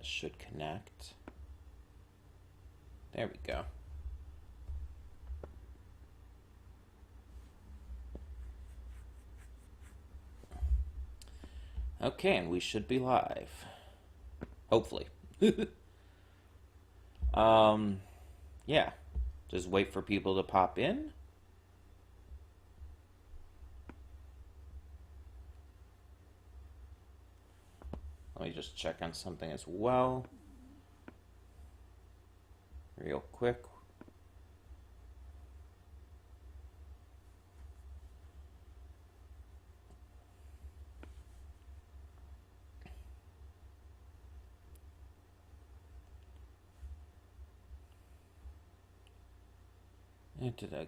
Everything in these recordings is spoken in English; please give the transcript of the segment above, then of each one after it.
That should connect. There we go. Okay, and we should be live. Hopefully. Yeah. Just wait for people to pop in. Let me just check on something as well. Real quick.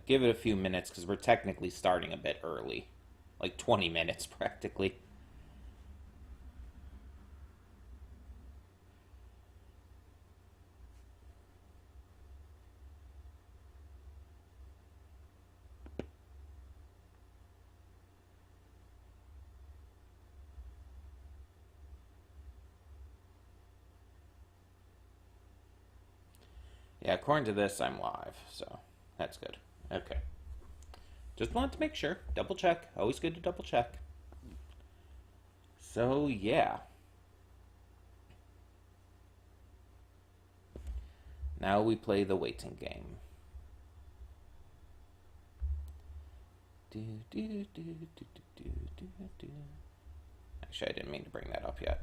Give it a few minutes because we're technically starting a bit early. Like 20 minutes practically. Yeah, according to this, I'm live, so that's good. Okay. Just wanted to make sure. Double check. Always good to double check. So, yeah. Now we play the waiting game. Actually, I didn't mean to bring that up yet.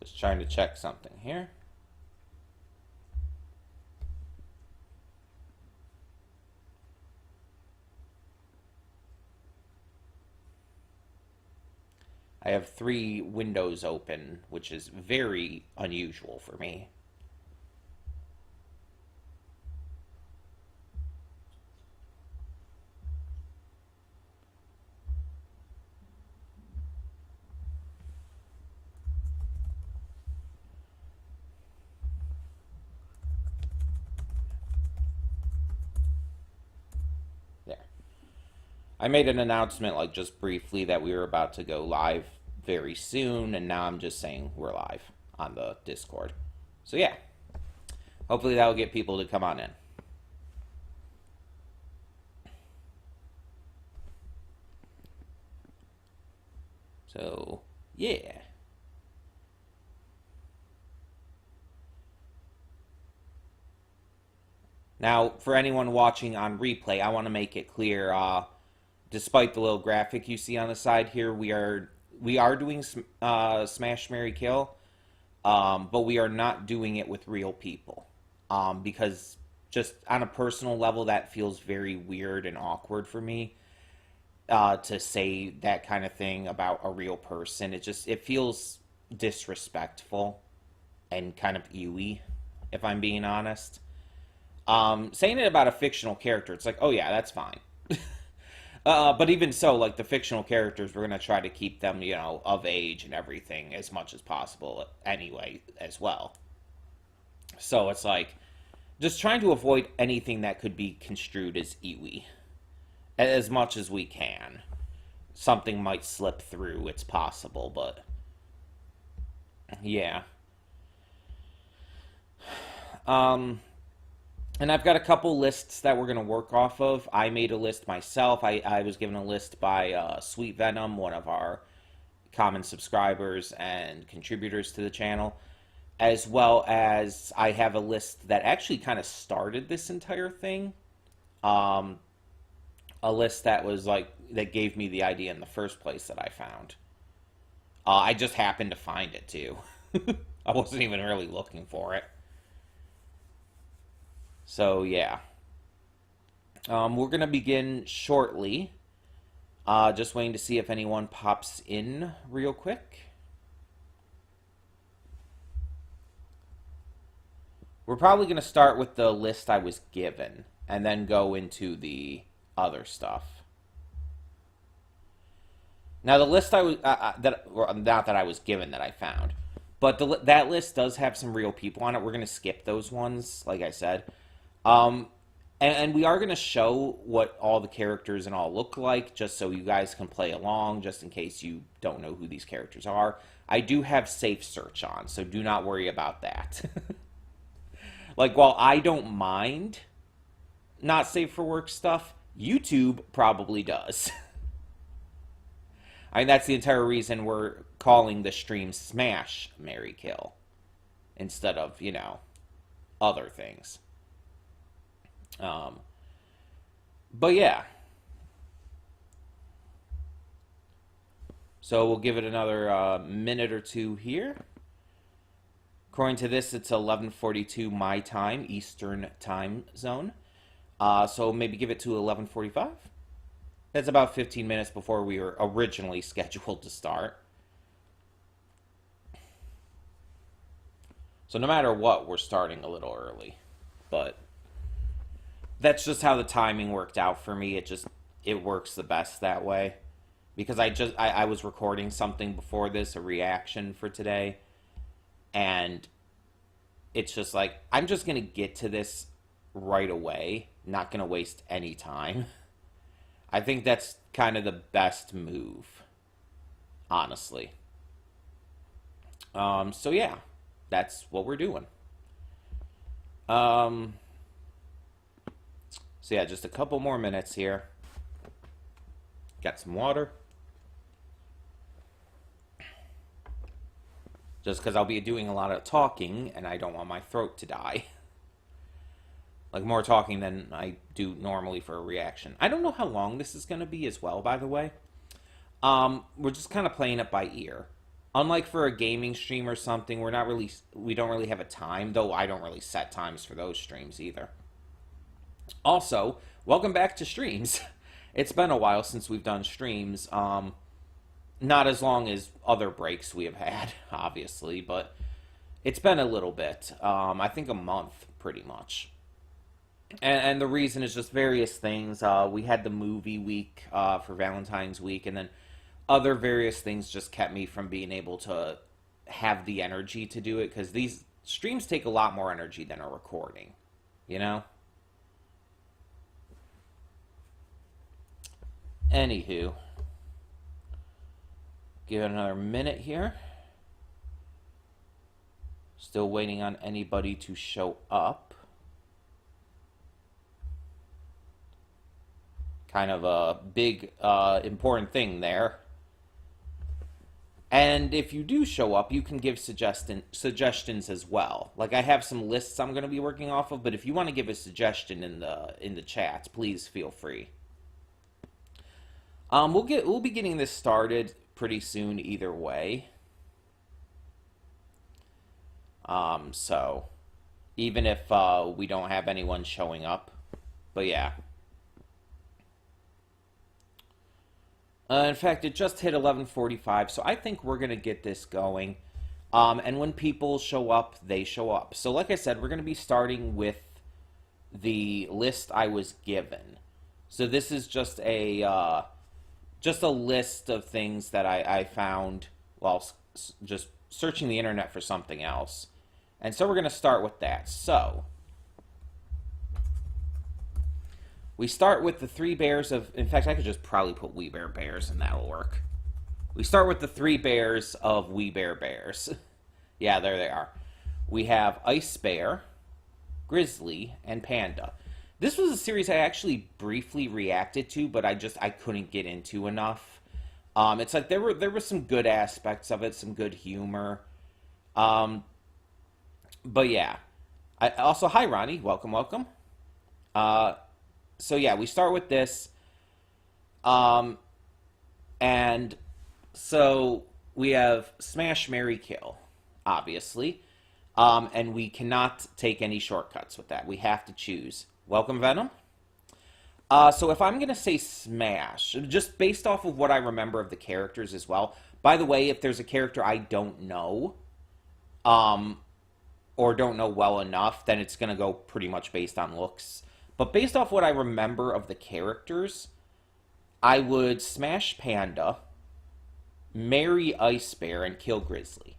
Just trying to check something here. I have 3 windows open, which is very unusual for me. I made an announcement, like, just briefly that we were about to go live very soon, and now I'm just saying we're live on the Discord. So, yeah. Hopefully that'll get people to come on in. So, yeah. Now, for anyone watching on replay, I want to make it clear, despite the little graphic you see on the side here, we are doing Smash, Marry, Kill, but we are not doing it with real people, because just on a personal level, that feels very weird and awkward for me, to say that kind of thing about a real person. It feels disrespectful and kind of ewy, if I'm being honest. Saying it about a fictional character, it's like, oh yeah, that's fine. But even so, like, the fictional characters, we're going to try to keep them, of age and everything as much as possible anyway, as well. So it's like, just trying to avoid anything that could be construed as iwi as much as we can. Something might slip through, it's possible, but yeah. And I've got a couple lists that we're going to work off of. I made a list myself. I was given a list by Sweet Venom, one of our common subscribers and contributors to the channel, as well as I have a list that actually kind of started this entire thing. A list that was that gave me the idea in the first place that I found. I just happened to find it too. I wasn't even really looking for it. So, yeah. We're going to begin shortly. Just waiting to see if anyone pops in real quick. We're probably going to start with the list I was given, and then go into the other stuff. Now, the list I was, not that I was given, that I found, but that list does have some real people on it. We're going to skip those ones, like I said. And we are going to show what all the characters and all look like, just so you guys can play along, just in case you don't know who these characters are. I do have safe search on, so do not worry about that. Like, while I don't mind not safe for work stuff, YouTube probably does. I mean, that's the entire reason we're calling the stream Smash Marry Kill instead of, other things. Um, but yeah. So we'll give it another minute or two here. According to this, it's 11:42 my time, Eastern time zone. So maybe give it to 11:45. That's about 15 minutes before we were originally scheduled to start. So no matter what, we're starting a little early. But that's just how the timing worked out for me. It works the best that way. Because I was recording something before this, a reaction for today. And it's just like, I'm just going to get to this right away. Not going to waste any time. I think that's kind of the best move, honestly. So yeah, that's what we're doing. So yeah, just a couple more minutes here. Got some water. Just because I'll be doing a lot of talking and I don't want my throat to die. Like, more talking than I do normally for a reaction. I don't know how long this is going to be as well, by the way. We're just kind of playing it by ear. Unlike for a gaming stream or something, we don't really have a time, though I don't really set times for those streams either. Also, welcome back to streams. It's been a while since we've done streams. Not as long as other breaks we have had, obviously, but it's been a little bit. I think a month, pretty much. And the reason is just various things. We had the movie week for Valentine's week, and then other various things just kept me from being able to have the energy to do it, because these streams take a lot more energy than a recording, you know? Anywho, give it another minute here. Still waiting on anybody to show up. Kind of a big, important thing there. And if you do show up, you can give suggestions as well. Like, I have some lists I'm going to be working off of, but if you want to give a suggestion in the chat, please feel free. We'll be getting this started pretty soon either way. So even if we don't have anyone showing up, but yeah. In fact, it just hit 11:45, so I think we're going to get this going. And when people show up, they show up. So like I said, we're going to be starting with the list I was given. So this is just a list of things that I found while just searching the internet for something else. And so we're going to start with that. So we start with the three bears of... In fact, I could just probably put We Bare Bears and that'll work. We start with the three bears of We Bare Bears. Yeah, there they are. We have Ice Bear, Grizzly, and Panda. This was a series I actually briefly reacted to, but I couldn't get into enough. It's like there were some good aspects of it, some good humor. But yeah. Also, hi Ronnie, welcome. So yeah, we start with this. And so we have Smash, Marry, Kill, obviously. And we cannot take any shortcuts with that. We have to choose. Welcome, Venom. So if I'm going to say Smash, just based off of what I remember of the characters as well. By the way, if there's a character I don't know, or don't know well enough, then it's going to go pretty much based on looks. But based off what I remember of the characters, I would smash Panda, marry Ice Bear, and kill Grizzly.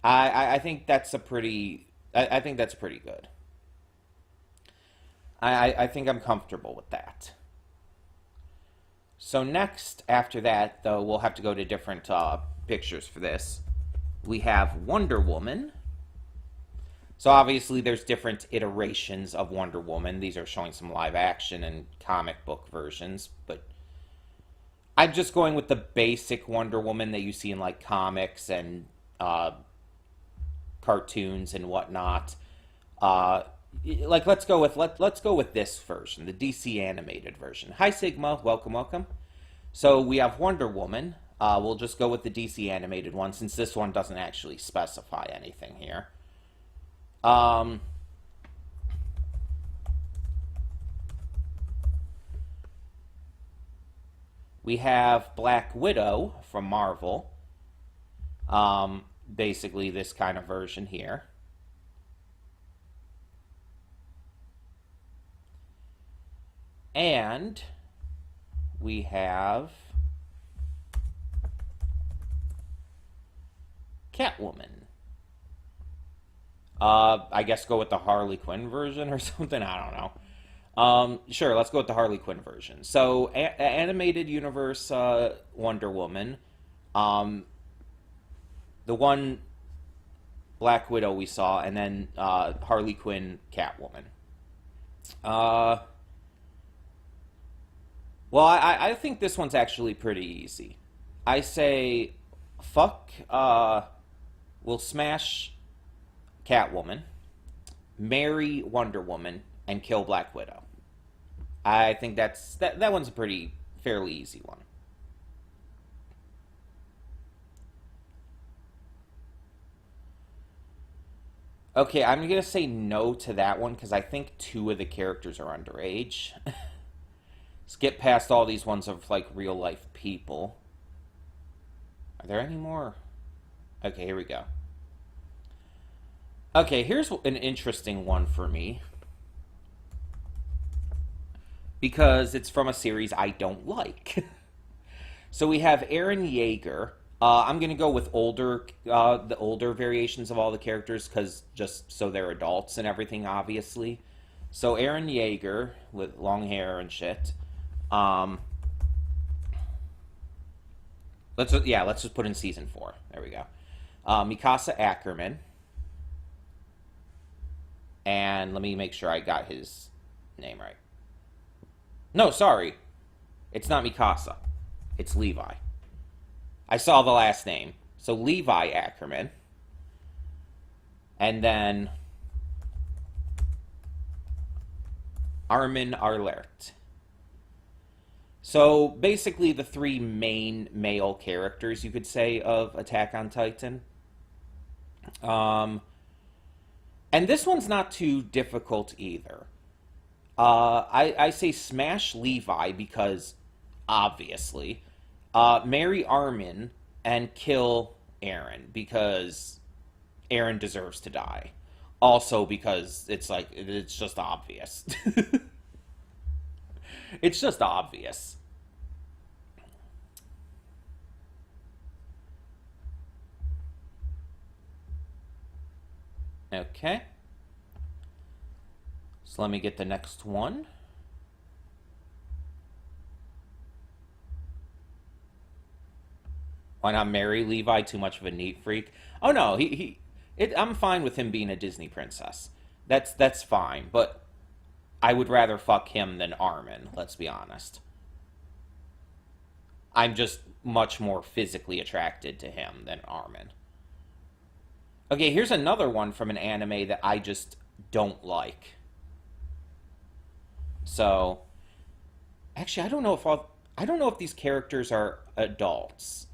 I think that's I think that's pretty good. I think I'm comfortable with that. So next, after that, though, we'll have to go to different pictures for this. We have Wonder Woman. So obviously there's different iterations of Wonder Woman. These are showing some live action and comic book versions, but I'm just going with the basic Wonder Woman that you see in like comics and cartoons and whatnot. Like let's go with this version, the DC animated version. Hi Sigma, welcome, welcome. So we have Wonder Woman. We'll just go with the DC animated one since this one doesn't actually specify anything here. We have Black Widow from Marvel. Basically this kind of version here. And we have Catwoman. I guess go with the Harley Quinn version or something. I don't know. Sure, let's go with the Harley Quinn version. So, animated universe Wonder Woman. The one Black Widow we saw, and then Harley Quinn Catwoman. Well, I think this one's actually pretty easy. I say, fuck, we'll smash Catwoman, marry Wonder Woman, and kill Black Widow. I think that one's a pretty fairly easy one. Okay, I'm gonna say no to that one because I think two of the characters are underage. Skip past all these ones of like real life people. Are there any more? Okay, here we go. Okay, here's an interesting one for me. Because it's from a series I don't like. So we have Eren Yeager. I'm gonna go with the older variations of all the characters, because just so they're adults and everything, obviously. So Eren Yeager with long hair and shit. Let's just put in season 4. There we go. Mikasa Ackerman. And let me make sure I got his name right. No, sorry. It's not Mikasa. It's Levi. I saw the last name. So Levi Ackerman. And then Armin Arlert. So basically the three main male characters, you could say, of Attack on Titan. And this one's not too difficult either. I say smash Levi because, obviously, marry Armin and kill Eren because Eren deserves to die. Also because it's just obvious. It's just obvious. Okay. So let me get the next one. Why not marry Levi? Too much of a neat freak. Oh no, I'm fine with him being a Disney princess. That's fine, but I would rather fuck him than Armin, let's be honest. I'm just much more physically attracted to him than Armin. Okay, here's another one from an anime that I just don't like. So, actually, I don't know if these characters are adults.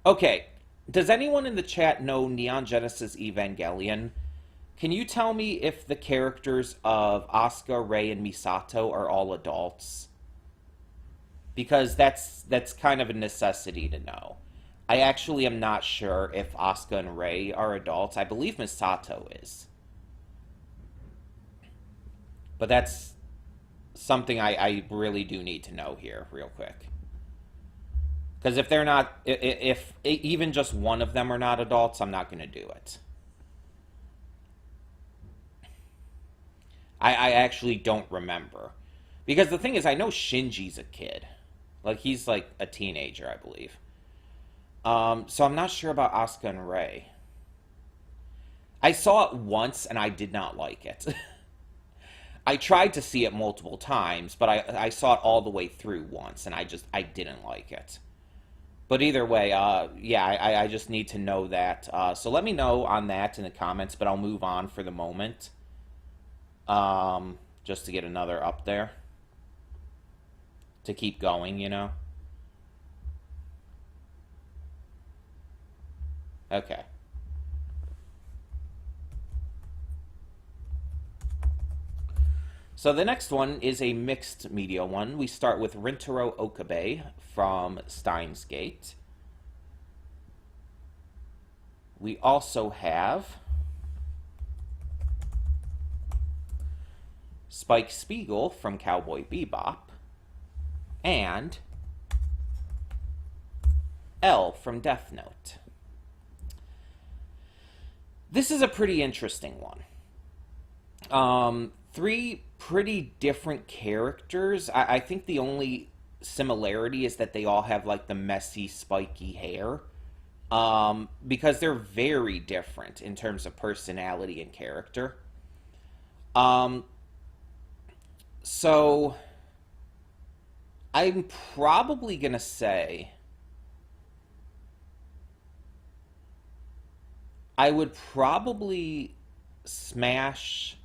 Okay, does anyone in the chat know Neon Genesis Evangelion? Can you tell me if the characters of Asuka, Rei, and Misato are all adults? Because that's kind of a necessity to know. I actually am not sure if Asuka and Rei are adults. I believe Misato is. But that's something I really do need to know here real quick. Because if they're not, if even just one of them are not adults, I'm not going to do it. I actually don't remember. Because the thing is, I know Shinji's a kid. Like, he's like a teenager, I believe. So I'm not sure about Asuka and Rei. I saw it once and I did not like it. I tried to see it multiple times, but I saw it all the way through once and I didn't like it. But either way, yeah, I just need to know that. So let me know on that in the comments, but I'll move on for the moment. Just to get another up there. To keep going, you know? Okay. So the next one is a mixed media one. We start with Rintaro Okabe from Steins Gate. We also have Spike Spiegel from Cowboy Bebop. And L from Death Note. This is a pretty interesting one. Three pretty different characters. I think the only similarity is that they all have like the messy, spiky hair. Because they're very different in terms of personality and character. So I'm probably gonna say I would probably smash.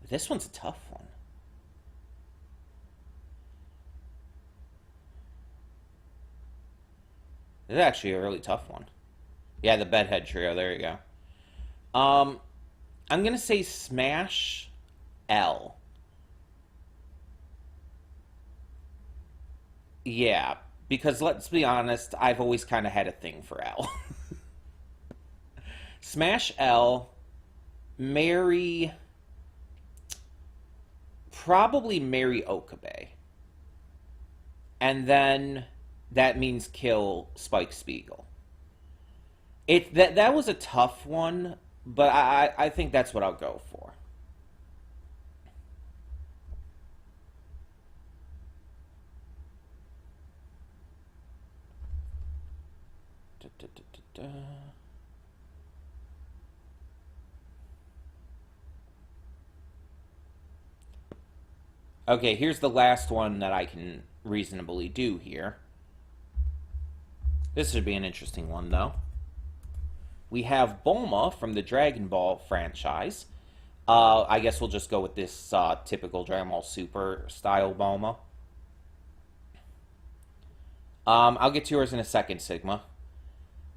This one's a tough one. This is actually a really tough one. Yeah, the Bedhead Trio. There you go. I'm gonna say smash L. Yeah, because let's be honest, I've always kind of had a thing for L. Smash L, marry, probably marry Okabe. And then that means kill Spike Spiegel. That was a tough one, but I think that's what I'll go for. Da, da, da, da, da. Okay, here's the last one that I can reasonably do here. This should be an interesting one, though. We have Bulma from the Dragon Ball franchise. I guess we'll just go with this typical Dragon Ball Super style Bulma. I'll get to yours in a second, Sigma.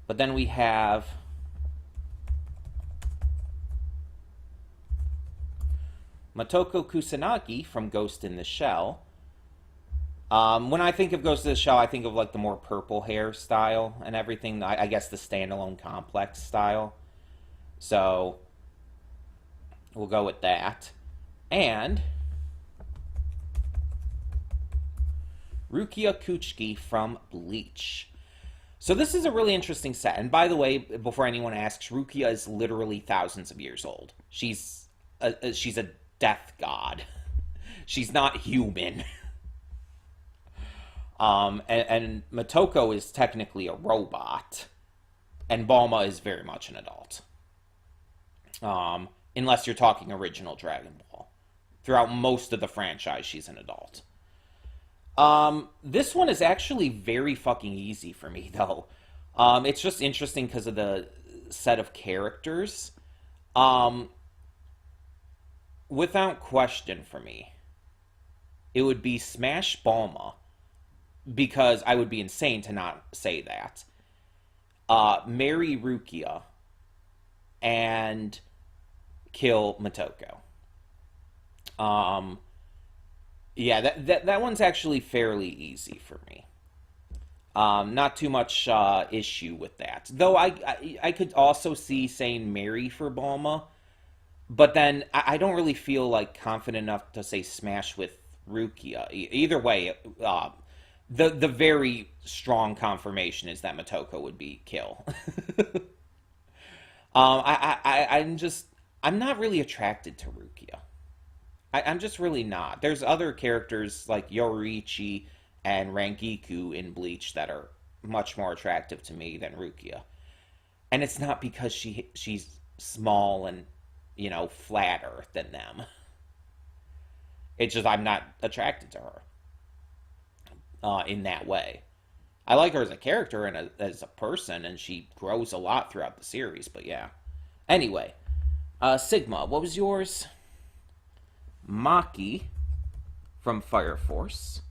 But then we have Motoko Kusanagi from Ghost in the Shell. When I think of Ghost in the Shell, I think of like the more purple hair style and everything. I guess the standalone complex style. So we'll go with that. And Rukia Kuchiki from Bleach. So this is a really interesting set. And by the way, before anyone asks, Rukia is literally thousands of years old. She's a death god. She's not human. And Motoko is technically a robot. And Bulma is very much an adult. Unless you're talking original Dragon Ball. Throughout most of the franchise, she's an adult. This one is actually very fucking easy for me, though. It's just interesting because of the set of characters. Without question for me, it would be Smash Bulma, because I would be insane to not say that. Marry Rukia, and kill Motoko. Yeah, that one's actually fairly easy for me. Not too much issue with that. Though I could also see saying marry for Bulma, but then I don't really feel like confident enough to say smash with Rukia. Either way, the very strong confirmation is that Motoko would be kill. I'm not really attracted to Rukia. I'm just really not. There's other characters like Yoriichi and Rangiku in Bleach that are much more attractive to me than Rukia. And it's not because she's small and, flatter than them. It's just I'm not attracted to her in that way. I like her as a character and as a person, and she grows a lot throughout the series. But yeah. Anyway, Sigma, what was yours? Maki from Fire Force.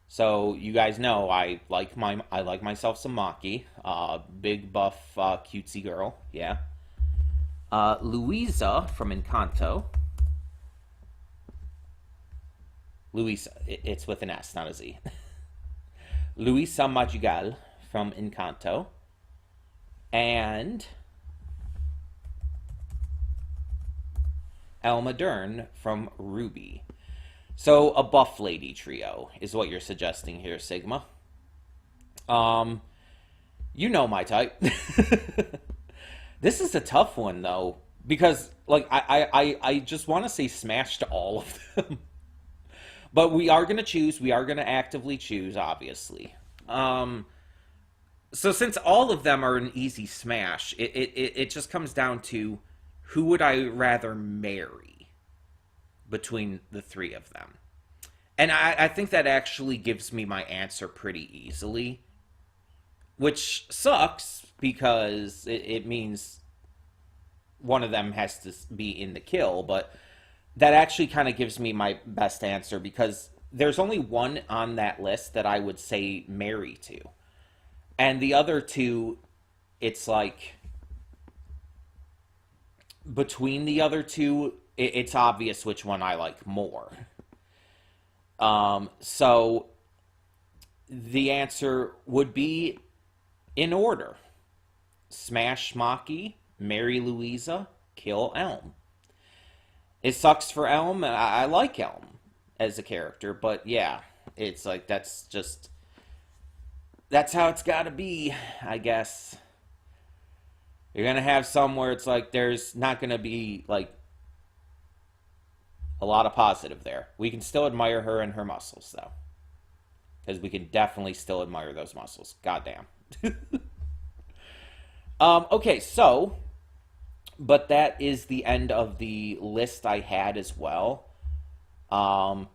So you guys know I like myself some Maki, big buff cutesy girl, yeah. Louisa from Encanto. Luisa, it's with an S, not a Z. Luisa Madrigal from Encanto, and Elma Dern from Ruby. So a buff lady trio is what you're suggesting here, Sigma. Um, you know my type. This is a tough one though, because like I just want to say smash to all of them. But we are gonna choose. We are gonna actively choose, obviously. Um, so since all of them are an easy smash, it just comes down to who would I rather marry between the three of them. And I think that actually gives me my answer pretty easily, which sucks because it means one of them has to be in the kill, but that actually kind of gives me my best answer because there's only one on that list that I would say marry to. And the other two, it's like between the other two, it's obvious which one I like more. So the answer would be in order: smash Maki, marry Louisa, kill Elm. It sucks for Elm. I like Elm as a character, but yeah, it's like that's how it's got to be, I guess. You're gonna have some where it's like there's not gonna be like a lot of positive there. We can still admire her and her muscles though, because we can definitely still admire those muscles. Goddamn. Okay, so but that is the end of the list I had as well. Um,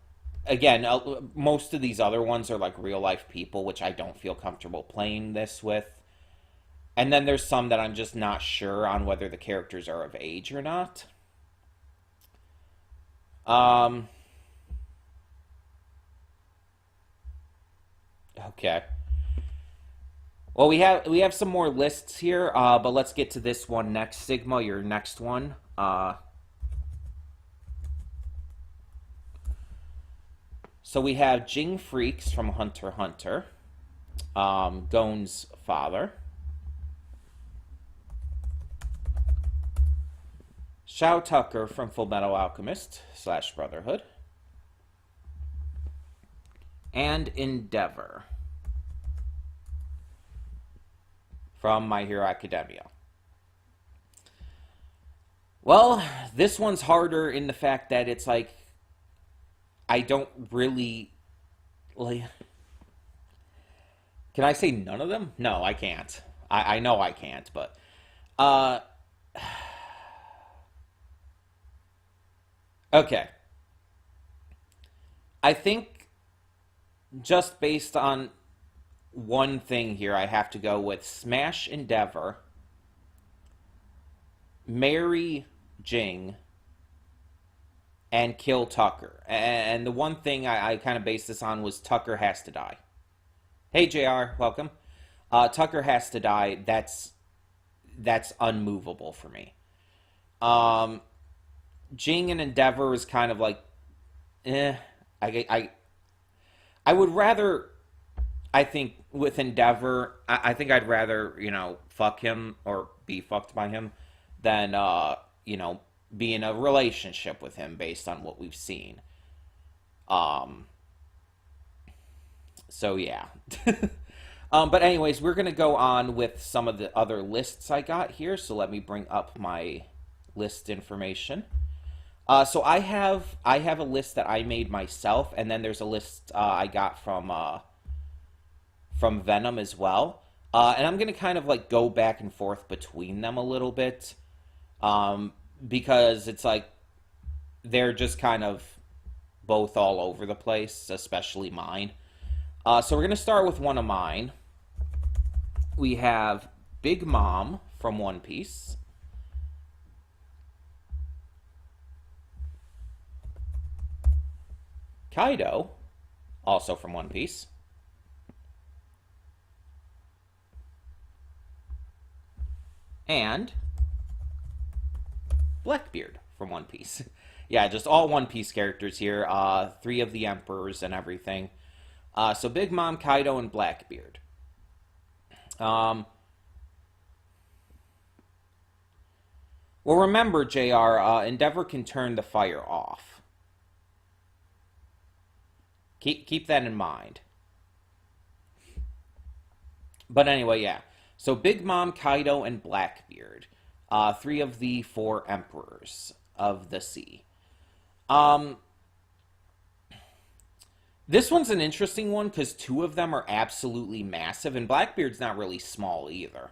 Again, most of these other ones are like real life people, which I don't feel comfortable playing this with. And then there's some that I'm just not sure on whether the characters are of age or not. Um, okay. Well, we have some more lists here, but let's get to this one next. Sigma, your next one. So we have Jing Freaks from Hunter x Hunter, Gon's father, Shao Tucker from Full Metal Alchemist / Brotherhood, and Endeavor from My Hero Academia. Well, this one's harder in the fact that it's like I don't really like. Can I say none of them? No, I can't. I know I can't, but uh, okay. I think just based on one thing here, I have to go with Smash Endeavor, marry Jing, and kill Tucker. And the one thing I kind of based this on was Tucker has to die. Hey JR, welcome. Tucker has to die. That's unmovable for me. Um, Jing and Endeavor is kind of like, eh. I I would rather. I think with Endeavor, I think I'd rather fuck him or be fucked by him than be in a relationship with him based on what we've seen. Um, so yeah. But anyways, we're gonna go on with some of the other lists I got here. So let me bring up my list information. So I have a list that I made myself, and then there's a list I got from Venom as well. And I'm gonna kind of like go back and forth between them a little bit, because it's like they're just kind of both all over the place, especially mine. So we're gonna start with one of mine. We have Big Mom from One Piece. Kaido, also from One Piece. And Blackbeard from One Piece. Yeah, just all One Piece characters here. Three of the Emperors and everything. So Big Mom, Kaido, and Blackbeard. Well, remember, JR, Endeavor can turn the fire off. Keep that in mind. But anyway, yeah. So Big Mom, Kaido, and Blackbeard. Three of the four Emperors of the sea. This one's an interesting one because two of them are absolutely massive, and Blackbeard's not really small either.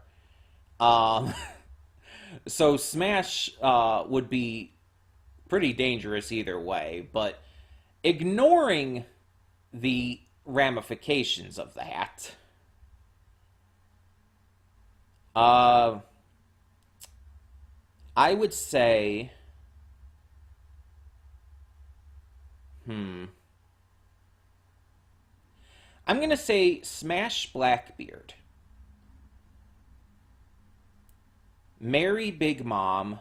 Um, so Smash would be pretty dangerous either way, but ignoring the ramifications of that, I would say, I'm going to say smash Blackbeard, marry Big Mom,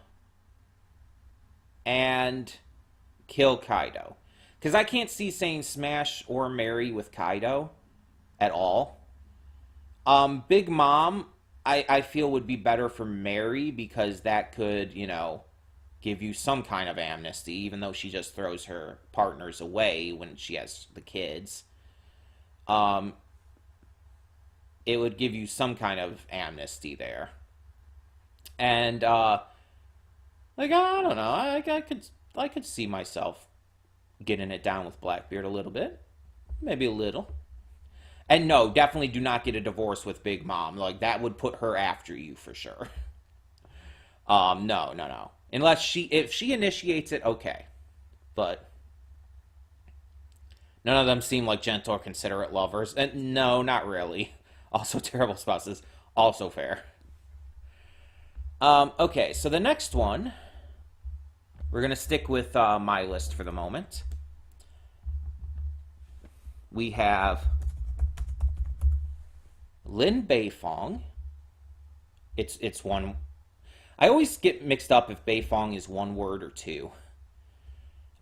and kill Kaido. Because I can't see saying smash or marry with Kaido at all. Big Mom, I feel would be better for Mary because that could, give you some kind of amnesty, even though she just throws her partners away when she has the kids. It would give you some kind of amnesty there. And, I don't know, I could see myself getting it down with Blackbeard a little bit. Maybe a little. And no, definitely do not get a divorce with Big Mom. Like, that would put her after you for sure. No. Unless if she initiates it, okay. But none of them seem like gentle or considerate lovers. And no, not really. Also terrible spouses. Also fair. Okay, so the next one, we're going to stick with my list for the moment. We have Lin Beifong. It's one. I always get mixed up if Beifong is one word or two.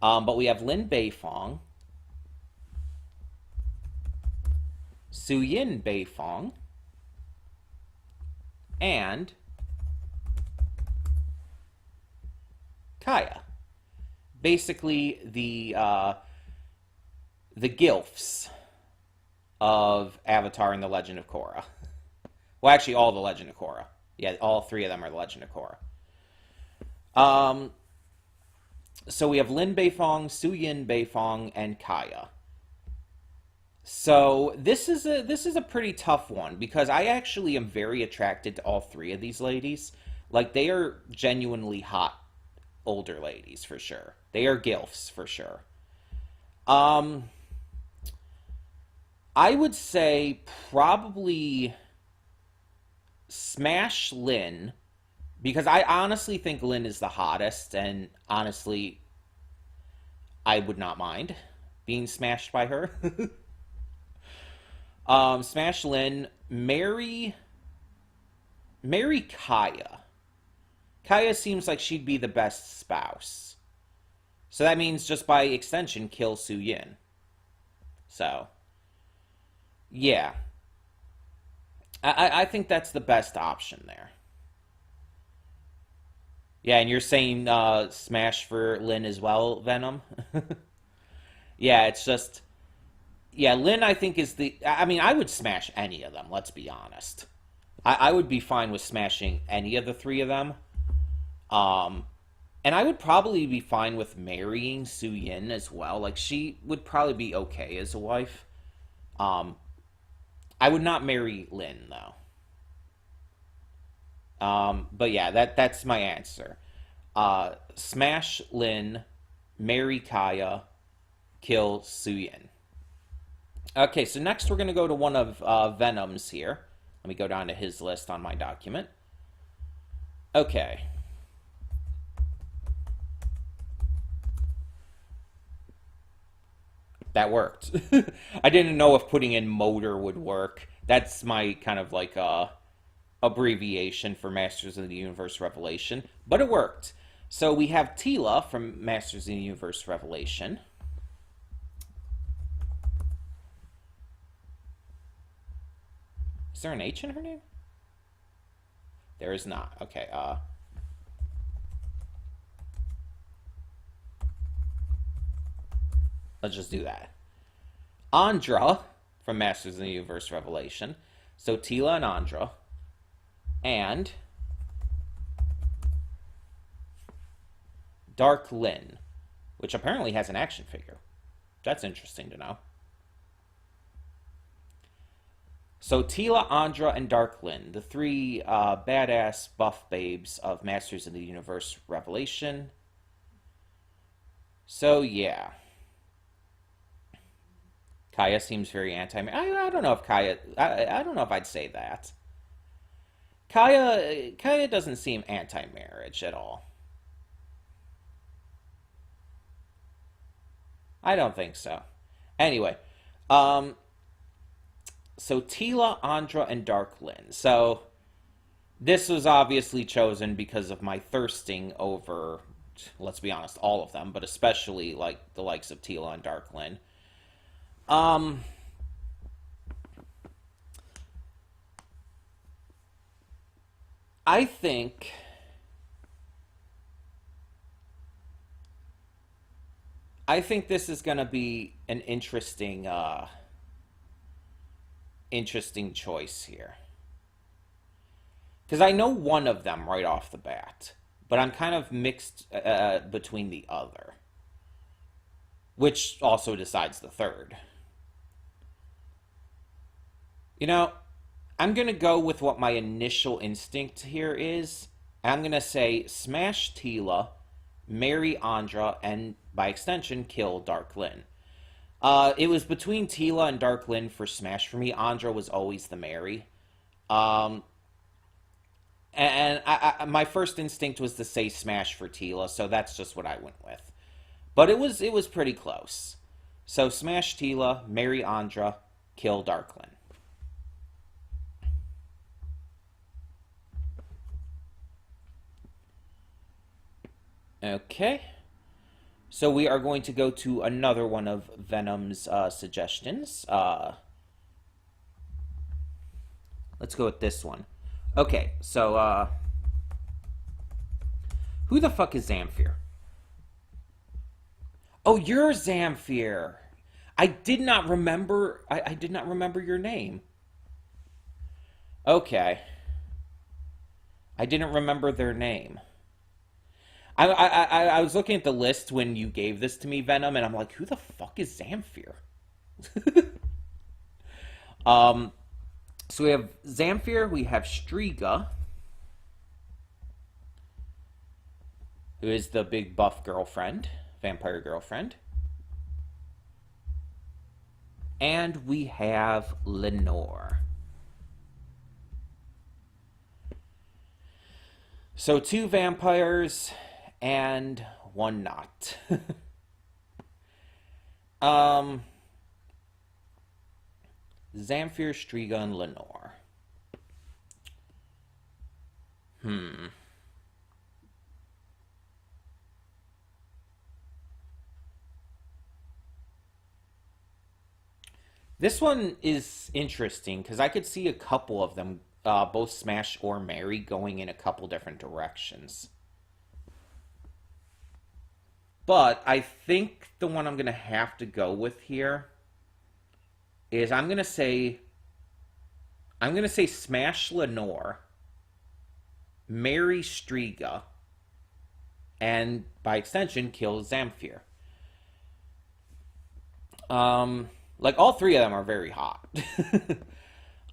But we have Lin Beifong, Suyin Beifong, and Kaya. Basically, the Gilfs of Avatar and the Legend of Korra. Well, actually, all the Legend of Korra. Yeah, all three of them are the Legend of Korra. So we have Lin Beifong, Suyin Beifong, and Kaya. So this is a pretty tough one because I actually am very attracted to all three of these ladies. Like, they are genuinely hot older ladies for sure. They are Gilfs for sure. I would say probably smash Lin because I honestly think Lin is the hottest, and honestly, I would not mind being smashed by her. Smash Lin, marry Kaya. Kaya seems like she'd be the best spouse. So that means just by extension, kill Suyin. So, yeah. I think that's the best option there. Yeah, and you're saying smash for Lin as well, Venom? Yeah, it's just... Yeah, Lin, I think, is the... I mean, I would smash any of them, let's be honest. I would be fine with smashing any of the three of them. And I would probably be fine with marrying Su Yin as well. Like, she would probably be okay as a wife. Um, I would not marry Lin though. But yeah, that's my answer. Smash Lin, marry Kaya, kill Su Yin. Okay, so next we're going to go to one of Venom's here. Let me go down to his list on my document. Okay. That worked. I didn't know if putting in motor would work. That's my kind of like abbreviation for Masters of the Universe Revelation, but it worked. So we have Teela from Masters of the Universe Revelation. Is there an H in her name? There is not. Okay, let's just do that. Andra from Masters of the Universe Revelation. So Teela and Andra. And Dark Lin, which apparently has an action figure. That's interesting to know. So Teela, Andra, and Dark Lin, the three badass buff babes of Masters of the Universe Revelation. So yeah. Kaya seems very I don't know if Kaya... I don't know if I'd say that. Kaya doesn't seem anti-marriage at all. I don't think so. Anyway, so Teela, Andra, and Dark Lin. So this was obviously chosen because of my thirsting over, let's be honest, all of them, but especially like the likes of Teela and Dark Lin. I think this is going to be an interesting choice here. Because I know one of them right off the bat, but I'm kind of mixed between the other, which also decides the third. You know, I'm going to go with what my initial instinct here is. I'm going to say smash Teela, marry Andra, and by extension, kill Dark Lin. It was between Teela and Dark Lin for Smash for me. Andra was always the marry. Um, and my first instinct was to say Smash for Teela, so that's just what I went with. But it was pretty close. So Smash Teela, marry Andra, kill Dark Lin. Okay. So we are going to go to another one of Venom's suggestions. Let's go with this one. Okay, so who the fuck is Zamfir? Oh, you're Zamfir. I did not remember. I did not remember your name. Okay, I didn't remember their name. I was looking at the list when you gave this to me, Venom, and I'm like, who the fuck is Zamfir? um, so we have Zamfir, we have Striga, who is the big buff girlfriend, vampire girlfriend. And we have Lenore. So two vampires and one not. Zamfir, Striga, and Lenore. This one is interesting because I could see a couple of them, both Smash or Marry, going in a couple different directions. But I think the one I'm going to have to go with here is I'm going to say Smash Lenore, marry Striga, and by extension kill Zamfir. Like all three of them are very hot.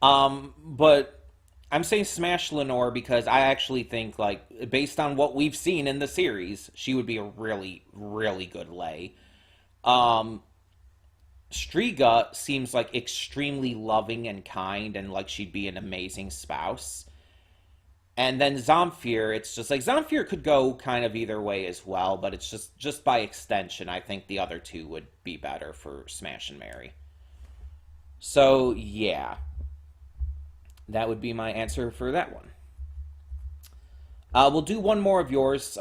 But I'm saying smash Lenore because I actually think, like, based on what we've seen in the series, she would be a really, really good lay. Um, Striga seems like extremely loving and kind, and like she'd be an amazing spouse. And then Zamfir, it's just like Zamfir could go kind of either way as well, but it's just by extension, I think the other two would be better for Smash and Marry. So yeah, that would be my answer for that one. We'll do one more of yours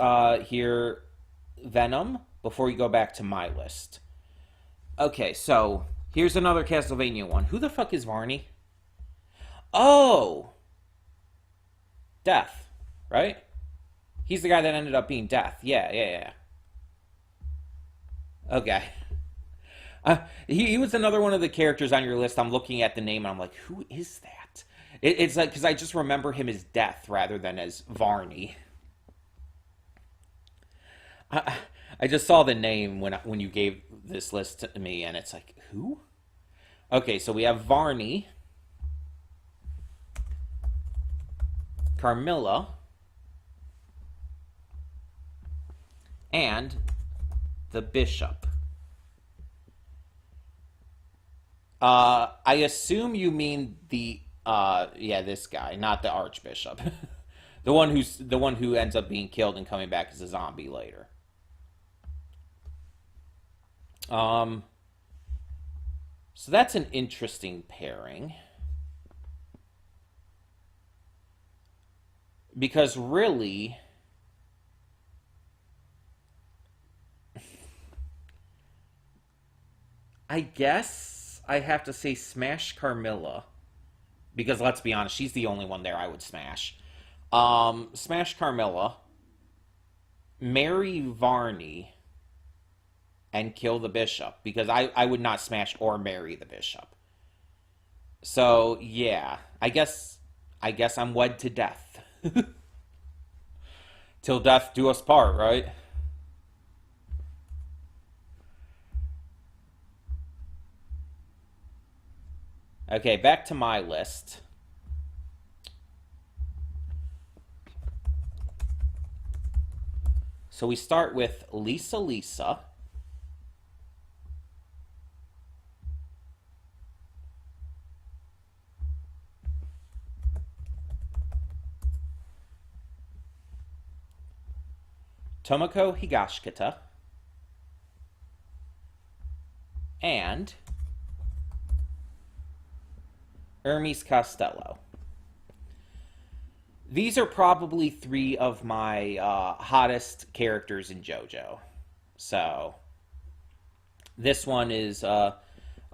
here, Venom, before we go back to my list. Okay, so here's another Castlevania one. Who the fuck is Varney? Oh, Death, right? He's the guy that ended up being Death. Yeah, yeah, yeah. Okay. He was another one of the characters on your list. I'm looking at the name and I'm like, who is that? It's like, because I just remember him as Death rather than as Varney. I, I just saw the name when you gave this list to me, and it's like, who? Okay, so we have Varney, Carmilla, and the Bishop. I assume you mean yeah, this guy, not the Archbishop. The one who ends up being killed and coming back as a zombie later. Um, so that's an interesting pairing because really, I guess I have to say smash Carmilla because let's be honest, she's the only one there I would smash. Smash Carmilla, marry Varney, and kill the bishop because I would not smash or marry the bishop. So yeah, I guess I'm wed to death. Till death do us part, right? Okay, back to my list. So we start with Lisa Lisa, Tomoko Higashikata, and Hermes Costello. These are probably three of my hottest characters in JoJo. So this one is a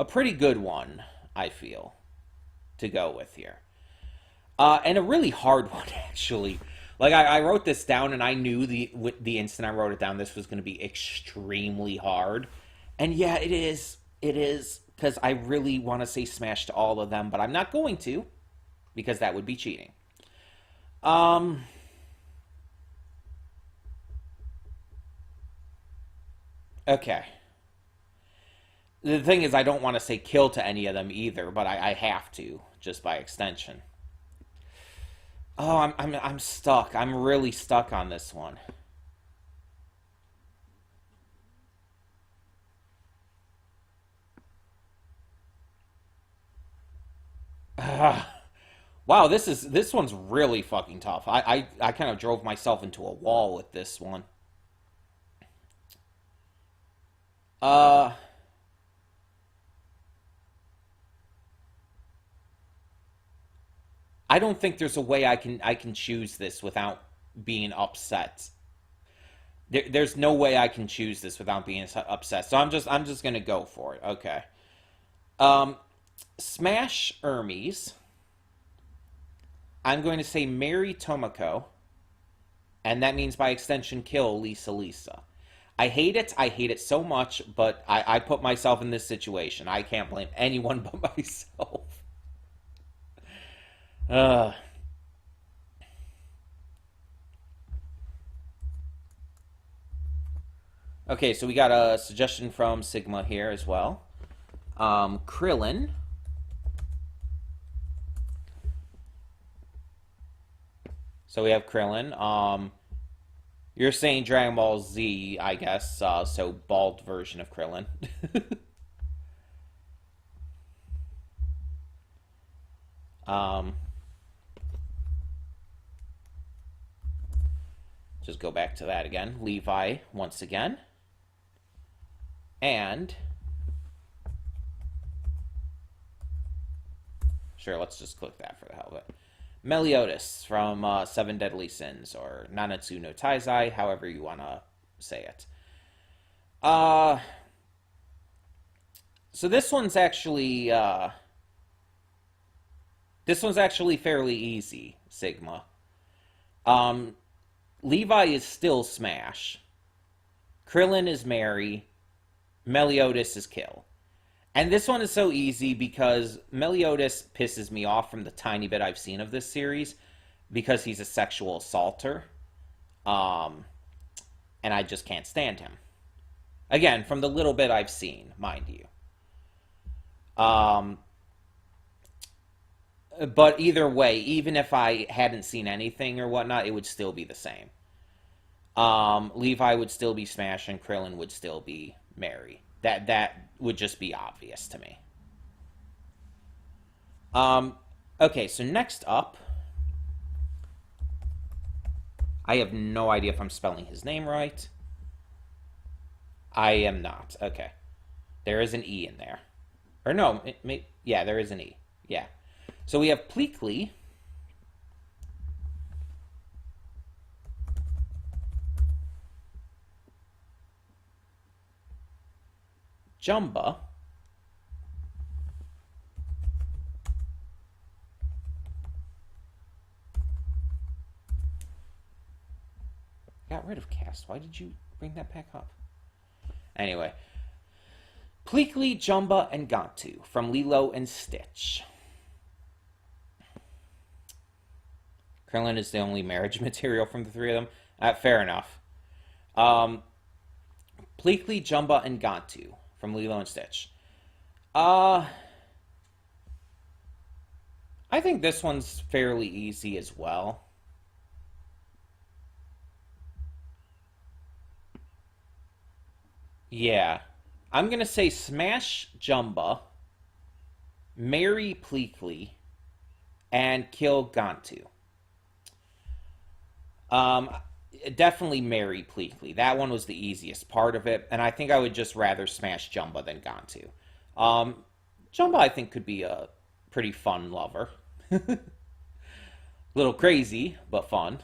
pretty good one, I feel, to go with here. And a really hard one, actually. Like I wrote this down, and I knew the instant I wrote it down, this was going to be extremely hard. And yeah, it is. It is because I really want to say smash to all of them, but I'm not going to because that would be cheating. Um, okay. The thing is, I don't want to say kill to any of them either, but I have to just by extension. Oh, I'm stuck. I'm really stuck on this one. Wow, this one's really fucking tough. I kind of drove myself into a wall with this one. Uh, I don't think there's a way I can choose this without being upset. There's no way I can choose this without being upset. So I'm just gonna go for it. Okay. Um, Smash Hermes. I'm going to say marry Tomoko, and that means by extension kill Lisa Lisa. I hate it. I hate it so much, but I put myself in this situation. I can't blame anyone but myself. Uh, Okay, so we got a suggestion from Sigma here as well. Krillin. So we have Krillin. You're saying Dragon Ball Z, I guess. So bald version of Krillin. um, just go back to that again. Levi once again. And sure, let's just click that for the hell of it. Meliodas from Seven Deadly Sins, or Nanatsu no Taizai, however you want to say it. So this one's actually fairly easy, Sigma. Levi is still Smash. Krillin is Mary. Meliodas is Kill. And this one is so easy because Meliodas pisses me off from the tiny bit I've seen of this series because he's a sexual assaulter. And I just can't stand him. Again, from the little bit I've seen, mind you. But either way, even if I hadn't seen anything or whatnot, it would still be the same. Levi would still be Smash and Krillin would still be Mary. That would just be obvious to me. Okay, so next up, I have no idea if I'm spelling his name right. I am not. Okay. There is an E in there. Or no, yeah, there is an E. Yeah. So we have Pleakley. Jumba. Got rid of Cast. Why did you bring that back up? Anyway. Pleakley, Jumba, and Gantu from Lilo and Stitch. Krillin is the only marriage material from the three of them. Fair enough. Pleakley, Jumba, and Gantu from Lilo and Stitch. I think this one's fairly easy as well. Yeah. I'm going to say Smash Jumba, marry Pleakley, and kill Gantu. Definitely marry Pleakley. That one was the easiest part of it, and I think I would just rather smash Jumba than Gantu. Jumba, I think, could be a pretty fun lover. Little crazy, but fun.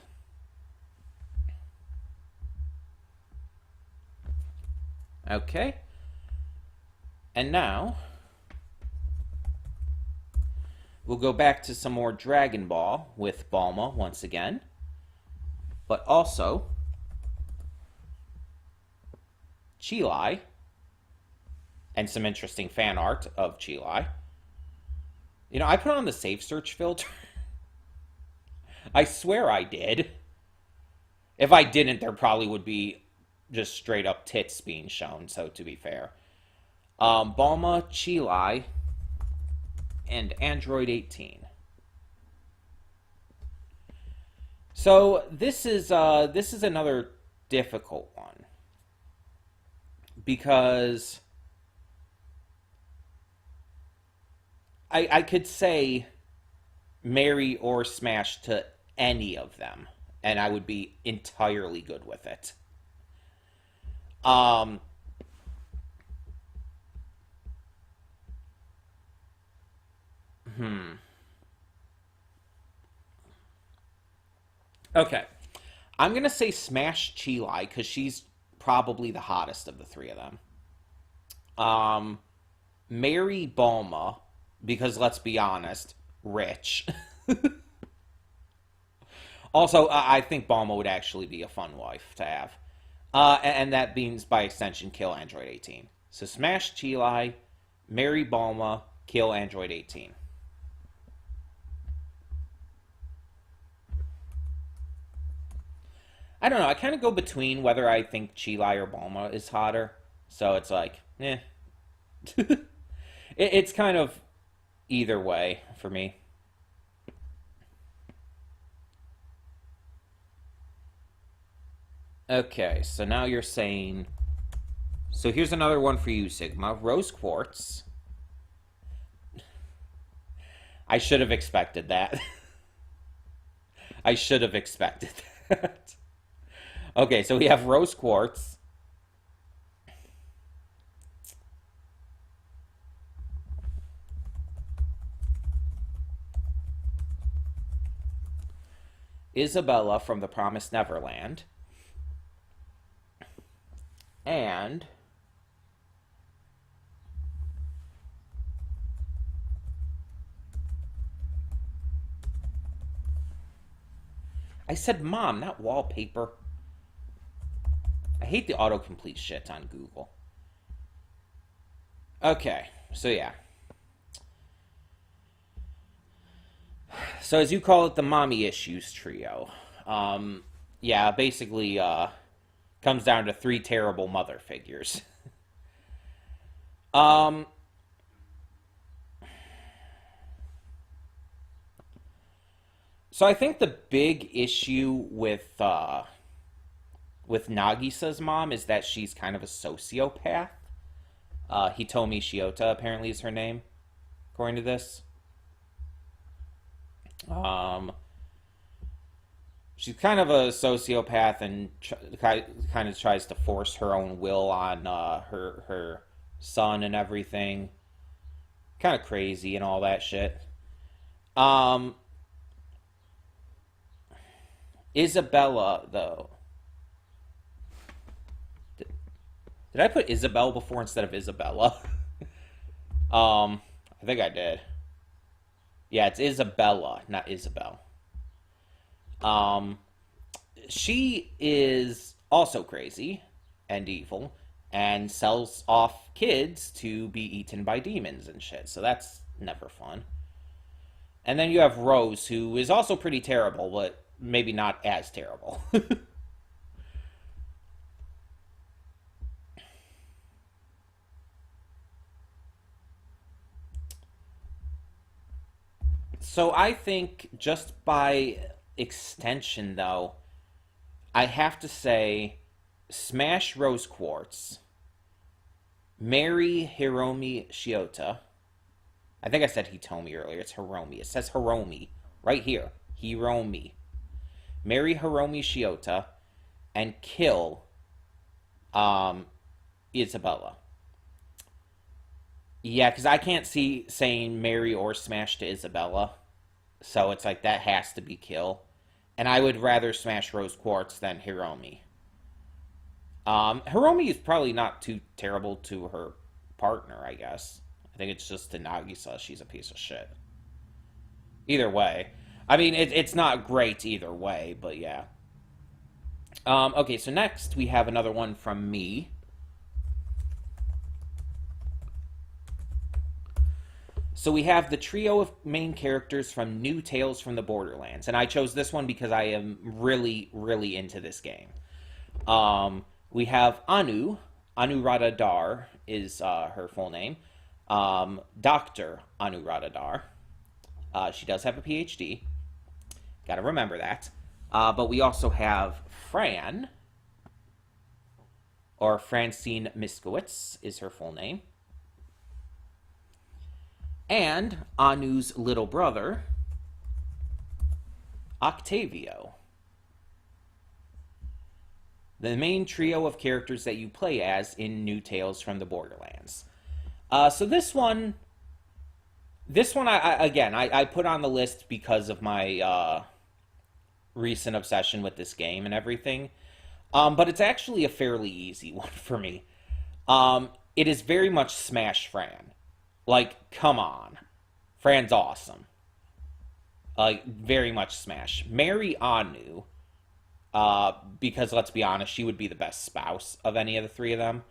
Okay. And now, we'll go back to some more Dragon Ball with Bulma once again. But also, Cheelai, and some interesting fan art of Cheelai. You know, I put on the Safe Search filter. I swear I did. If I didn't, there probably would be just straight up tits being shown, so to be fair. Bulma, Cheelai, and Android 18. So this is another difficult one because I could say marry or smash to any of them, and I would be entirely good with it. Um, hmm. Okay. I'm gonna say smash Cheelai because she's probably the hottest of the three of them. Um, marry Bulma because let's be honest, rich. Also, I think Bulma would actually be a fun wife to have. And that means, by extension, kill Android 18. So smash Cheelai, marry Bulma, kill Android 18. I don't know. I kind of go between whether I think Chilai or Bulma is hotter. So it's like, eh. It's kind of either way for me. Okay, so now you're saying. So here's another one for you, Sigma. Rose quartz. I should have expected that. I should have expected that. Okay, so we have rose quartz. Isabella from the Promised Neverland. And I said mom, not wallpaper. I hate the autocomplete shit on Google. Okay, so yeah. So as you call it, the mommy issues trio. Yeah, basically comes down to three terrible mother figures. um, so I think the big issue with Nagisa's mom is that she's kind of a sociopath. Hitomi Shiota apparently is her name, according to this. Um, she's kind of a sociopath and kind of tries to force her own will on her son and everything. Kind of crazy and all that shit. Um, Isabella though. Did I put Isabel before instead of Isabella? I think I did. Yeah, it's Isabella, not Isabel. Um, she is also crazy and evil and sells off kids to be eaten by demons and shit. So that's never fun. And then you have Rose, who is also pretty terrible, but maybe not as terrible. So I think just by extension, though, I have to say Smash Rose Quartz, marry Hiromi Shiota. I think I said Hitomi earlier. It's Hiromi. It says Hiromi right here. Hiromi. Marry Hiromi Shiota and kill um, Isabella. Yeah, because I can't see saying marry or smash to Isabella. So it's like that has to be kill. And I would rather smash Rose Quartz than Hiromi. Hiromi is probably not too terrible to her partner, I guess. I think it's just to Nagisa, she's a piece of shit. Either way. I mean, it's not great either way, but yeah. Okay, so next we have another one from me. So we have the trio of main characters from New Tales from the Borderlands, and I chose this one because I am really, really into this game. We have Anuradha Dhar is her full name, Dr. Anuradha Dhar. She does have a PhD. Got to remember that. But we also have Fran, or Francine Miskowitz is her full name. And Anu's little brother, Octavio. The main trio of characters that you play as in New Tales from the Borderlands. So this one, I put on the list because of my recent obsession with this game and everything. But it's actually a fairly easy one for me. It is very much Smash Fran. Like, come on. Fran's awesome. Like, very much Smash. Marry Anu, because let's be honest, she would be the best spouse of any of the three of them.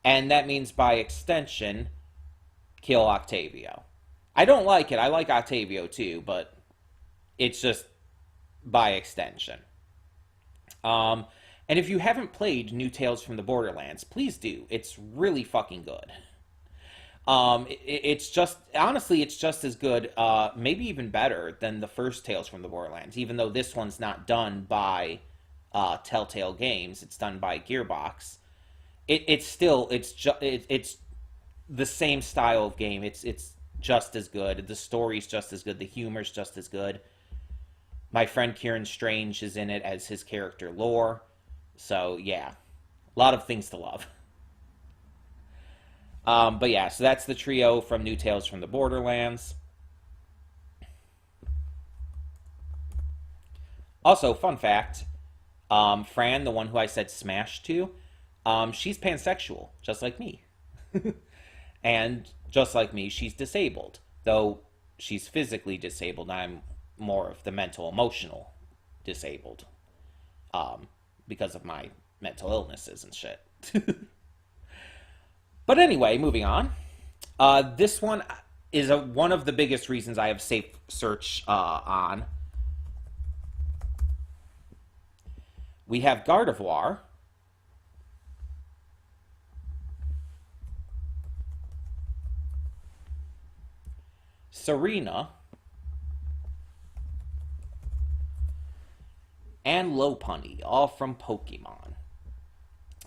And that means, by extension, kill Octavio. I don't like it. I like Octavio too, but it's just by extension. Um, and if you haven't played New Tales from the Borderlands, please do. It's really fucking good. It's just honestly, it's just as good, maybe even better than the first Tales from the Borderlands. Even though this one's not done by Telltale Games, it's done by Gearbox. It's still it's the same style of game. It's just as good. The story's just as good. The humor's just as good. My friend Kieran Strange is in it as his character Lore. So yeah, a lot of things to love. But yeah, so that's the trio from New Tales from the Borderlands. Also, fun fact, Fran, the one who I said smash to, she's pansexual, just like me. And just like me, she's disabled. Though she's physically disabled, I'm more of the mental, emotional disabled. Because of my mental illnesses and shit. But anyway, moving on. This one is one of the biggest reasons I have Safe Search on. We have Gardevoir. Serena. And Lopunny, all from Pokemon.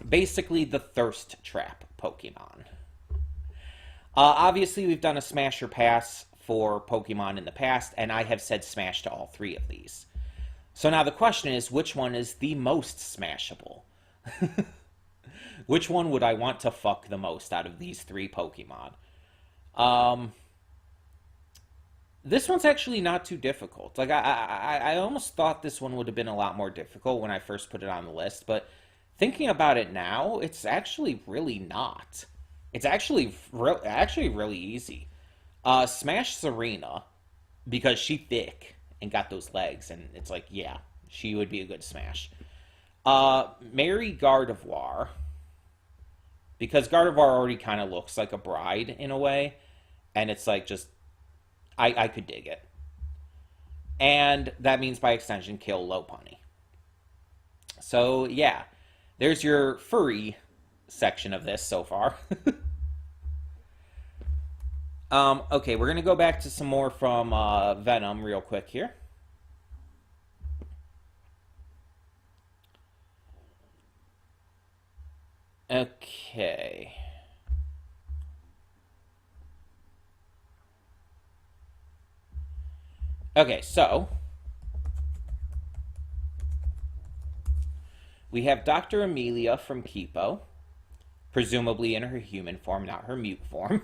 Basically, the Thirst Trap Pokemon. Obviously, we've done a Smash or Pass for Pokemon in the past, and I have said Smash to all three of these. So now the question is, which one is the most smashable? Which one would I want to fuck the most out of these three Pokemon? This one's actually not too difficult. Like, I almost thought this one would have been a lot more difficult when I first put it on the list, but thinking about it now, it's actually really not. It's actually really easy. Smash Serena, because she thick and got those legs, and it's like, yeah, she would be a good smash. Marry Gardevoir, because Gardevoir already kind of looks like a bride in a way, and it's like just, I could dig it. And that means by extension, kill Lopunny. So yeah, there's your furry section of this so far. Okay, we're going to go back to some more from Venom real quick here. Okay. Okay, so we have Dr. Amelia from Kipo, presumably in her human form, not her mute form.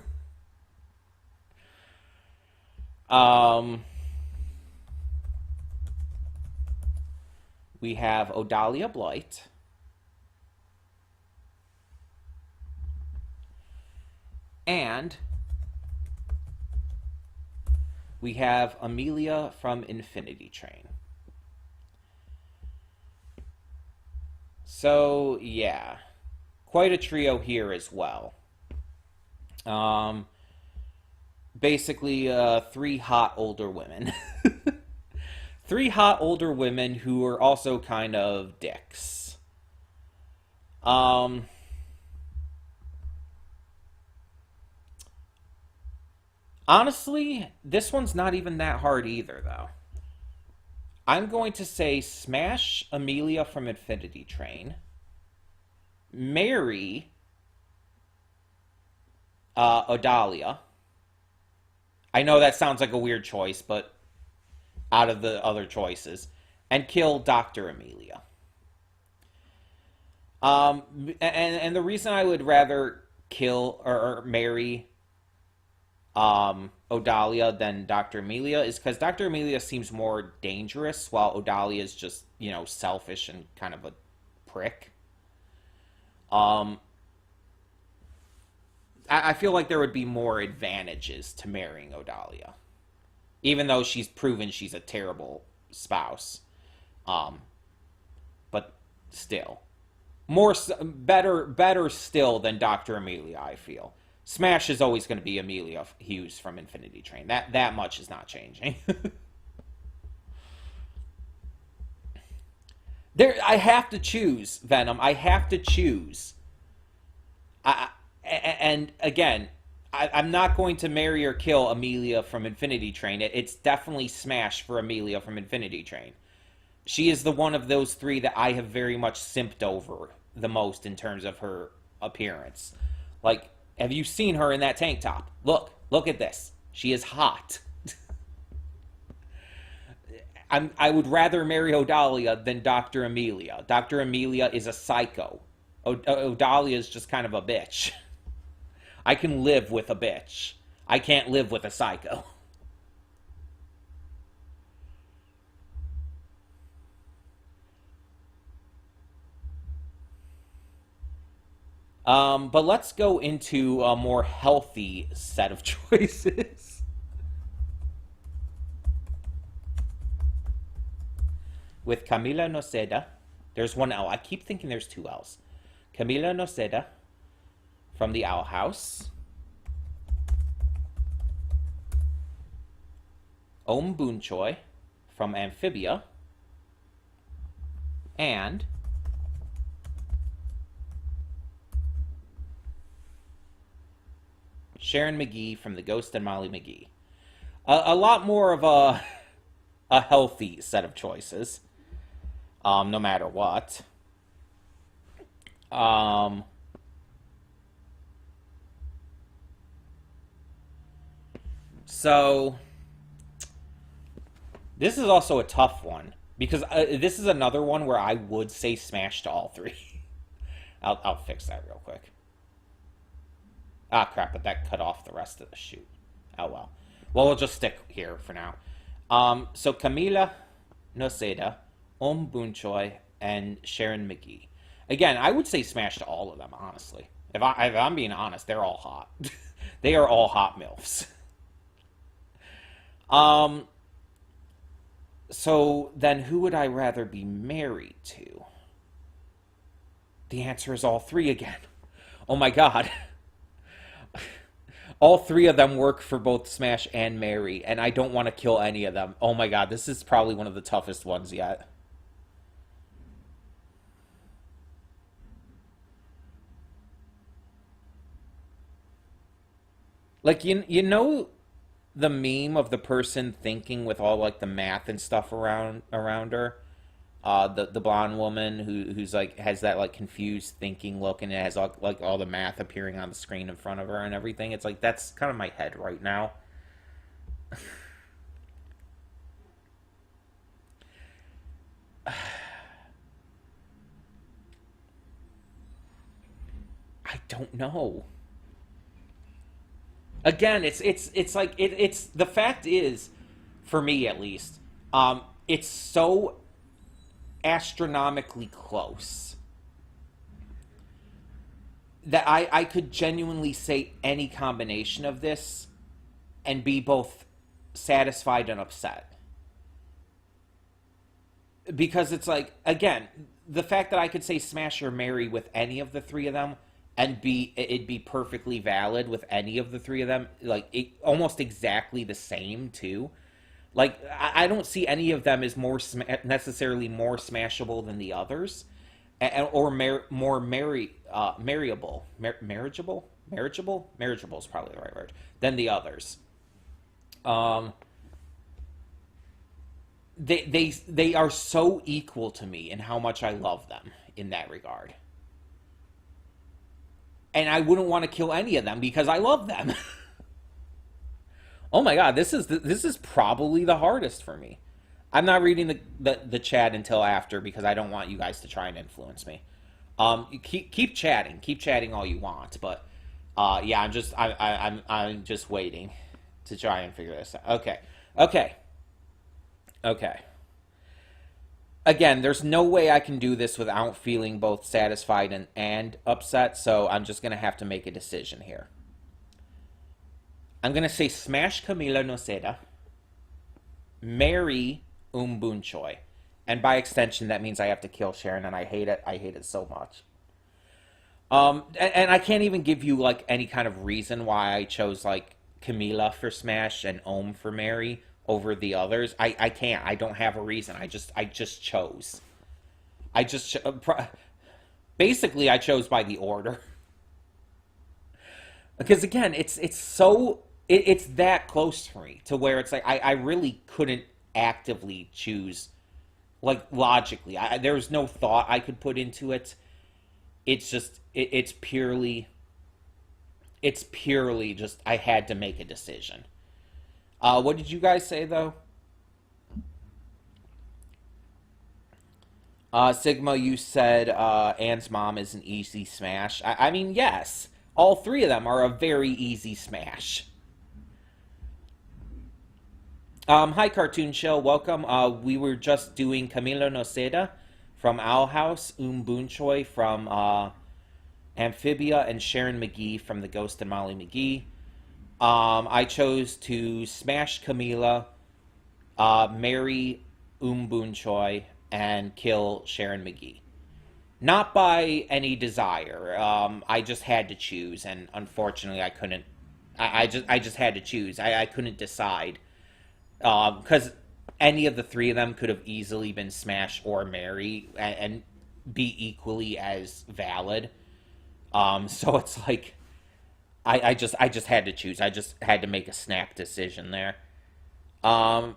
We have Odalia Blight. And we have Amelia from Infinity Train. So, yeah. Quite a trio here as well. Basically, three hot older women. Three hot older women who are also kind of dicks. Honestly, this one's not even that hard either, though. I'm going to say smash Amelia from Infinity Train. Marry Odalia. I know that sounds like a weird choice, but out of the other choices. And kill Dr. Amelia. And the reason I would rather kill or marry Odalia than Dr. Amelia is because Dr. Amelia seems more dangerous, while Odalia is just, selfish and kind of a prick. I feel like there would be more advantages to marrying Odalia, even though she's proven she's a terrible spouse. But still, better still than Dr. Amelia, I feel. Smash is always going to be Amelia Hughes from Infinity Train. That much is not changing. There, I have to choose Venom. I have to choose. And again, I'm not going to marry or kill Amelia from Infinity Train. It's definitely Smash for Amelia from Infinity Train. She is the one of those three that I have very much simped over the most in terms of her appearance. Like, have you seen her in that tank top? Look at this. She is hot. I would rather marry Odalia than Dr. Amelia. Dr. Amelia is a psycho. Odalia is just kind of a bitch. I can live with a bitch. I can't live with a psycho. But let's go into a more healthy set of choices. With Camila Noceda, there's one L. I keep thinking there's two L's. Camila Noceda from the Owl House. Om Boonchoi from Amphibia. And Sharon McGee from The Ghost and Molly McGee. A lot more of a healthy set of choices, no matter what. So this is also a tough one because this is another one where I would say smash to all three. I'll fix that real quick. Ah, crap, but that cut off the rest of the shoot. Oh, well. Well, we'll just stick here for now. So Camila Noceda, Om Boonchoi, and Sharon McGee. Again, I would say smash to all of them, honestly. If I'm being honest, they're all hot. They are all hot MILFs. So then who would I rather be married to? The answer is all three again. Oh my god. All three of them work for both Smash and Mary, and I don't want to kill any of them. Oh my god, this is probably one of the toughest ones yet. Like, you know the meme of the person thinking with all, like, the math and stuff around her? The blonde woman who's like has that like confused thinking look, and it has like all the math appearing on the screen in front of her and everything. It's like that's kind of my head right now. I don't know. Again, it's like it's the fact is, for me at least, it's so astronomically close that I could genuinely say any combination of this and be both satisfied and upset. Because it's like, again, the fact that I could say smash or marry with any of the three of them and it'd be perfectly valid with any of the three of them, like almost exactly the same too. Like I don't see any of them as necessarily more smashable than the others, or more marriageable is probably the right word than the others. Um, they are so equal to me in how much I love them in that regard, and I wouldn't want to kill any of them because I love them. Oh my god, this is probably the hardest for me. I'm not reading the chat until after because I don't want you guys to try and influence me. You keep chatting all you want, but yeah, I'm just waiting to try and figure this out. Okay, okay. Again, there's no way I can do this without feeling both satisfied and upset, so I'm just gonna have to make a decision here. I'm gonna say smash Camila Noceda, marry Choi, and by extension, that means I have to kill Sharon, and I hate it. I hate it so much. And I can't even give you like any kind of reason why I chose like Camila for Smash and for Mary over the others. I can't. I don't have a reason. I just chose. I just basically I chose by the order because again, it's so it's that close for me to where it's like I really couldn't actively choose like logically. There was no thought I could put into it. It's just it's purely just I had to make a decision. What did you guys say though? Sigma, you said Anne's mom is an easy smash. I mean, yes, all three of them are a very easy smash. Hi, Cartoon Show. Welcome. We were just doing Camilo Noceda from Owl House, Boon Choi from Amphibia, and Sharon McGee from The Ghost and Molly McGee. I chose to smash Camila, marry Boon Choi, and kill Sharon McGee. Not by any desire. I just had to choose, and unfortunately, I couldn't. I just had to choose. I couldn't decide because any of the three of them could have easily been Smash or Mary and be equally as valid. So it's like I just had to choose. I just had to make a snap decision there. Um,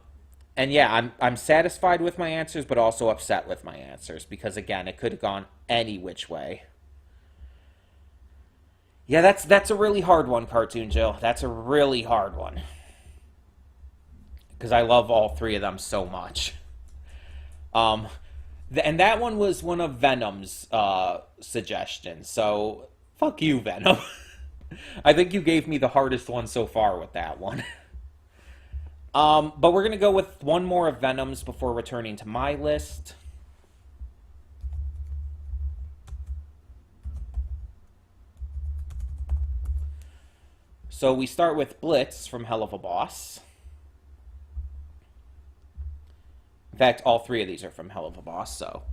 and yeah, I'm satisfied with my answers, but also upset with my answers because again, it could have gone any which way. Yeah, that's a really hard one, Cartoon Jill. That's a really hard one because I love all three of them so much. Um, and that one was one of Venom's suggestions. So fuck you, Venom. I think you gave me the hardest one so far with that one. But we're gonna go with one more of Venom's before returning to my list. So we start with Blitz from Hell of a Boss. In fact, all three of these are from Hell of a Boss. So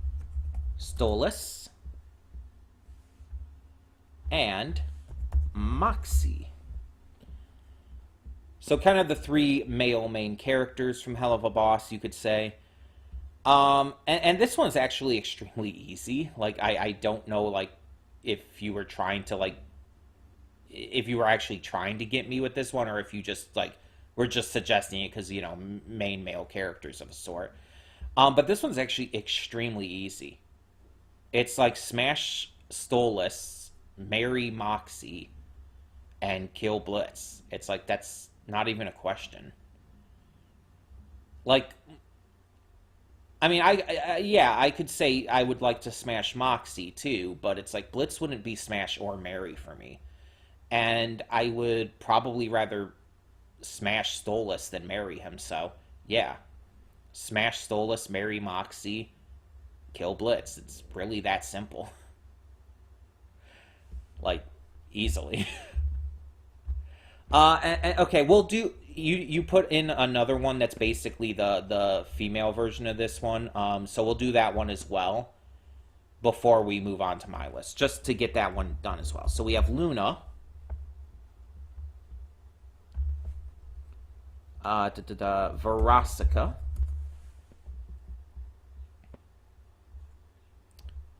Stolas and Moxie. So kind of the three male main characters from Hell of a Boss, you could say. And this one's actually extremely easy. Like I don't know like if you were trying to like if you were actually trying to get me with this one or if you just like were just suggesting it because you know main male characters of a sort. But this one's actually extremely easy. It's like Smash Stolas, marry Moxie, and kill Blitz. It's like that's not even a question. Like, I mean, yeah, I could say I would like to smash Moxie too, but it's like Blitz wouldn't be smash or marry for me, and I would probably rather smash Stolas than marry him. So yeah, smash Stolas, marry Moxie, kill Blitz. It's really that simple. Like easily. Okay, we'll do. You put in another one that's basically the female version of this one. So we'll do that one as well before we move on to my list, just to get that one done as well. So we have Luna, Verasica,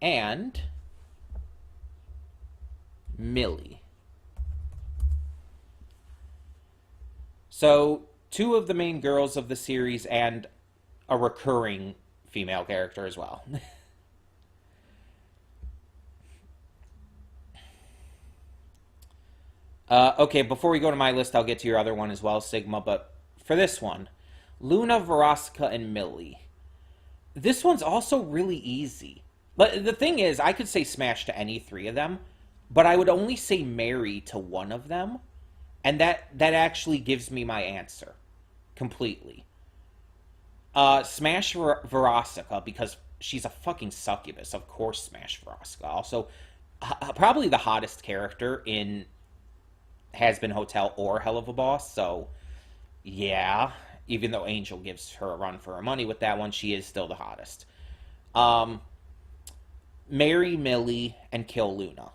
and Millie. So, two of the main girls of the series and a recurring female character as well. Okay, before we go to my list, I'll get to your other one as well, Sigma. But for this one, Luna, Verosca, and Millie. This one's also really easy. But the thing is, I could say smash to any three of them, but I would only say marry to one of them, and that actually gives me my answer completely. Smash Verosca because she's a fucking succubus. Of course, smash Verosca. Also, probably the hottest character in Has Been Hotel or Hell of a Boss. So, yeah, even though Angel gives her a run for her money with that one, she is still the hottest. Um, Marry Millie and kill Luna.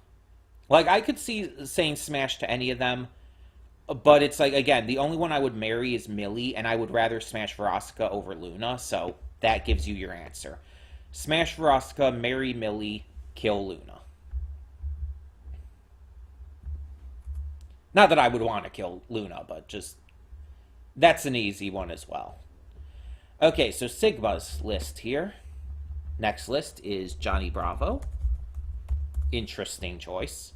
Like I could see saying smash to any of them, but it's like again, the only one I would marry is Millie, and I would rather smash Verosca over Luna. So that gives you your answer. Smash Veronica, marry Millie, kill Luna. Not that I would want to kill Luna, but just that's an easy one as well. Okay, so Sigma's list here. Next list is Johnny Bravo. Interesting choice.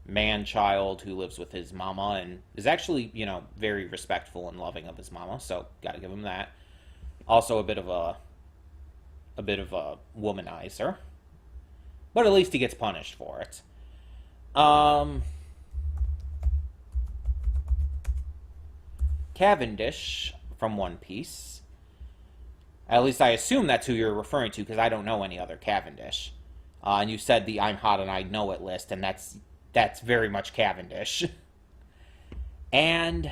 Man-child who lives with his mama and is actually, very respectful and loving of his mama, so gotta give him that. Also a bit of a womanizer. But at least he gets punished for it. Cavendish from One Piece. At least I assume that's who you're referring to, because I don't know any other Cavendish. And you said the I'm hot and I know it list, and that's very much Cavendish. And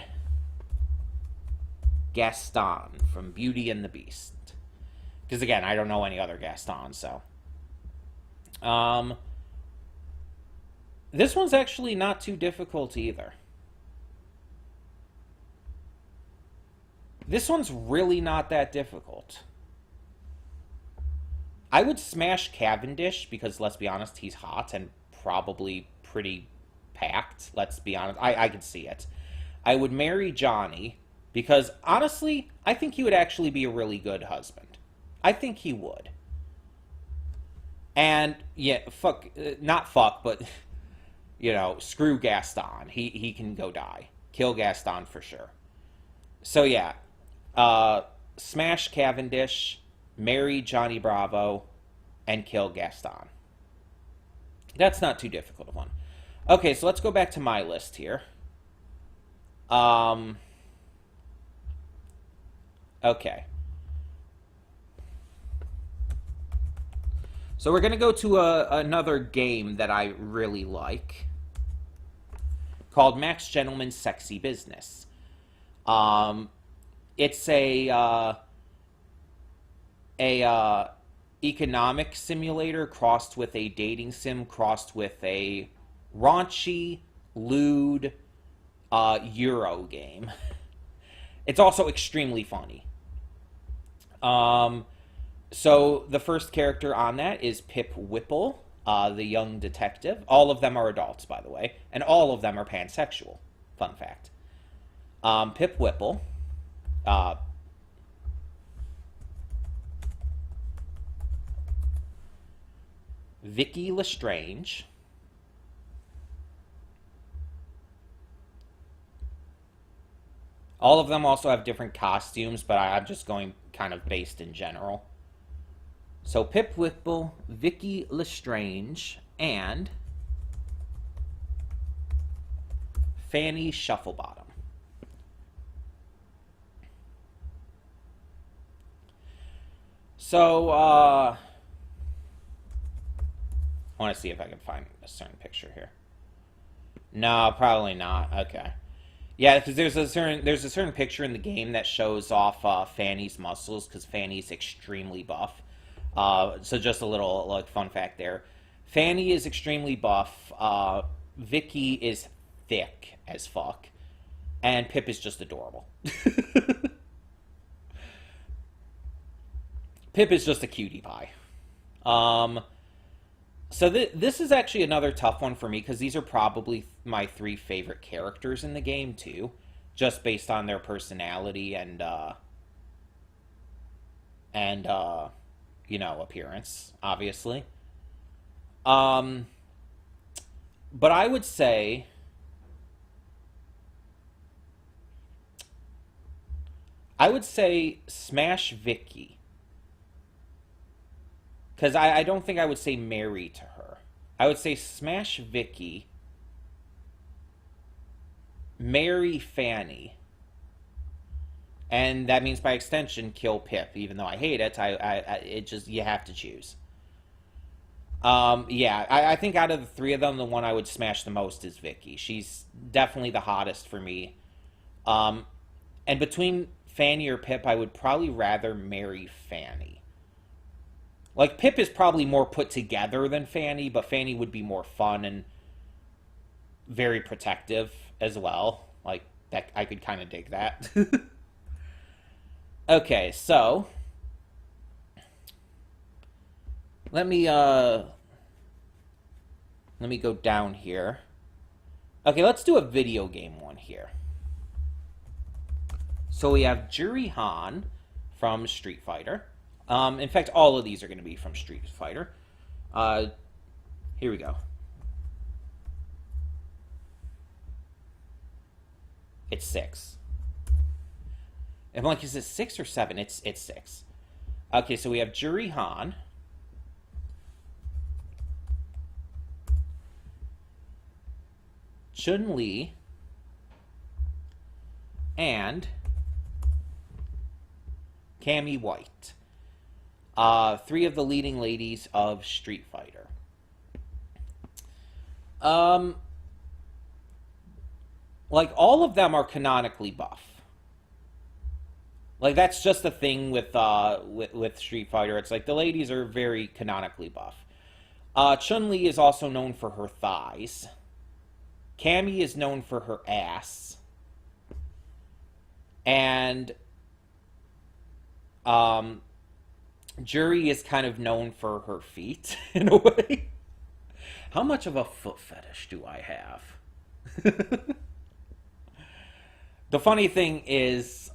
Gaston from Beauty and the Beast. Because again, I don't know any other Gaston, so. This one's actually not too difficult either. This one's really not that difficult. I would smash Cavendish because, let's be honest, he's hot and probably pretty packed. Let's be honest. I can see it. I would marry Johnny because, honestly, I think he would actually be a really good husband. I think he would. And, yeah, but, screw Gaston. He can go die. Kill Gaston for sure. So, yeah. Smash Cavendish, marry Johnny Bravo, and kill Gaston. That's not too difficult of one. Okay, so let's go back to my list here. Okay. So we're going to go to another game that I really like called Max Gentleman's Sexy Business. It's a economic simulator crossed with a dating sim crossed with a raunchy, lewd Euro game. It's also extremely funny. So the first character on that is Pip Whipple, the young detective. All of them are adults, by the way, and all of them are pansexual. Fun fact. Pip Whipple. Vicky Lestrange. All of them also have different costumes, but I'm just going kind of based in general. So Pip Whipple, Vicky Lestrange, and Fanny Shufflebottom. So, I want to see if I can find a certain picture here. No, probably not. Okay. Yeah, because there's a certain picture in the game that shows off Fanny's muscles, because Fanny's extremely buff. So just a little fun fact there. Fanny is extremely buff. Vicky is thick as fuck, and Pip is just adorable. Pip is just a cutie pie. So this is actually another tough one for me because these are probably my three favorite characters in the game too, just based on their personality and appearance, obviously. But I would say smash Vicky. Because I don't think I would say marry to her. I would say smash Vicky, marry Fanny, and that means by extension kill Pip. Even though I hate it, it just you have to choose. I think out of the three of them, the one I would smash the most is Vicky. She's definitely the hottest for me. And between Fanny or Pip, I would probably rather marry Fanny. Like, Pip is probably more put together than Fanny, but Fanny would be more fun and very protective as well. Like, that I could kind of dig that. Okay, so Let me go down here. Okay, let's do a video game one here. So we have Juri Han from Street Fighter. In fact, all of these are going to be from Street Fighter. Here we go. It's 6. I'm like, is it 6 or 7? It's 6. Okay, so we have Juri Han. Chun-Li. And Cammy White. 3 of the leading ladies of Street Fighter. Like, all of them are canonically buff. Like, that's just the thing with Street Fighter. It's like the ladies are very canonically buff. Chun-Li is also known for her thighs. Cammy is known for her ass. And Juri is kind of known for her feet, in a way. How much of a foot fetish do I have? The funny thing is,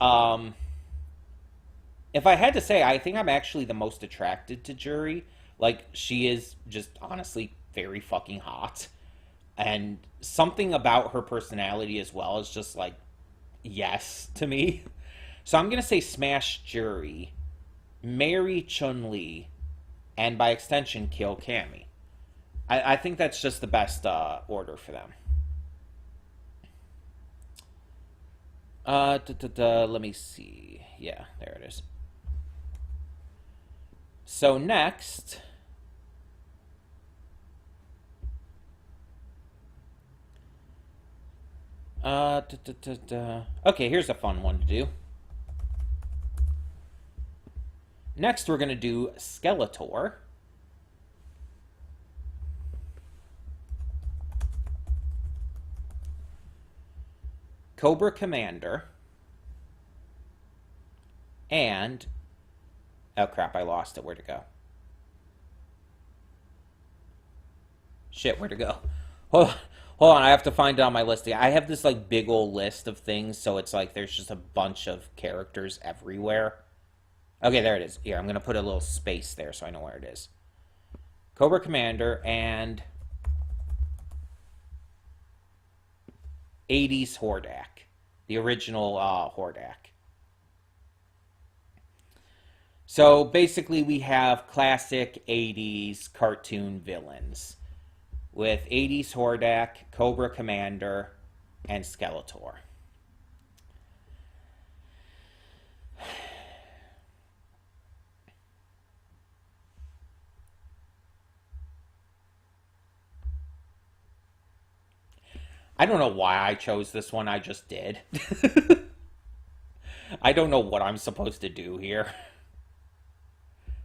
if I had to say, I think I'm actually the most attracted to Juri. Like, she is just honestly very fucking hot. And something about her personality as well is just like, yes to me. So I'm going to say smash Juri, marry Chun-Li, and by extension, kill Cammy. I think that's just the best order for them. Let me see. Yeah, there it is. So next, okay, here's a fun one to do. Next, we're going to do Skeletor. Cobra Commander. And... oh crap, I lost it. Where'd it go? Shit, where'd it go? Hold on, I have to find it on my listing. I have this like big old list of things, so it's like there's just a bunch of characters everywhere. Okay, there it is. Here, I'm going to put a little space there so I know where it is. Cobra Commander and 80s Hordak. The original Hordak. So basically we have classic 80s cartoon villains with 80s Hordak, Cobra Commander, and Skeletor. I don't know why I chose this one, I just did. I don't know what I'm supposed to do here.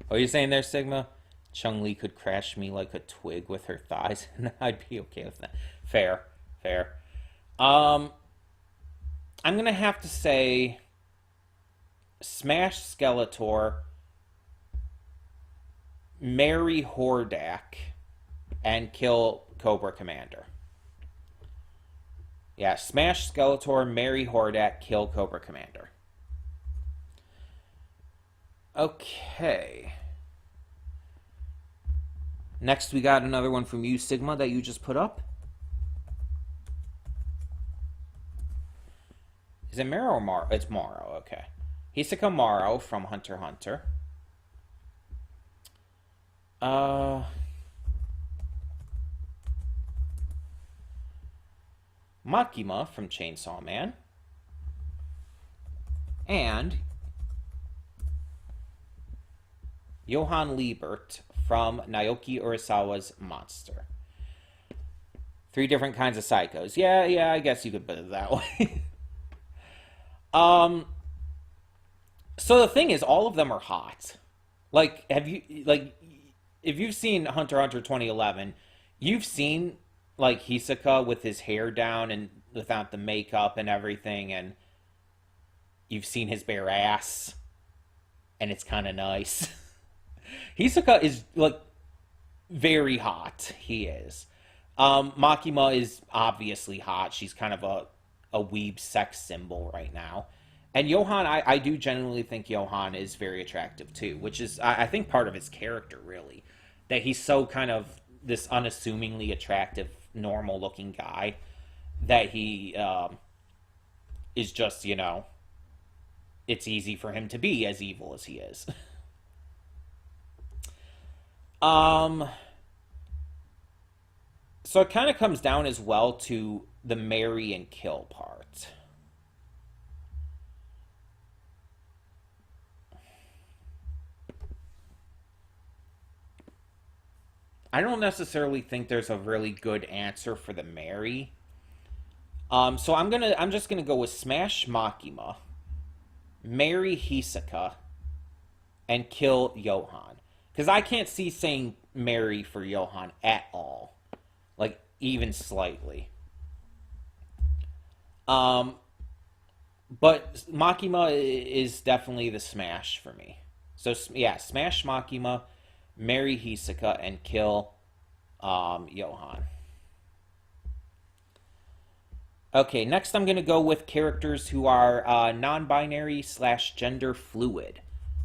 What are you saying there, Sigma? Chun-Li could crash me like a twig with her thighs, and I'd be okay with that. Fair, fair. I'm gonna have to say smash Skeletor, marry Hordak, and kill Cobra Commander. Yeah, smash Skeletor, marry Hordak, kill Cobra Commander. Okay. Next, we got another one from you, Sigma, that you just put up. Is it Maro or Maro? It's Maro, okay. Hisoka Maro from Hunter x Hunter. Makima from Chainsaw Man. And Johann Liebert from Naoki Urasawa's Monster. 3 different kinds of psychos. Yeah, I guess you could put it that way. So the thing is, all of them are hot. Like, if you've seen Hunter x Hunter 2011, you've seen, like, Hisoka with his hair down and without the makeup and everything, and you've seen his bare ass, and it's kind of nice. Hisoka is, like, Very hot, he is. Makima is obviously hot. She's kind of a weeb sex symbol right now. And Johan, I do genuinely think Johan is very attractive too, which is, I think, part of his character, really. That he's so kind of this unassumingly attractive, normal looking guy that he is just, it's easy for him to be as evil as he is. um, so it kind of comes down as well to the marry and kill part. I don't necessarily think there's a really good answer for the marry. So I'm just gonna go with Smash Makima, marry Hisaka, and kill Johan. Because I can't see saying marry for Johan at all. Like, even slightly. Um, but Makima is definitely the smash for me. So, yeah, smash Makima, marry Hisaka, and kill Johan. Okay, next I'm going to go with characters who are non-binary slash gender fluid.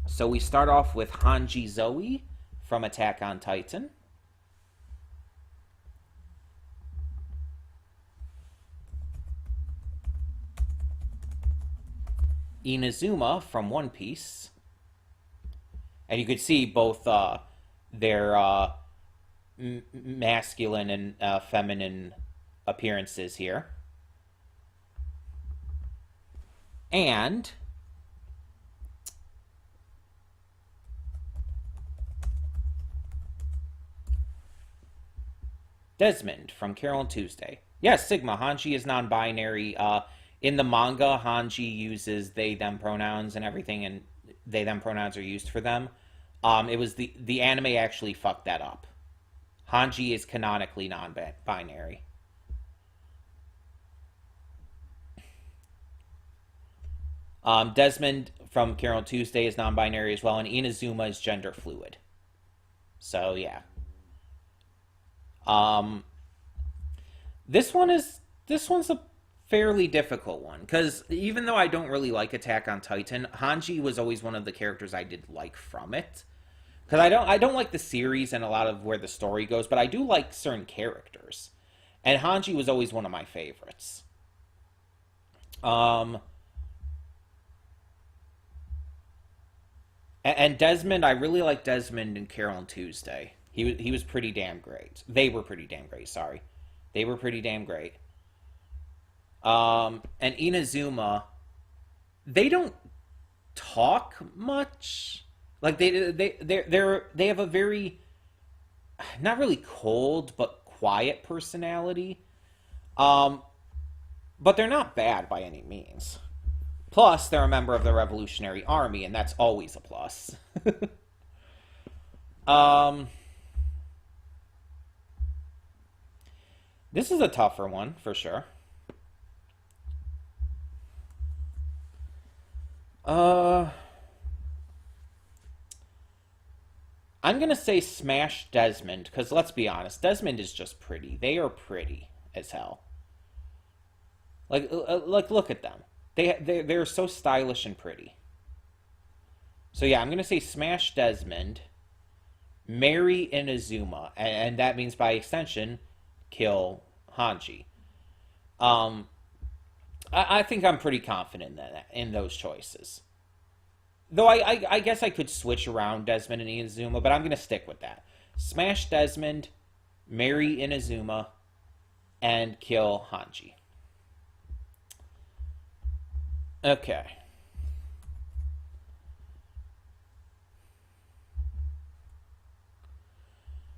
So we start off with Hanji Zoe from Attack on Titan. Inazuma from One Piece. And you could see both their masculine and feminine appearances here. And Desmond from Carol and Tuesday. Yes, Sigma. Hanji is non-binary. In the manga, Hanji uses they them pronouns and everything, and they them pronouns are used for them. It was the anime actually fucked that up. Hanji is canonically non-binary. Desmond from Carol Tuesday is non-binary as well, and Inazuma is gender fluid. So yeah. Um, this one's a fairly difficult one because even though I don't really like Attack on Titan, Hanji was always one of the characters I did like from it. Because I don't like the series and a lot of where the story goes, but I do like certain characters, and Hanji was always one of my favorites. Um, and Desmond, I really like Desmond and Carol and Tuesday. He was pretty damn great. They were pretty damn great. Sorry, they were pretty damn great. And Inazuma, they don't talk much. Like they have a very not really cold but quiet personality. Um, but they're not bad by any means. Plus, they're a member of the Revolutionary Army, and that's always a plus. um, this is a tougher one for sure. Uh, I'm gonna say smash Desmond because let's be honest, Desmond is just pretty. They are pretty as hell. Like look at them. They're so stylish and pretty. So yeah, I'm gonna say smash Desmond, marry Inazuma, and that means by extension, kill Hanji. Um, I think I'm pretty confident in those choices. Though I guess I could switch around Desmond and Inazuma, but I'm gonna stick with that. Smash Desmond, marry Inazuma, and kill Hanji. Okay.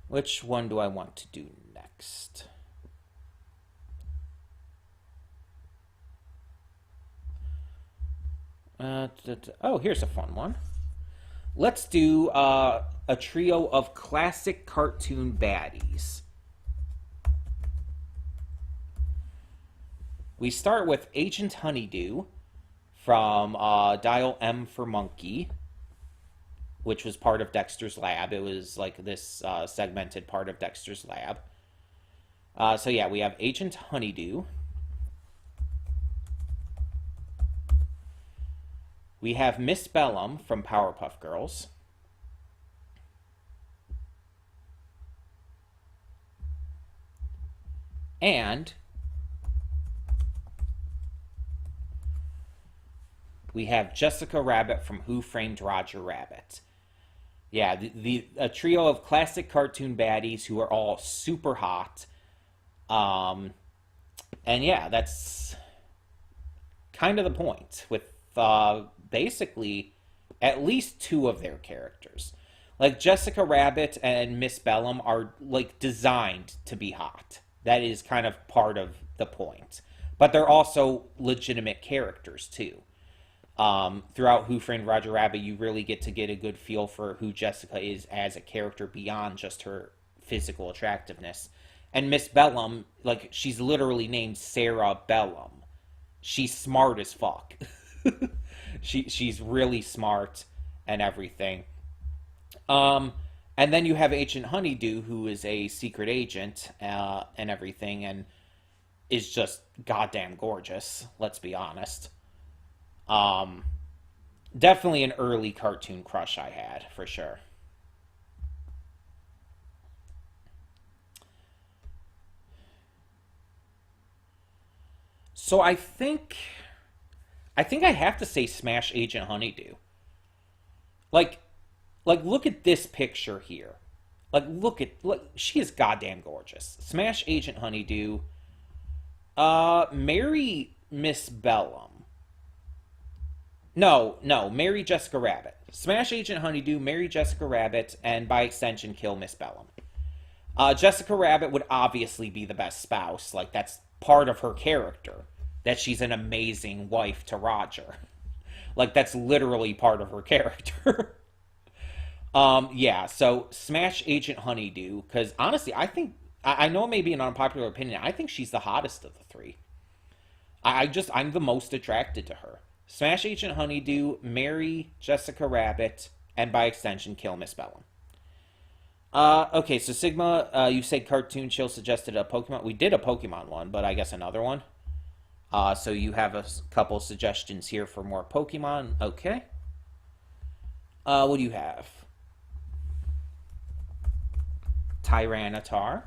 Which one do I want to do next? Oh, here's a fun one. Let's do a trio of classic cartoon baddies. We start with Agent Honeydew from Dial M for Monkey. which was part of Dexter's lab. It was like this segmented part of Dexter's lab. So yeah, we have Agent Honeydew. We have Miss Bellum from Powerpuff Girls. And we have Jessica Rabbit from Who Framed Roger Rabbit. Yeah, a trio of classic cartoon baddies who are all super hot. And yeah, that's kind of the point with basically at least two of their characters. Like Jessica Rabbit and Miss Bellum are like designed to be hot. That is kind of part of the point. But they're also legitimate characters too. Throughout Who Framed Roger Rabbit, you really get to get a good feel for who Jessica is as a character beyond just her physical attractiveness. And Miss Bellum, like, she's literally named Sarah Bellum. She's smart as fuck. She's really smart and everything. And then you have Agent Honeydew, who is a secret agent and everything, and is just goddamn gorgeous. Let's be honest. Definitely an early cartoon crush I had, for sure. So I think I have to say Smash Agent Honeydew. Like look at this picture here. Look, she is goddamn gorgeous. Smash Agent Honeydew. Marry Miss Bellum. No, marry Jessica Rabbit. Smash Agent Honeydew, marry Jessica Rabbit, and by extension, kill Miss Bellum. Jessica Rabbit would obviously be the best spouse. Like, that's part of her character. That she's an amazing wife to Roger. Like, that's literally part of her character. Yeah, so Smash Agent Honeydew, because honestly, I know it may be an unpopular opinion, I think she's the hottest of the three. I'm the most attracted to her. Smash Agent Honeydew, marry Jessica Rabbit, and by extension, kill Miss Bellum. Okay, so Sigma, you said Cartoon Chill suggested a Pokemon. We did a Pokemon one, but I guess another one. So you have a couple suggestions here for more Pokemon. Okay. What do you have? Tyranitar.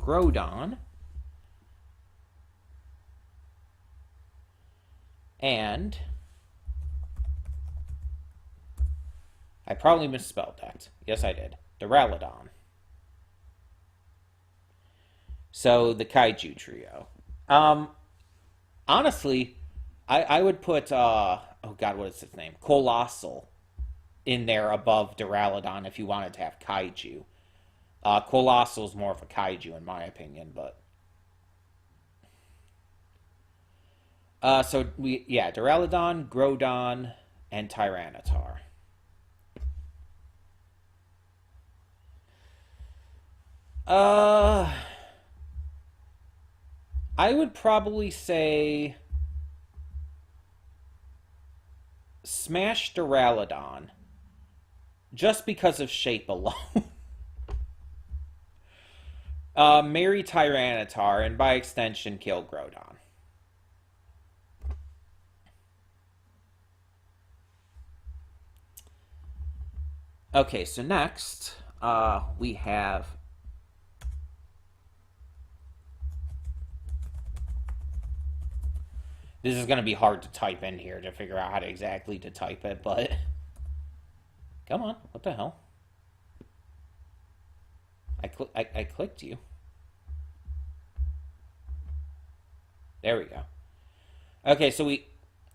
Groudon. And I probably misspelled that. Yes, I did. Duraludon. So the Kaiju trio. Honestly, I would put oh god, what is his name? Colossal in there above Duraludon if you wanted to have Kaiju. Colossal's more of a Kaiju in my opinion, but Duraludon, Groudon, and Tyranitar. Uh, I would probably say smash Duraludon just because of shape alone. Marry Tyranitar and by extension kill Groudon. Okay, so next we have this is going to be hard to type in here to figure out how to exactly to type it, but come on, what the hell? I clicked you. There we go. Okay, so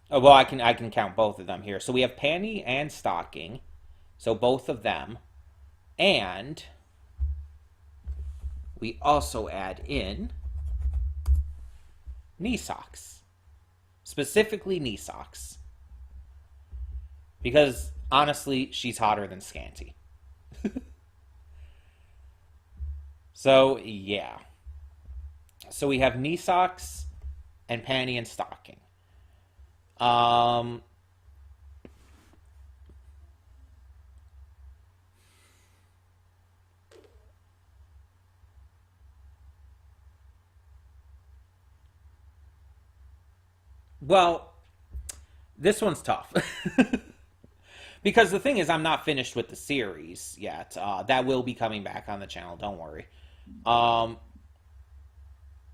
well, I can count both of them here. So we have Panty and Stocking. So both of them. And we also add in knee socks. Specifically knee socks. Because honestly, she's hotter than Scanty. So, yeah. So we have knee socks and Panty and Stocking. Well, this one's tough. Because the thing is, I'm not finished with the series yet. That will be coming back on the channel, don't worry. Um,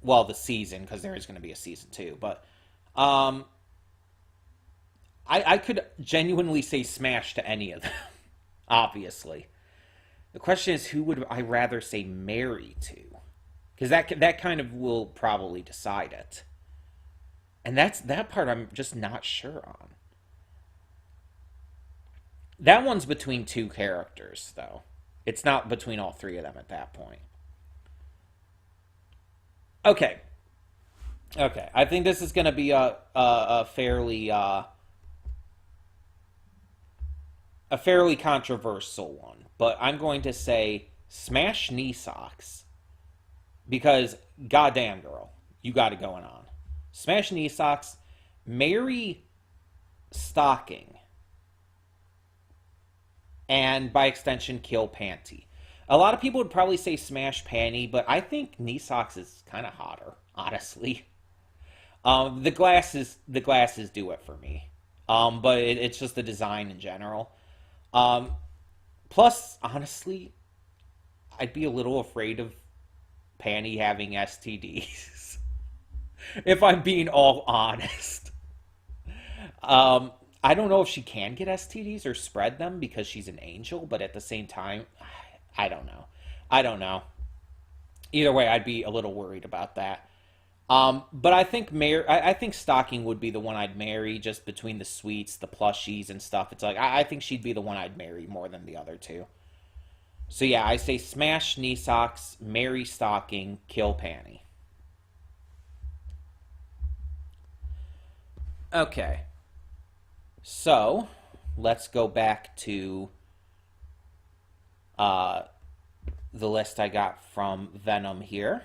well, the season, because there is going to be a season 2. But um, I could genuinely say Smash to any of them, obviously. The question is, who would I rather say marry to? Because that kind of will probably decide it. And that part I'm just not sure on. That one's between two characters, though. It's not between all three of them at that point. Okay, okay. I think this is going to be a fairly controversial one, but I'm going to say smash knee socks because goddamn girl, you got it going on. Smash knee socks, marry stocking, and by extension, kill panty. A lot of people would probably say smash panty, but I think knee socks is kind of hotter, honestly. The glasses do it for me, but it's just the design in general. Um, Plus, honestly, I'd be a little afraid of Panty having STDs, if I'm being all honest. I don't know if she can get STDs or spread them because she's an angel, but at the same time, I don't know. I don't know. Either way, I'd be a little worried about that. But I think Stocking would be the one I'd marry just between the sweets, the plushies, and stuff. It's like I think she'd be the one I'd marry more than the other two. So yeah, I say smash knee socks, marry Stocking, kill Panty. Okay, so let's go back to uh, the list I got from Venom here.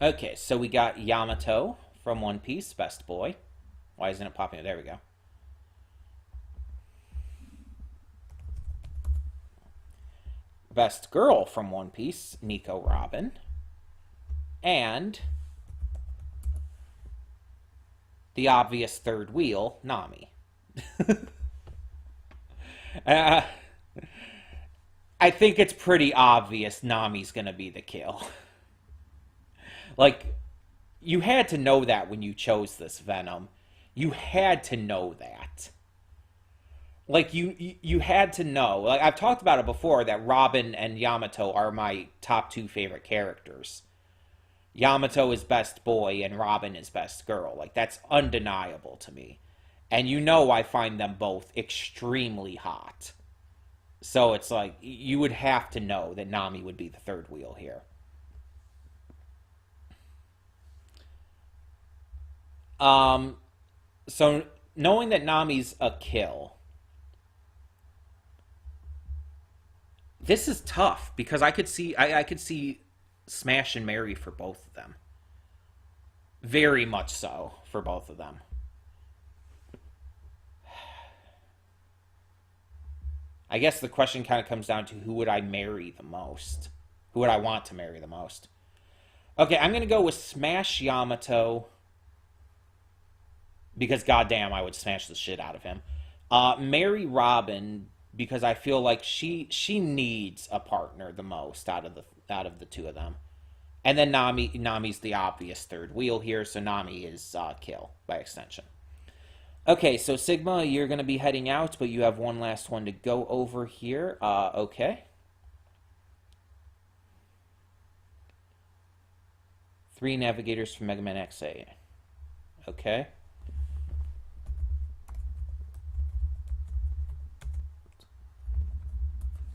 Okay, so we got Yamato from One Piece, best boy. Why isn't it popping? There we go. Best girl from One Piece, Nico Robin. And the obvious third wheel, Nami. uh, I think it's pretty obvious Nami's gonna be the kill. Like, you had to know that when you chose this Venom. You had to know that. Like you had to know. Like I've talked about it before that Robin and Yamato are my top two favorite characters. Yamato is best boy and Robin is best girl. Like that's undeniable to me. And you know I find them both extremely hot. So it's like you would have to know that Nami would be the third wheel here. Um so knowing that Nami's a kill, this is tough because I could see Smash and Marry for both of them. Very much so for both of them. I guess the question kind of comes down to who would I marry the most? Who would I want to marry the most? Okay, I'm gonna go with Smash Yamato because goddamn, I would smash the shit out of him. Marry Robin because I feel like she needs a partner the most out of the two of them. And then Nami's the obvious third wheel here, so Nami is kill by extension. Okay, so Sigma, you're going to be heading out, but you have one last one to go over here. Okay. Three navigators from Mega Man X8. Okay.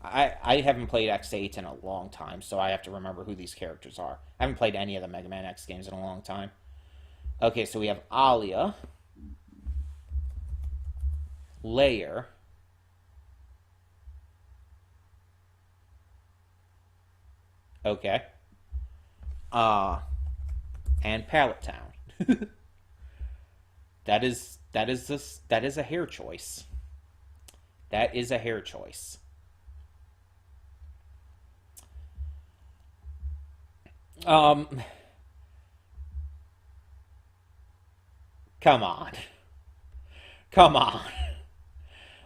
I haven't played X8 in a long time, so I have to remember who these characters are. I haven't played any of the Mega Man X games in a long time. Okay, so we have Alia, Layer, okay, uh, and Pallet Town. that is a hair choice. That is a hair choice. Um, Come on. Come on.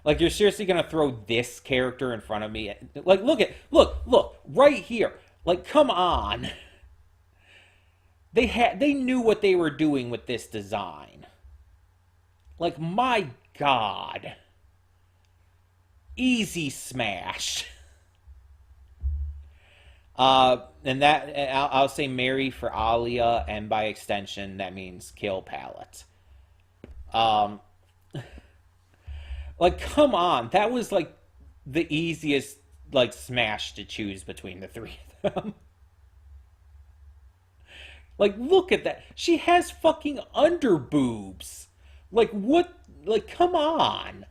Like, you're seriously gonna throw this character in front of me? Like, look, right here. Like, come on. They knew what they were doing with this design. Like, my God. Easy smash. And that I'll say Mary for Alia, and by extension, that means kill Palette. Um, like, come on, that was like the easiest like smash to choose between the three of them. Like, look at that. She has fucking under boobs. Like, what? Like, come on.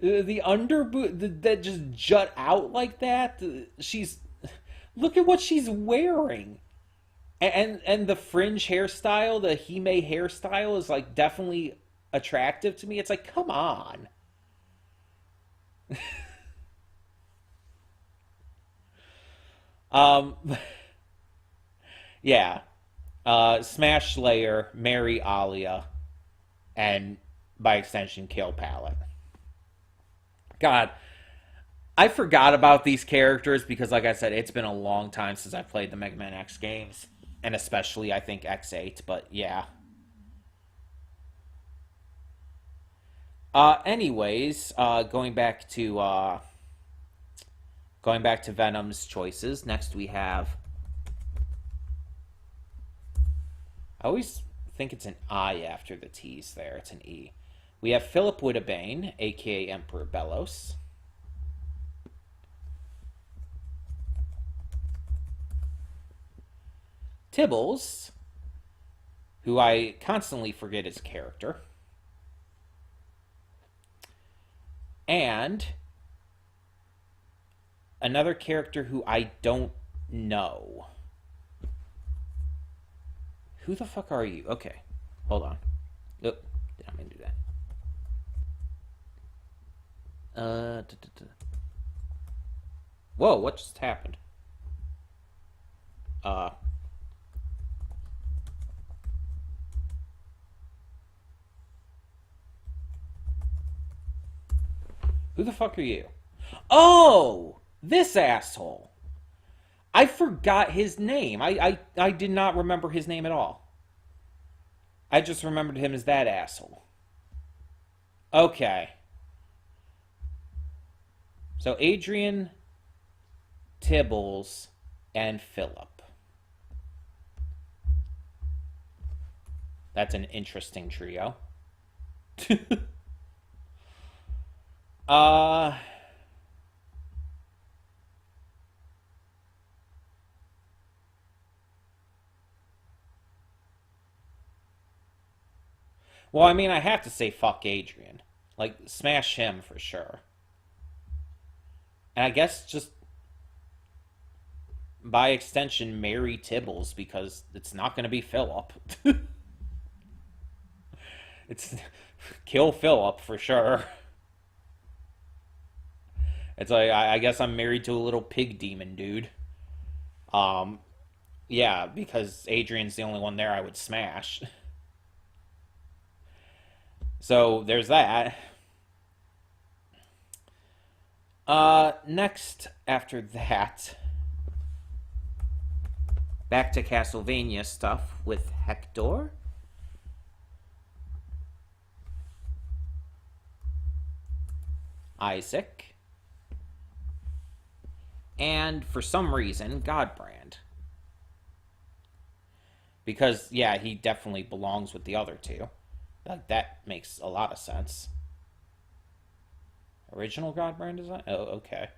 The under that just jut out like that. She's look at what she's wearing. And the fringe hairstyle, the Hime hairstyle is like definitely attractive to me. It's like, come on. Um yeah. Smash Slayer, marry Alia, and by extension kill Palette. God, I forgot about these characters because, like I said, it's been a long time since I played the Mega Man X games, and especially I think X8. But yeah. Anyways, going back to Venom's choices. Next, we have. I always think it's an I after the T's there. It's an E. We have Philip Wittebane, aka Emperor Bellos. Tibbles, who I constantly forget his character. And another character who I don't know. Who the fuck are you? Okay, hold on. Oh, I'm gonna do that. Whoa, what just happened? Who the fuck are you? Oh, this asshole. I forgot his name. I did not remember his name at all. I just remembered him as that asshole. Okay. So Adrian, Tibbles, and Philip. That's an interesting trio. uh Well, I mean, I have to say fuck Adrian. Like, smash him for sure. And I guess just by extension, marry Tibbles because it's not going to be Philip. It's kill Philip for sure. It's like I guess I'm married to a little pig demon dude. Um, yeah, because Adrian's the only one there I would smash. So there's that. Next after that, back to Castlevania stuff with Hector. Isaac. And for some reason, Godbrand. Because, yeah, he definitely belongs with the other two. Like, that makes a lot of sense. Original Godbrand design? Oh, okay.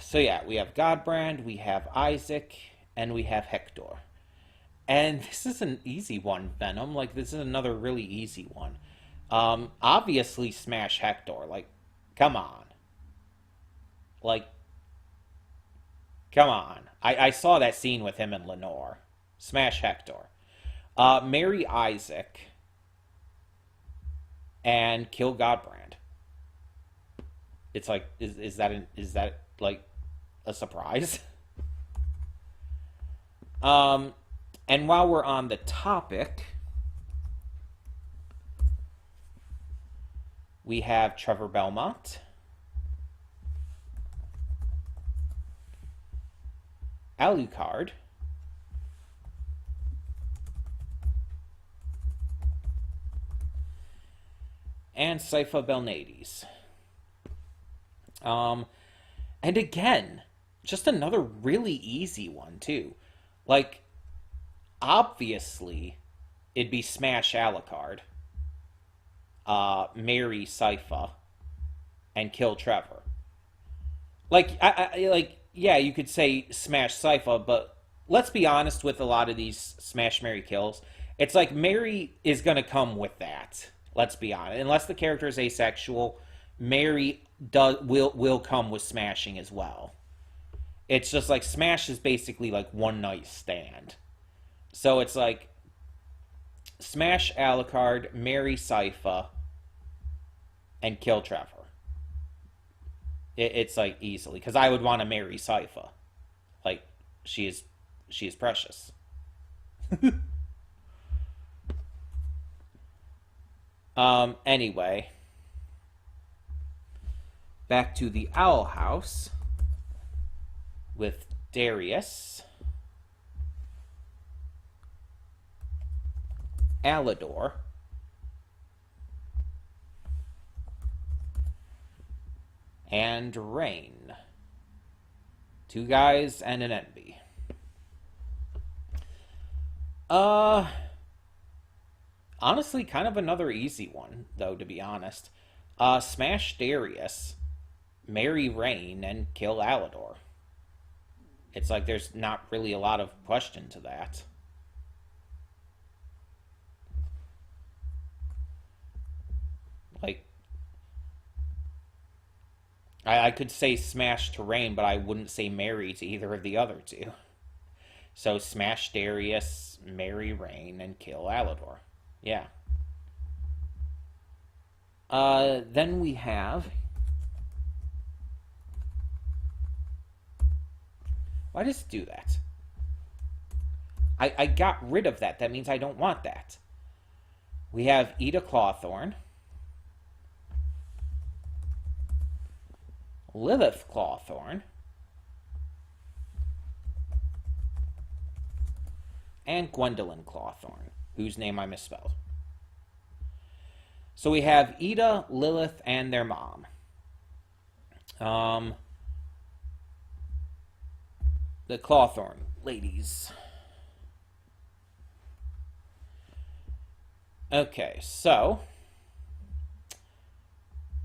So yeah, we have Godbrand, we have Isaac, and we have Hector. And this is an easy one, Venom. Like, this is another really easy one. Obviously smash Hector. Like, come on. Like, come on. I saw that scene with him and Lenore. Smash Hector. Marry Isaac and kill Godbrand. It's like, is that like a surprise? And while we're on the topic, we have Trevor Belmont, Alucard, and Sypha Belnades. And again, just another really easy one too. Like, obviously, it'd be smash Alucard, marry Sypha, and kill Trevor. Yeah, you could say smash Sypha, but let's be honest with a lot of these smash Mary kills. It's like Mary is gonna come with that. Let's be honest. Unless the character is asexual, Mary will come with smashing as well. It's just like smash is basically like one night stand. So it's like smash Alucard, marry Sypha, and kill Trevor. It's like easily, because I would want to marry Sypha. Like, she is precious. Anyway, back to the Owl House with Darius, Alador, and Rain. Two guys and an envy. Honestly, kind of another easy one, though, to be honest. Smash Darius, marry Rain, and kill Alador. It's like there's not really a lot of question to that. Like, I could say smash to Rain, but I wouldn't say marry to either of the other two. So smash Darius, marry Rain, and kill Alador. Yeah. Then we have... Why does it do that? I got rid of that. That means I don't want that. We have Eda Clawthorn, Lilith Clawthorn, and Gwendolyn Clawthorn, whose name I misspelled. So we have Eda, Lilith, and their mom. The Clawthorn ladies. Okay, so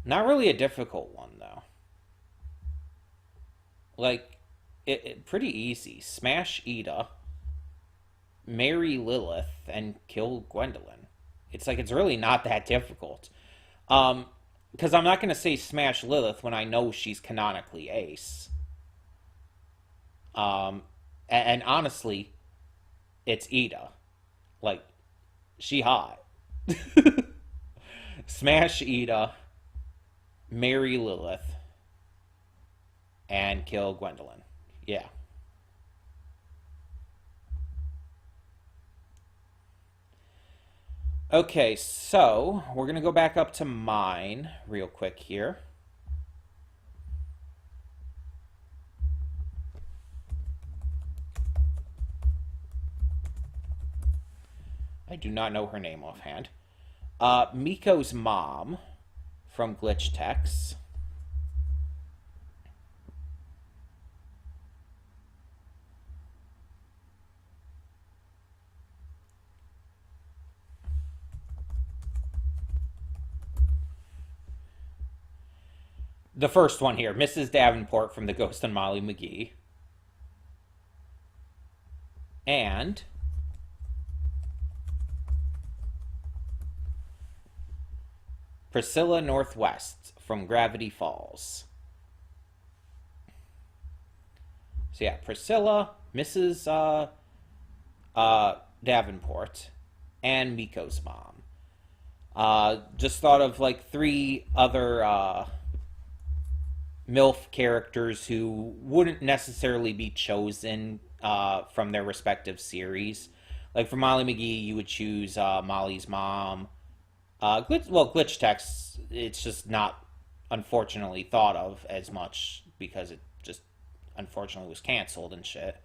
not really a difficult one though. Like, it pretty easy. Smash Eda, marry Lilith, and kill Gwendolyn. It's like, it's really not that difficult. Because I'm not going to say smash Lilith when I know she's canonically ace. And honestly, it's Eda. Like, she hot. Smash Eda, marry Lilith, and kill Gwendolyn. Yeah. Okay, so we're going to go back up to mine real quick here. I do not know her name offhand. Miko's mom from Glitch Techs. The first one here, Mrs. Davenport from The Ghost and Molly McGee. And Priscilla Northwest from Gravity Falls. So yeah, Priscilla, Mrs. Davenport, and Miko's mom. Just thought of like three other MILF characters who wouldn't necessarily be chosen from their respective series. Like for Molly McGee, you would choose Molly's mom. Glitch Text, it's just not unfortunately thought of as much because it just unfortunately was canceled and shit.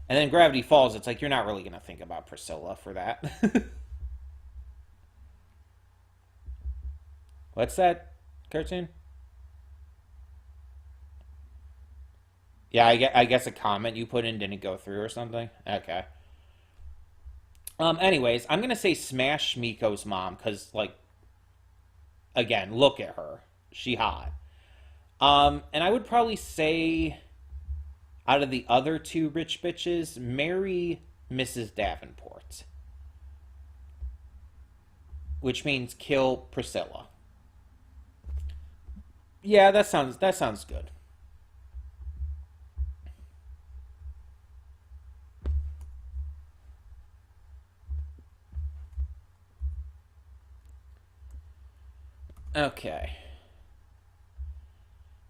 And then Gravity Falls, it's like you're not really going to think about Priscilla for that. What's that cartoon? Yeah, I guess a comment you put in didn't go through or something. Okay. Anyways, I'm gonna say smash Miko's mom because, like, again, look at her, she hot. And I would probably say, out of the other two rich bitches, marry Mrs. Davenport, which means kill Priscilla. Yeah, that sounds good. Okay.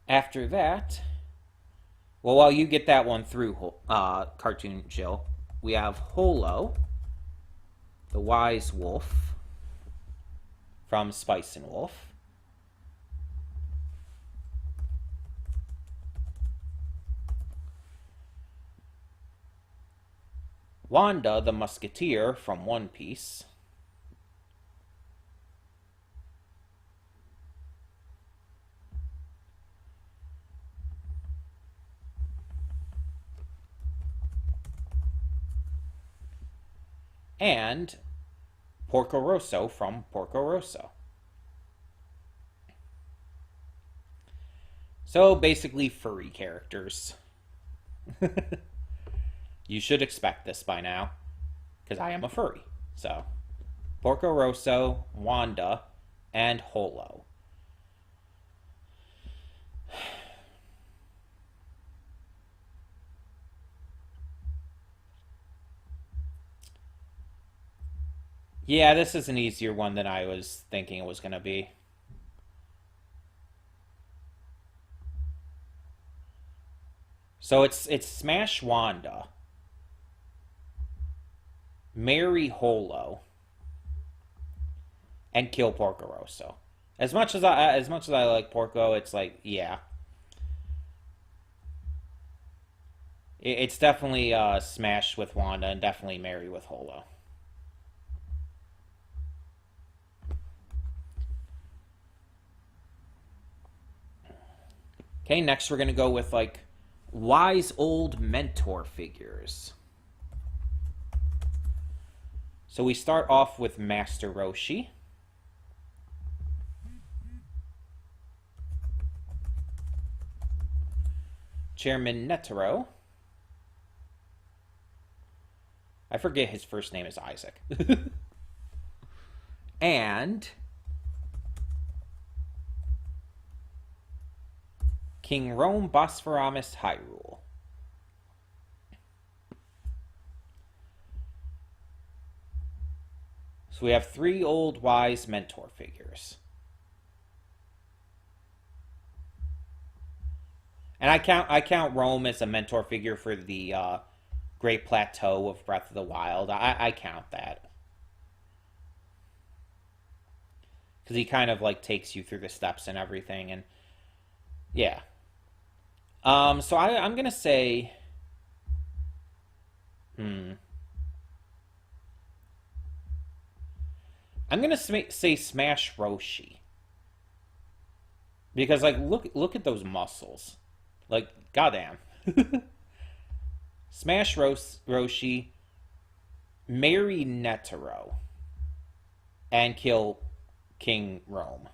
After that, well, while you get that one through, Cartoon Jill, we have Holo, the Wise Wolf from Spice and Wolf. Wanda, the Musketeer from One Piece. And Porco Rosso from Porco Rosso. So basically, furry characters. You should expect this by now, because I am a furry. So, Porco Rosso, Wanda, and Holo. Yeah, this is an easier one than I was thinking it was going to be. So it's Smash Wanda, marry Holo, and kill Porco Rosso. As much as I like Porco, it's like yeah, it's definitely Smash with Wanda and definitely marry with Holo. Okay, next we're gonna go with like wise old mentor figures. So we start off with Master Roshi. Chairman Netero. I forget his first name is Isaac. And King Rome Bosphoramus Hyrule. So we have three old wise mentor figures. And I count Rome as a mentor figure for the Great Plateau of Breath of the Wild. I count that because he kind of like takes you through the steps and everything, and yeah. So I'm gonna say, hmm, I'm gonna say Smash Roshi because like look at those muscles, like goddamn. Smash Roshi, marry Netero, and kill King Rome.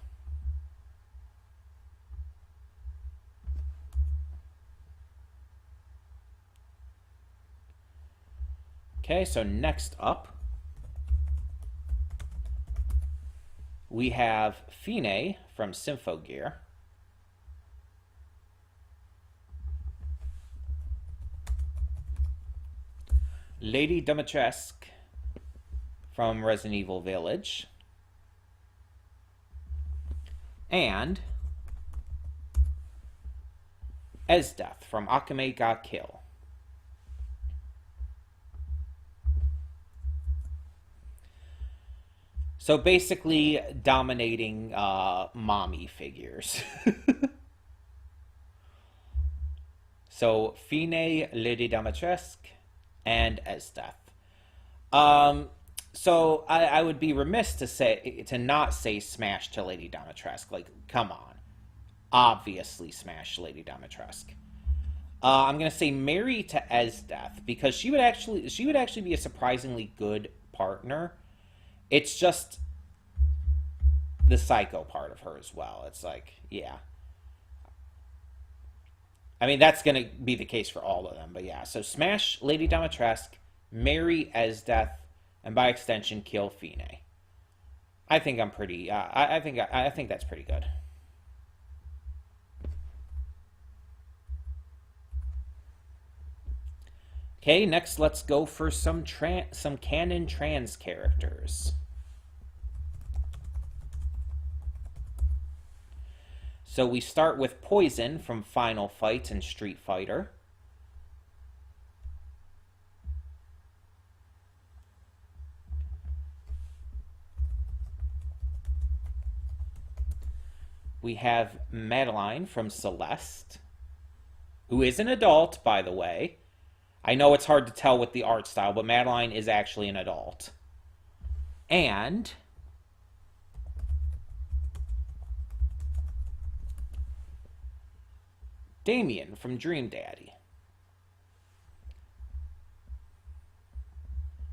Okay, so next up, we have Fine from Symphogear. Lady Dimitrescu from Resident Evil Village. And Esdeath from Akame ga Kill. So basically dominating mommy figures. So Fine, Lady Dimitrescu, and Esdeath. So I would be remiss to not say smash to Lady Dimitrescu. Like, come on. Obviously smash Lady Dimitrescu. I'm gonna say marry to Esdeath because she would actually be a surprisingly good partner. It's just the psycho part of her as well. It's like, yeah. I mean, that's going to be the case for all of them, but yeah. So smash Lady Dimitrescu, marry Esdeath, and by extension, kill Fine. I think I'm pretty. I think that's pretty good. Okay, next let's go for some canon trans characters. So we start with Poison from Final Fight and Street Fighter. We have Madeline from Celeste, who is an adult, by the way. I know it's hard to tell with the art style, but Madeline is actually an adult. And Damien from Dream Daddy.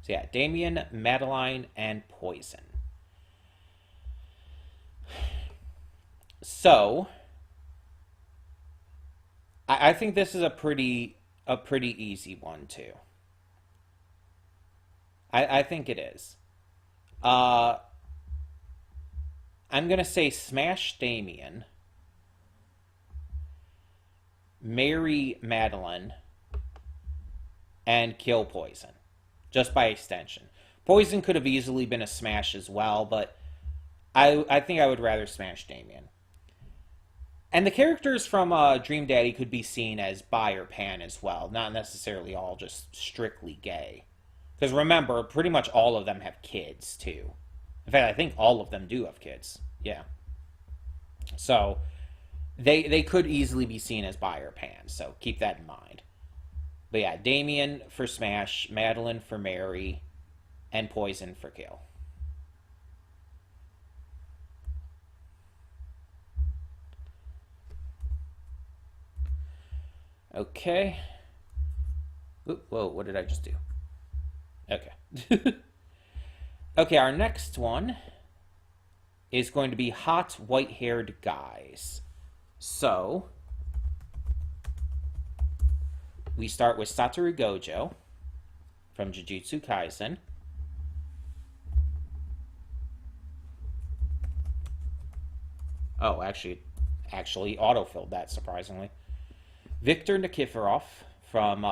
So yeah, Damien, Madeline, and Poison. So I think this is a pretty easy one too. I think it is. I'm gonna say smash Damien, marry Madeline, and kill Poison, just by extension. Poison could have easily been a smash as well, but I think I would rather smash Damien. And the characters from Dream Daddy could be seen as bi or pan as well, not necessarily all just strictly gay. Because remember, pretty much all of them have kids, too. In fact, I think all of them do have kids. Yeah. So, they could easily be seen as bi or pan, so keep that in mind. But yeah, Damien for smash, Madeline for marry, and Poison for kill. Okay. Whoa, what did I just do? Okay. Okay, our next one is going to be hot white-haired guys. So, we start with Satoru Gojo from Jujutsu Kaisen. Oh, actually autofilled that, surprisingly. Viktor Nikiforov from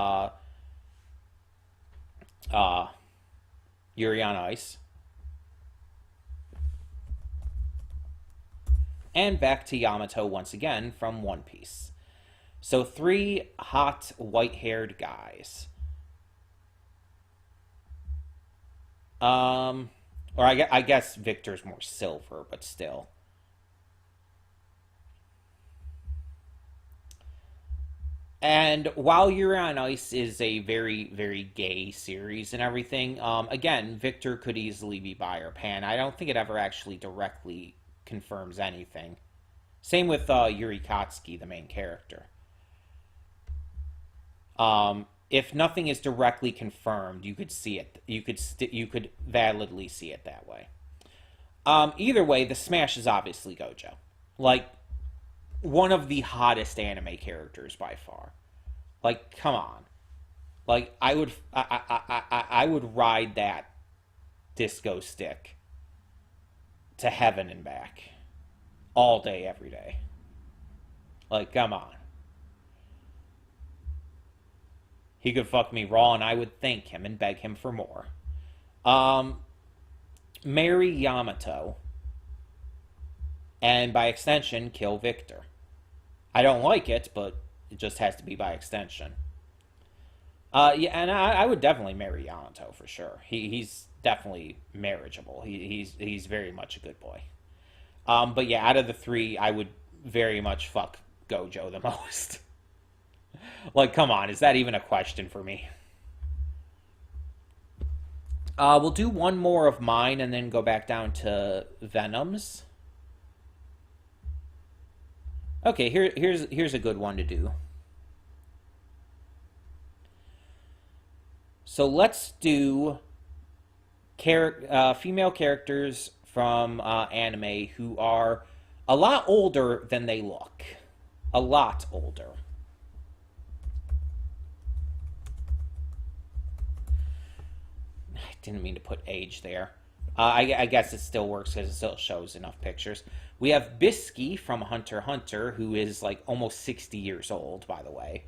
Yuri on Ice. And back to Yamato once again from One Piece. So 3 hot white-haired guys. Or I guess Victor's more silver, but still. And while Yuri on Ice is a very, very gay series and everything, again, Victor could easily be bi or pan. I don't think it ever actually directly confirms anything. Same with Yuri Katsuki, the main character. If nothing is directly confirmed, you could see it. You could validly see it that way. Either way, the smash is obviously Gojo. Like, one of the hottest anime characters by far. Like, come on. Like, I would ride that disco stick to heaven and back all day, every day. Like, come on. He could fuck me raw and I would thank him and beg him for more. marry Yamato, and by extension, kill Victor. I don't like it, but it just has to be by extension. Yeah, and I would definitely marry Yamato for sure. He's definitely marriageable. He's very much a good boy. But yeah, out of the three, I would very much fuck Gojo the most. Like, come on, is that even a question for me? We'll do one more of mine and then go back down to Venom's. Okay, here's a good one to do. So let's do female characters from anime who are a lot older than they look. A lot older. I didn't mean to put age there. I guess it still works because it still shows enough pictures. We have Bisky from Hunter x Hunter, who is like almost 60 years old, by the way.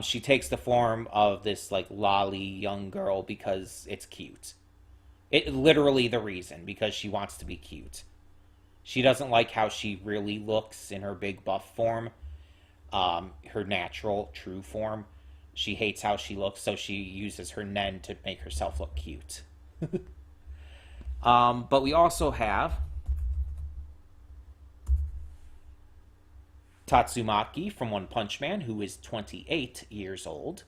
She takes the form of this like lolly young girl because it's cute. It literally the reason because she wants to be cute. She doesn't like how she really looks in her big buff form, her natural true form. She hates how she looks, so she uses her nen to make herself look cute. But we also have Tatsumaki from One Punch Man, who is 28 years old.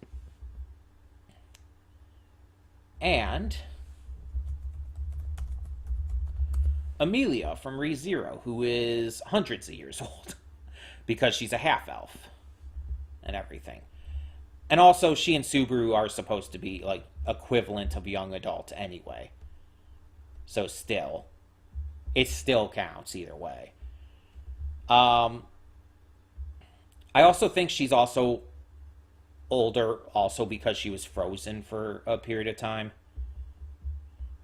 And Amelia from ReZero, who is hundreds of years old because she's a half elf and everything. And also, she and Subaru are supposed to be like equivalent of young adult anyway. So still, it still counts either way. I also think she's also older, also because she was frozen for a period of time.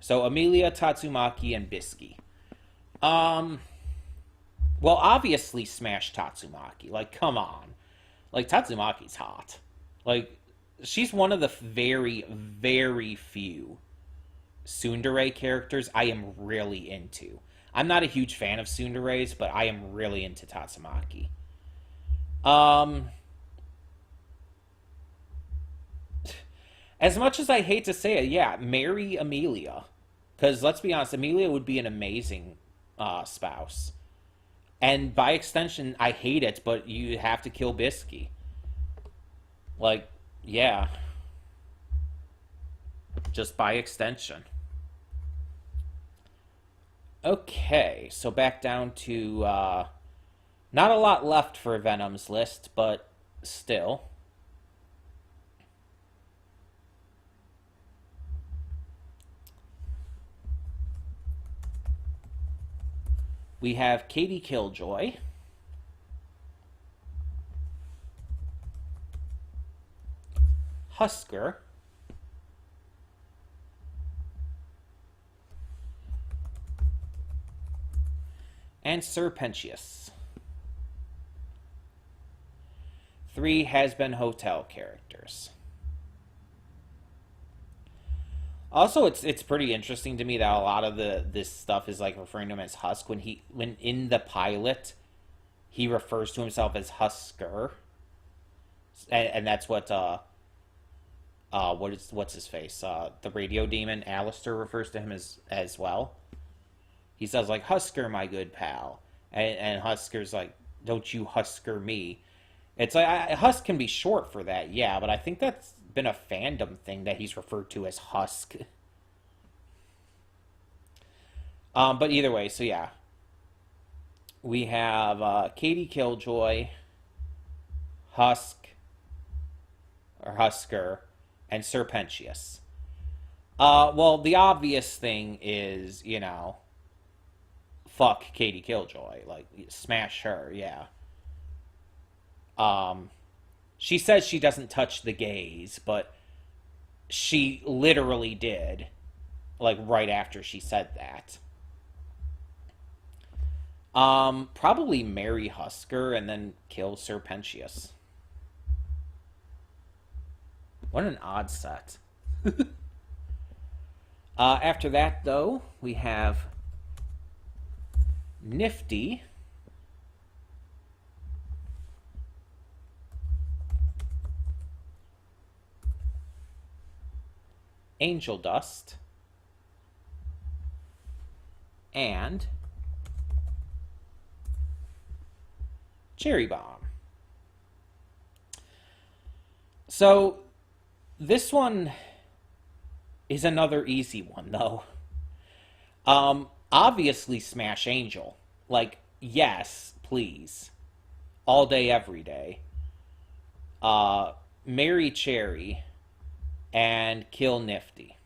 So Amelia, Tatsumaki, and Bisky. Well, obviously smash Tatsumaki. Like, come on. Like, Tatsumaki's hot. Like, she's one of the very, very few tsundere characters I am really into. I'm not a huge fan of tsunderes, but I am really into Tatsumaki. As much as I hate to say it, yeah, marry Amelia. Because let's be honest, Amelia would be an amazing spouse. And by extension, I hate it, but you have to kill Bisky. Like, yeah. Just by extension. Okay, so back down to not a lot left for Venom's list, but still. We have Katie Killjoy. Husker. And Sir Pentious. 3 has-been hotel characters. Also, it's pretty interesting to me that a lot of this stuff is like referring to him as Husk when in the pilot he refers to himself as Husker, and that's what what's his face the radio demon Alistair refers to him as well. He says like Husker, my good pal, and Husker's like, don't you Husker me. It's like Husk can be short for that, yeah, but I think that's been a fandom thing that he's referred to as Husk. But either way, so yeah. We have Katie Killjoy, Husk, or Husker, and Sir Pentious. Well, the obvious thing is, fuck Katie Killjoy. Like, smash her, yeah. She says she doesn't touch the gays, but she literally did, like, right after she said that. Probably marry Husker and then kill Sir Pentious. What an odd set. After that, though, we have Nifty, Angel Dust, and Cherry Bomb. So this one is another easy one, though. Obviously Smash Angel. Like, yes, please. All day, every day. Marry Cherry and kill Nifty.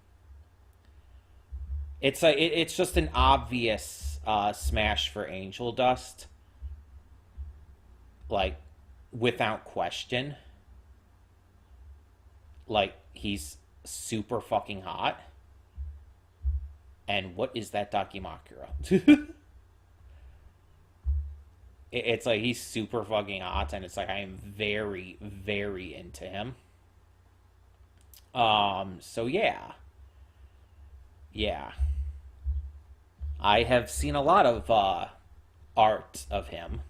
It's just an obvious smash for Angel Dust. Like, without question. Like, he's super fucking hot. And what is that Dakimakura? It's like he's super fucking hot, and it's like I am very, very into him. So yeah. Yeah. I have seen a lot of art of him.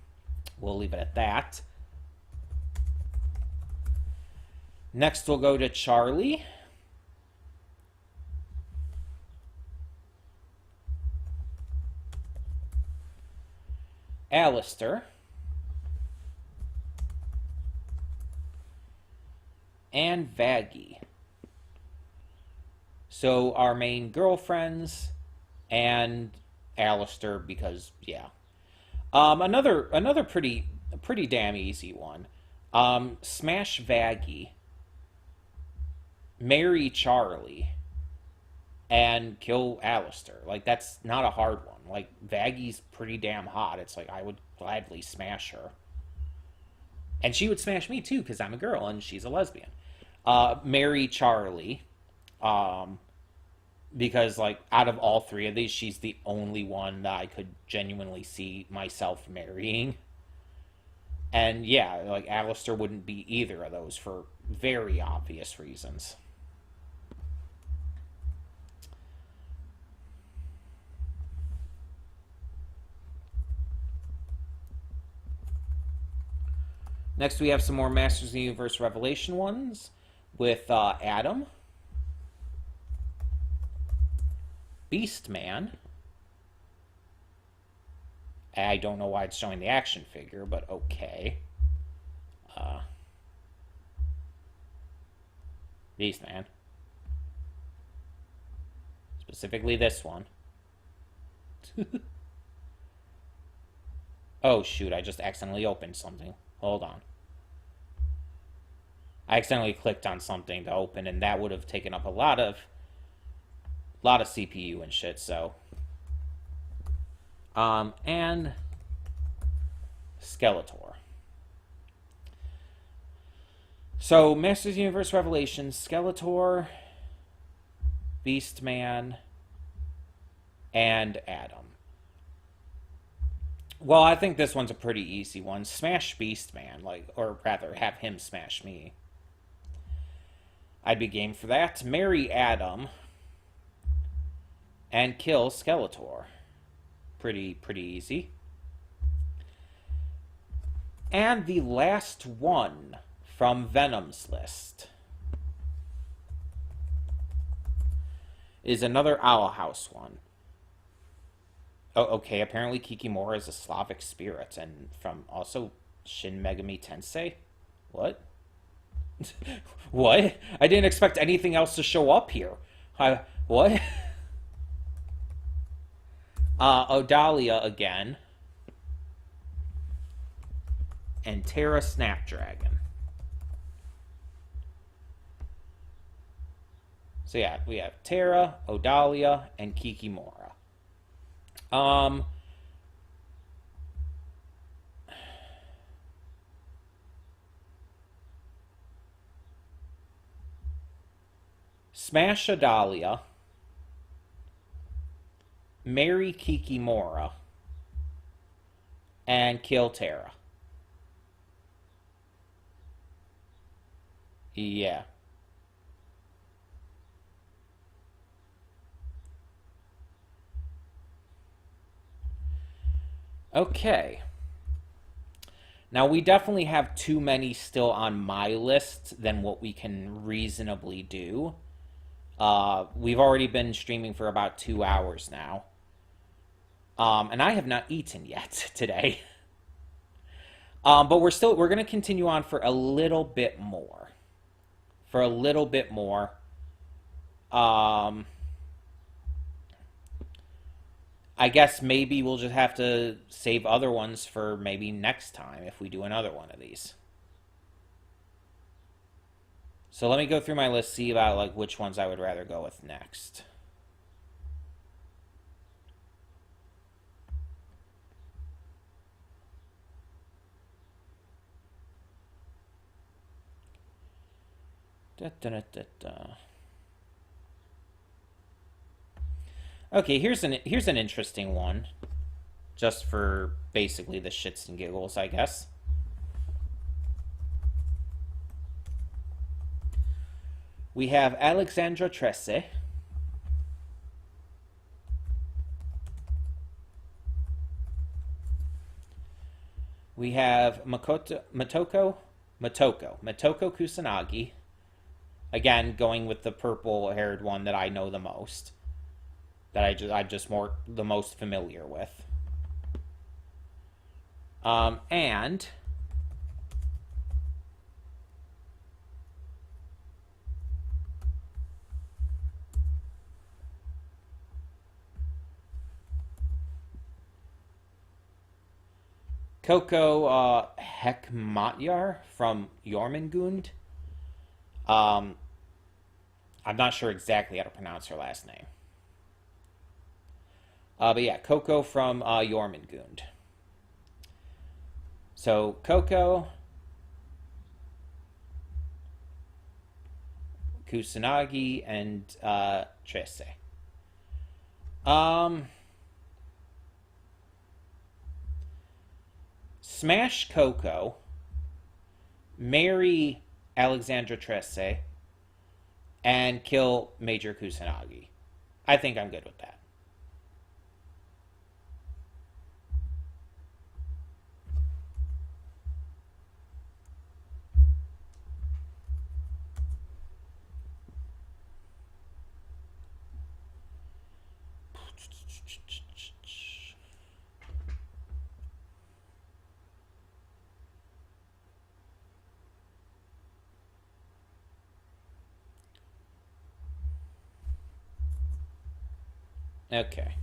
We'll leave it at that. Next, we'll go to Charlie. Alistair. And Vaggie. So our main girlfriends and Alistair, because yeah. Another pretty damn easy one. Smash Vaggie, marry Charlie, and kill Alistair. Like, that's not a hard one. Like, Vaggie's pretty damn hot. It's like I would gladly smash her. And she would smash me too, because I'm a girl and she's a lesbian. Marry Charlie. Because, like, out of all three of these, she's the only one that I could genuinely see myself marrying. And yeah, like, Alistair wouldn't be either of those for very obvious reasons. Next, we have some more Masters of the Universe Revelation ones with Adam, Beastman. I don't know why it's showing the action figure, but okay. Beastman. Specifically this one. Oh, shoot, I just accidentally opened something. Hold on. I accidentally clicked on something to open, and that would have taken up a lot of CPU and shit, so. And Skeletor. So, Masters of the Universe Revelation, Skeletor, Beastman, and Adam. Well, I think this one's a pretty easy one. Smash Beastman, like, or rather, have him smash me. I'd be game for that. Marry Adam and kill Skeletor. Pretty easy. And the last one from Venom's list is another Owl House one. Oh, okay, apparently Kikimora is a Slavic spirit, and from also Shin Megami Tensei? What? What? I didn't expect anything else to show up here. What? Odalia again. And Terra Snapdragon. So yeah, we have Terra, Odalia, and Kikimora. Smash Odalia, marry Kikimora, and kill Terra. Yeah. Okay. Now, we definitely have too many still on my list than what we can reasonably do. We've already been streaming for about 2 hours now. And I have not eaten yet today. But we're going to continue on for a little bit more. For a little bit more. I guess maybe we'll just have to save other ones for maybe next time if we do another one of these. So let me go through my list, see about like which ones I would rather go with next. Da, da, da, da, da. Okay, here's an interesting one, just for basically the shits and giggles, I guess. We have Alexandra Trece. We have Motoko Kusanagi. Again, going with the purple-haired one that I know the most, that I'm just the most familiar with. And Coco Hekmatyar from Jormungand. I'm not sure exactly how to pronounce her last name. But yeah, Coco from Jormungand. So Coco, Kusanagi, and Trece. Smash Coco, marry Alexandra Trece, and kill Major Kusanagi. I think I'm good with that. Okay.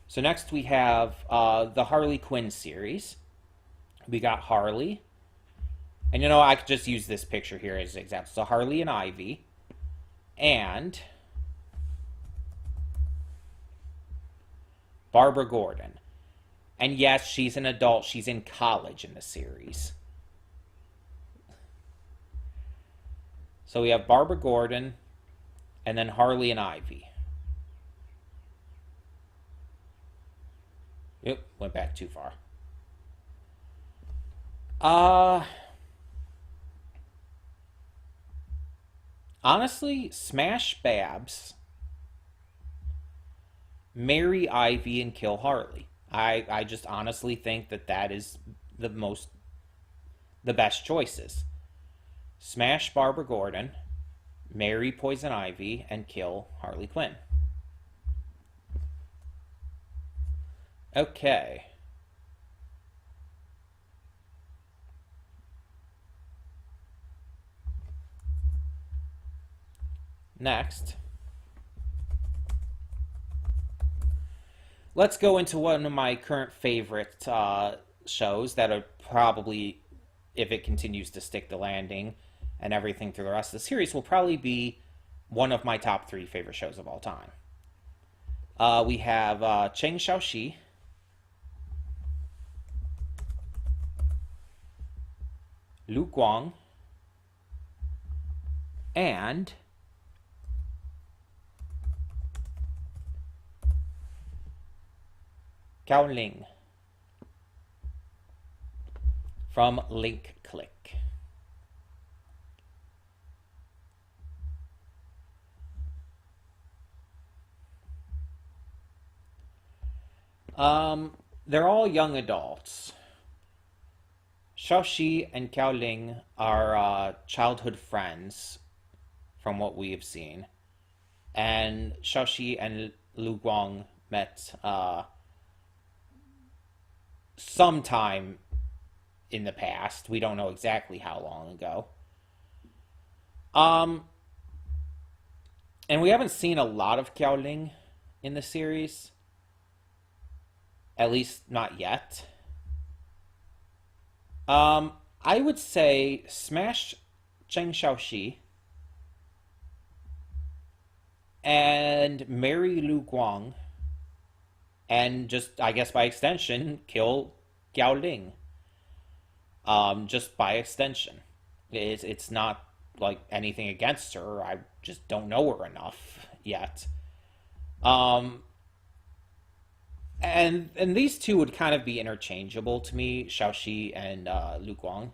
So next we have the Harley Quinn series. We got Harley. And you know, I could just use this picture here as an example. So Harley and Ivy. And Barbara Gordon. And yes, she's an adult. She's in college in the series. So we have Barbara Gordon and then Harley and Ivy. Yep, went back too far. Honestly, smash Babs, marry Ivy, and kill Harley. I just honestly think that is the best choices. Smash Barbara Gordon, marry Poison Ivy, and kill Harley Quinn. Okay. Next, let's go into one of my current favorite shows that are probably, if it continues to stick the landing and everything through the rest of the series, will probably be one of my top 3 favorite shows of all time. We have Cheng Xiaoxi, Lu Guang, and Gao Ling from Link Click. They're all young adults. Xiaoxi and Qiao Ling are childhood friends, from what we have seen. And Xiaoxi and Lu Guang met sometime in the past. We don't know exactly how long ago. Um, and we haven't seen a lot of Qiao Ling in the series, at least not yet. I would say smash Cheng Xiaoxi and marry Lu Guang, and just, I guess by extension, kill Gao Ling. Just by extension. It's not like anything against her. I just don't know her enough yet. Um, and these two would kind of be interchangeable to me, Xiaoxi and Lu Guang.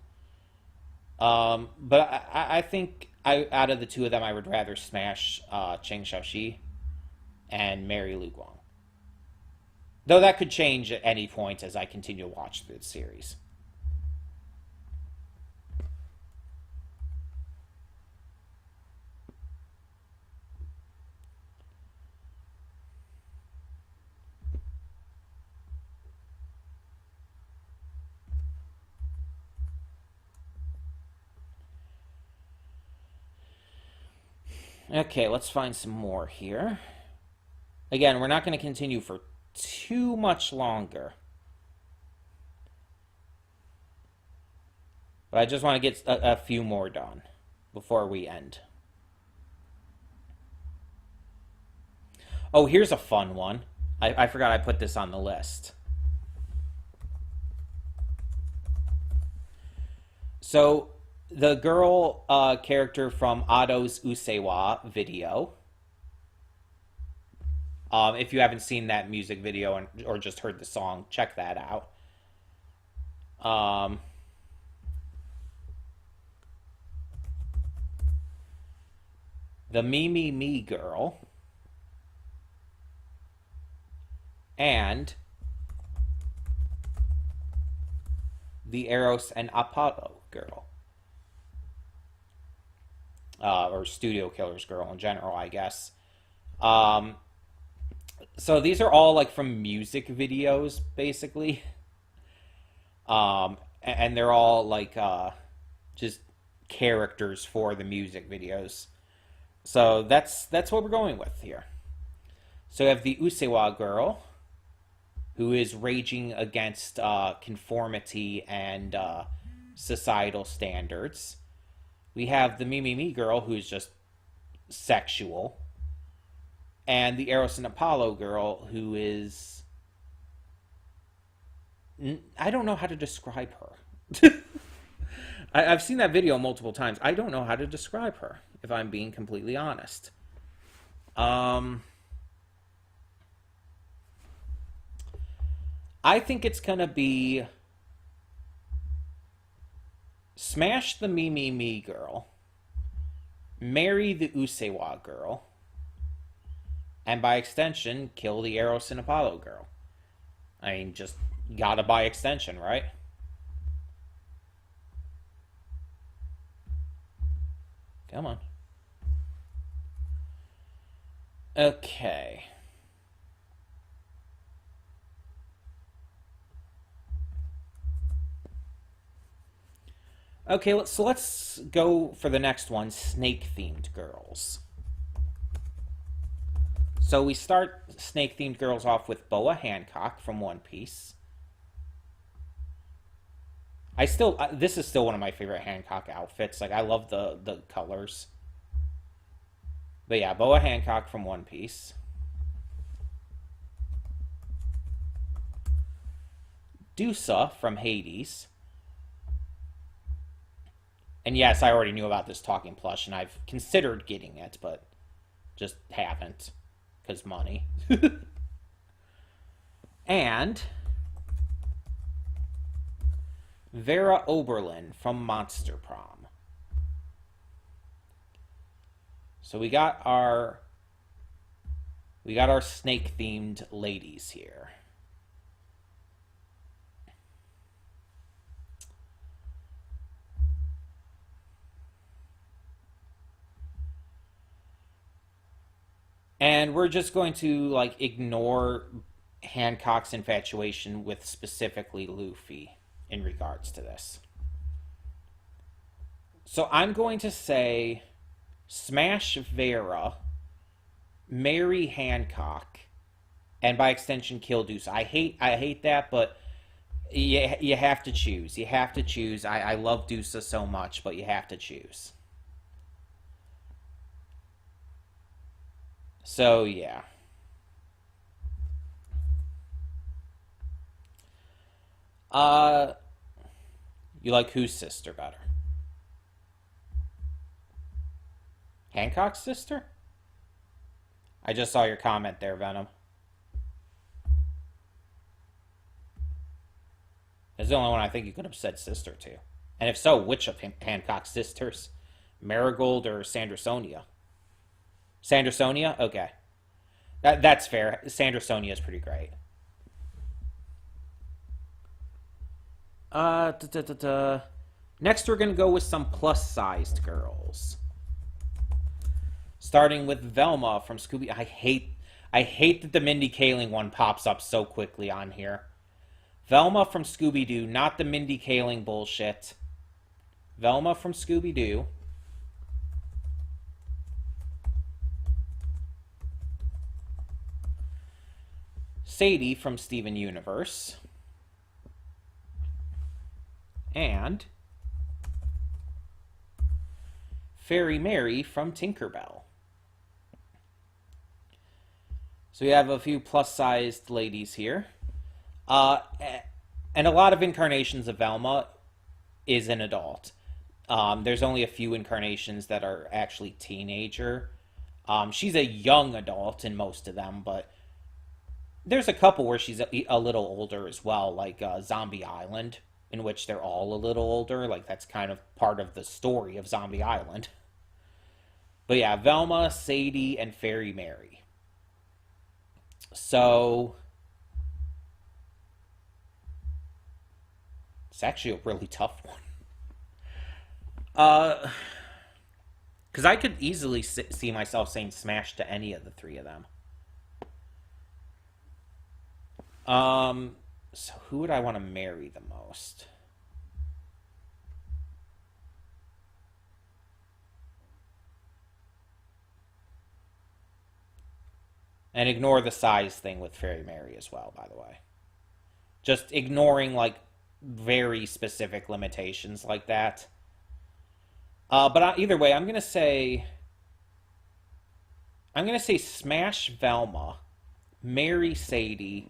But I think out of the two of them, I would rather smash Cheng Xiaoxi and marry Lu Guang. Though that could change at any point as I continue to watch the series. Okay, let's find some more here. Again, we're not going to continue for too much longer. But I just want to get a few more done before we end. Oh, here's a fun one. I forgot I put this on the list. So, the girl character from Ado's Usewa video. If you haven't seen that music video or just heard the song, check that out. Um, the Me girl and the Eros and Apollo girl. Or Studio Killers girl in general, I guess. Um, so these are all like from music videos, basically. And they're all like just characters for the music videos. So that's what we're going with here. So we have the Usewa girl, who is raging against conformity and societal standards. We have the Me girl, who's just sexual. And the Eros and Apollo girl, who is... I don't know how to describe her. I've seen that video multiple times. I don't know how to describe her, if I'm being completely honest. I think it's going to be smash the Me girl, marry the Usewa girl, and by extension, kill the Eros and Apollo girl. I mean, just gotta by extension, right? Come on. Okay. Okay, so let's go for the next one, snake-themed girls. So we start snake-themed girls off with Boa Hancock from One Piece. This is still one of my favorite Hancock outfits. Like, I love the colors. But yeah, Boa Hancock from One Piece. Dusa from Hades. And yes, I already knew about this talking plush, and I've considered getting it, but just haven't, because money. And Vera Oberlin from Monster Prom. So we got our snake-themed ladies here. And we're just going to like ignore Hancock's infatuation with specifically Luffy in regards to this. So I'm going to say smash Vera, marry Hancock, and by extension kill Deuce. I hate that, but you have to choose. You have to choose. I love Deuce so much, but you have to choose. So yeah. Uh you like whose sister better? Hancock's sister? I just saw your comment there, Venom. It's the only one I think you could have said sister to. And if so, which of Hancock's sisters? Marigold or Sandersonia? Sandersonia? Okay. That's fair. Sandersonia is pretty great. Da, da, da, da. Next, we're going to go with some plus-sized girls. Starting with Velma from Scooby. I hate that the Mindy Kaling one pops up so quickly on here. Velma from Scooby Doo, not the Mindy Kaling bullshit. Velma from Scooby Doo. Sadie from Steven Universe. And Fairy Mary from Tinkerbell. So we have a few plus-sized ladies here. And a lot of incarnations of Velma is an adult. There's only a few incarnations that are actually teenager. She's a young adult in most of them, but there's a couple where she's a little older as well, like Zombie Island, in which they're all a little older. Like, that's kind of part of the story of Zombie Island. But yeah, Velma, Sadie, and Fairy Mary. So it's actually a really tough one. Because I could easily see myself saying smash to any of the three of them. So who would I want to marry the most? And ignore the size thing with Fairy Mary as well, by the way. Just ignoring, like, very specific limitations like that. But either way, I'm gonna say smash Velma, marry Sadie,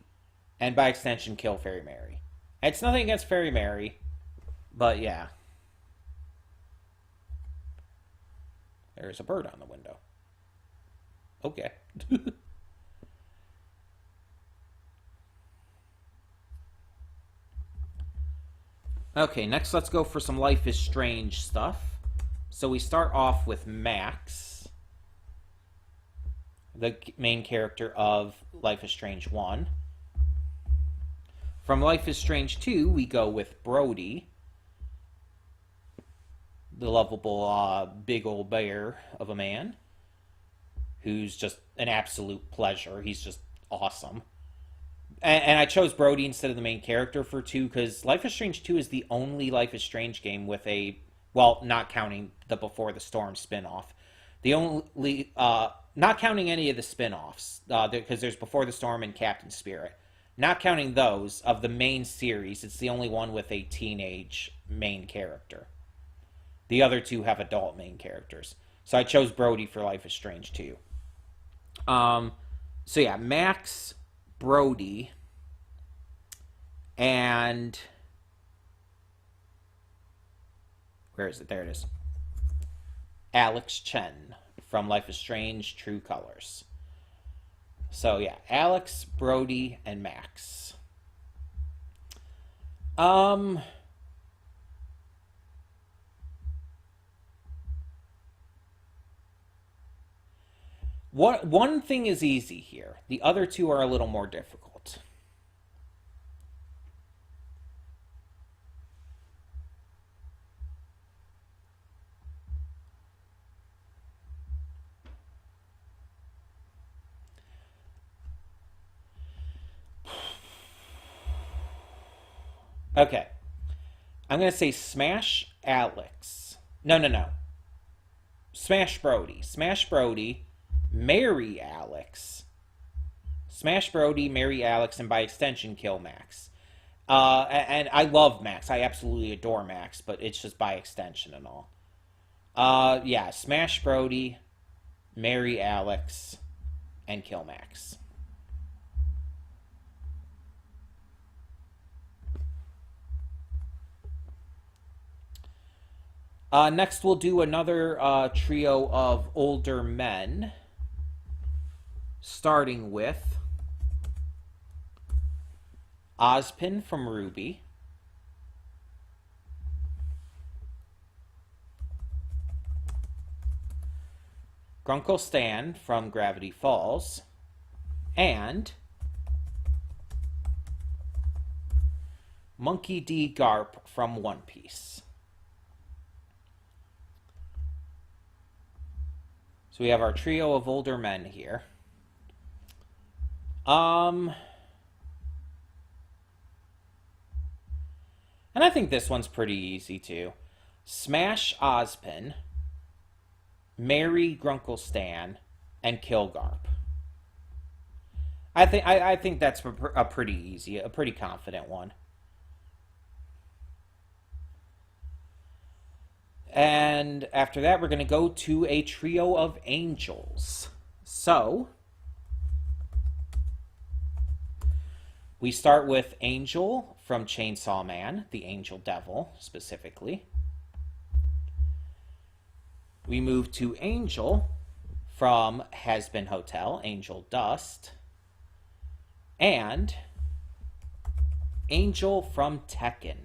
and by extension kill Fairy Mary. It's nothing against Fairy Mary, but yeah. There's a bird on the window. Okay. Okay, next let's go for some Life is Strange stuff. So we start off with Max, the main character of Life is Strange 1. From Life is Strange 2, we go with Brody, the lovable big old bear of a man, who's just an absolute pleasure. He's just awesome. And I chose Brody instead of the main character for 2 because Life is Strange 2 is the only Life is Strange game with a, well, not counting the Before the Storm spin-off. The only, not counting any of the spin-offs, because there's Before the Storm and Captain Spirit. Not counting those, of the main series, it's the only one with a teenage main character. The other 2 have adult main characters. So I chose Brody for Life is Strange 2. So yeah, Max, Brody, and where is it? There it is. Alex Chen from Life is Strange True Colors. So yeah, Alex, Brody, and Max. One thing is easy here. The other 2 are a little more difficult. Okay. I'm going to say Smash Alex. No, no, no. Smash Brody. Smash Brody, marry Alex. Smash Brody, marry Alex, and by extension, kill Max. And I love Max. I absolutely adore Max, but it's just by extension and all. Yeah, Smash Brody, marry Alex, and kill Max. Next, we'll do another trio of older men, starting with Ozpin from RWBY, Grunkle Stan from Gravity Falls, and Monkey D. Garp from One Piece. So we have our trio of older men here. And I think this one's pretty easy too. Smash Ozpin, marry Grunkle Stan, and kill Garp. I think that's a pretty easy, a pretty confident one. And after that, we're going to go to a trio of angels. So, we start with Angel from Chainsaw Man, the Angel Devil specifically. We move to Angel from Hazbin Hotel, Angel Dust. And Angel from Tekken.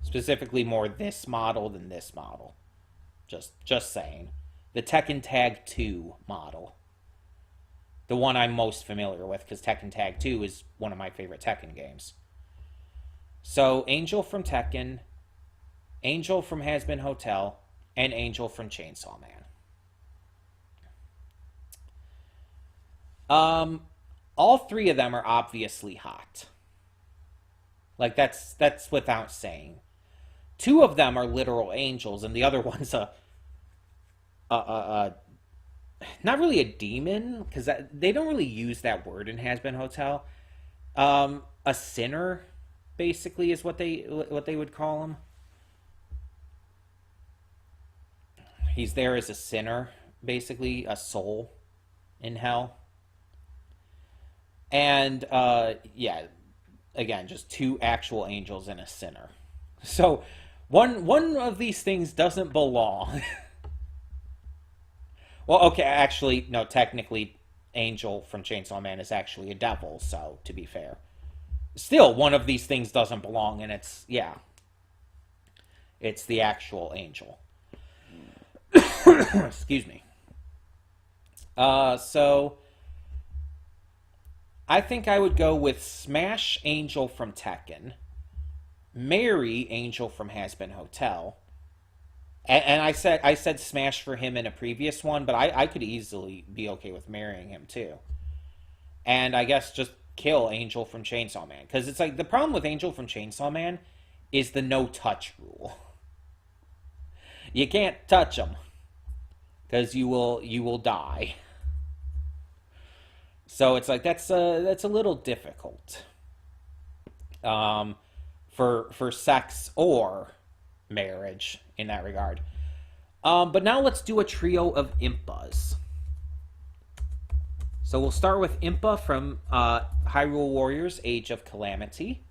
Specifically more this model than this model. Just saying. The Tekken Tag 2 model. The one I'm most familiar with, because Tekken Tag 2 is one of my favorite Tekken games. So, Angel from Tekken, Angel from Hazbin Hotel, and Angel from Chainsaw Man. All three of them are obviously hot. Like, that's without saying. Two of them are literal angels, and the other one's not really a demon, because they don't really use that word in Hazbin Hotel. A sinner, basically, is what they would call him. He's there as a sinner, basically, a soul in hell. And yeah, again, just two actual angels and a sinner. So one of these things doesn't belong. Well, okay, actually, no, technically, Angel from Chainsaw Man is actually a devil, so, to be fair. Still, one of these things doesn't belong, and it's, yeah. It's the actual angel. Excuse me. So, I think I would go with Smash Angel from Tekken, marry Angel from Hazbin Hotel, and I said Smash for him in a previous one, but I could easily be okay with marrying him too. And I guess just kill Angel from Chainsaw Man. Because it's like, the problem with Angel from Chainsaw Man is the no-touch rule. You can't touch him. Because you will die. So it's like, that's a little difficult. For sex or marriage in that regard. But now let's do a trio of Impas. So we'll start with Impa from Hyrule Warriors Age of Calamity.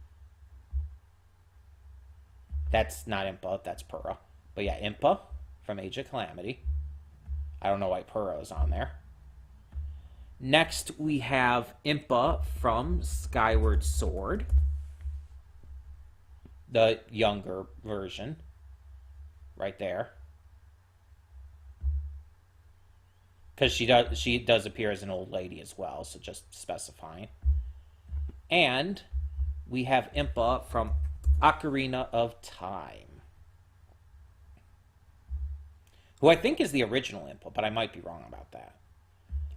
That's not Impa, that's Purah. But yeah, Impa from Age of Calamity. I don't know why Purah is on there. Next, we have Impa from Skyward Sword. The younger version. Right there. Because she does appear as an old lady as well, so just specifying. And we have Impa from Ocarina of Time. Who I think is the original Impa, but I might be wrong about that.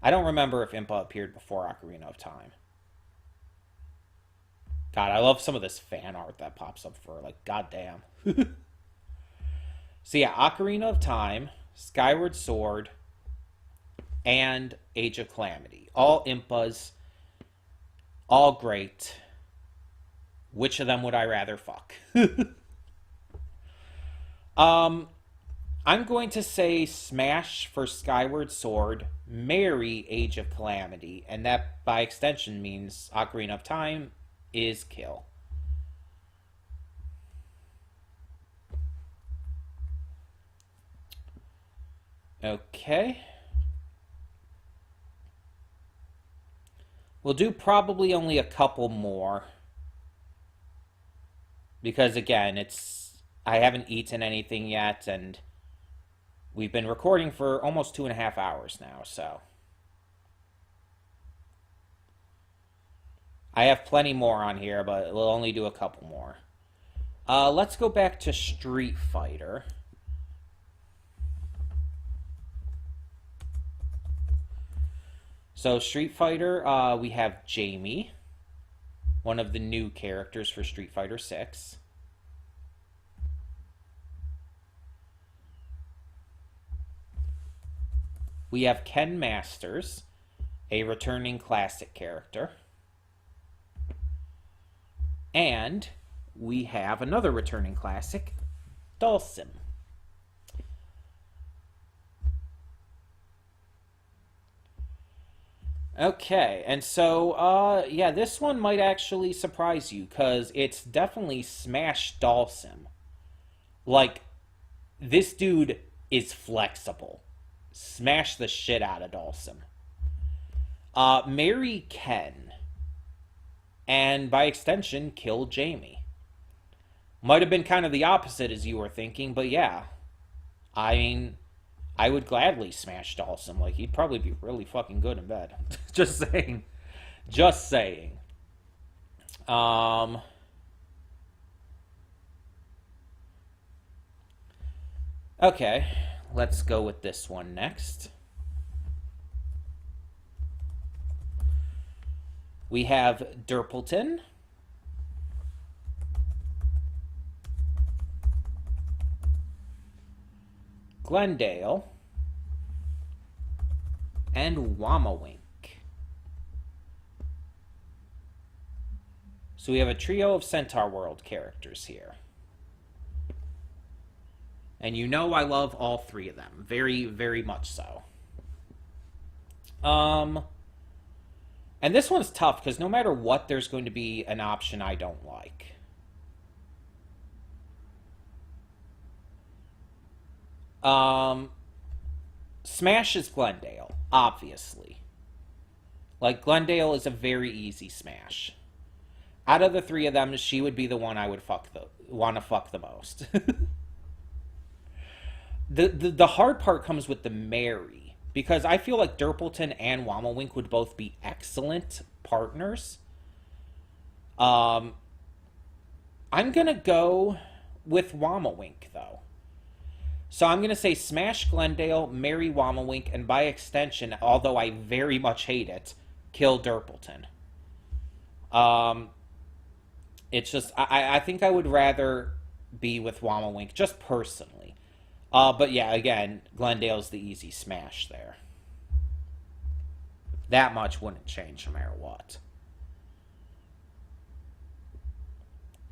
I don't remember if Impa appeared before Ocarina of Time. God, I love some of this fan art that pops up for like, goddamn. So yeah, Ocarina of Time, Skyward Sword, and Age of Calamity. All Impas, all great. Which of them would I rather fuck? um, I'm going to say Smash for Skyward Sword, marry Age of Calamity, and that by extension means Ocarina of Time is kill. Okay. We'll do probably only a couple more. Because again, I haven't eaten anything yet, and we've been recording for almost 2.5 hours now, so. I have plenty more on here, but we'll only do a couple more. Let's go back to Street Fighter. So Street Fighter, we have Jamie, one of the new characters for Street Fighter 6. We have Ken Masters, a returning classic character. And we have another returning classic, Dhalsim. Okay, and so, yeah, this one might actually surprise you, because it's definitely Smash Dhalsim. Like, this dude is flexible. Smash the shit out of Dhalsim. Marry Ken, and by extension, kill Jamie. Might have been kind of the opposite as you were thinking, but yeah. I mean, I would gladly smash Dhalsim. Like, he'd probably be really fucking good in bed. Just saying. Just saying. Okay, let's go with this one next. We have Derpleton. Glendale. And Wamawink. So we have a trio of Centaur World characters here. And you know I love all three of them. Very, very much so. And this one's tough because no matter what, there's going to be an option I don't like. Smash is Glendale, obviously. Like, Glendale is a very easy smash. Out of the three of them, she would be the one I would want to fuck the most. The hard part comes with the marry, because I feel like Derpleton and Wamawink would both be excellent partners. I'm gonna go with Wamawink, though. So I'm going to say Smash Glendale, marry Wamawink, and by extension, although I very much hate it, kill Derpleton. It's just, I think I would rather be with Wamawink, just personally. But yeah, again, Glendale's the easy smash there. That much wouldn't change no matter what.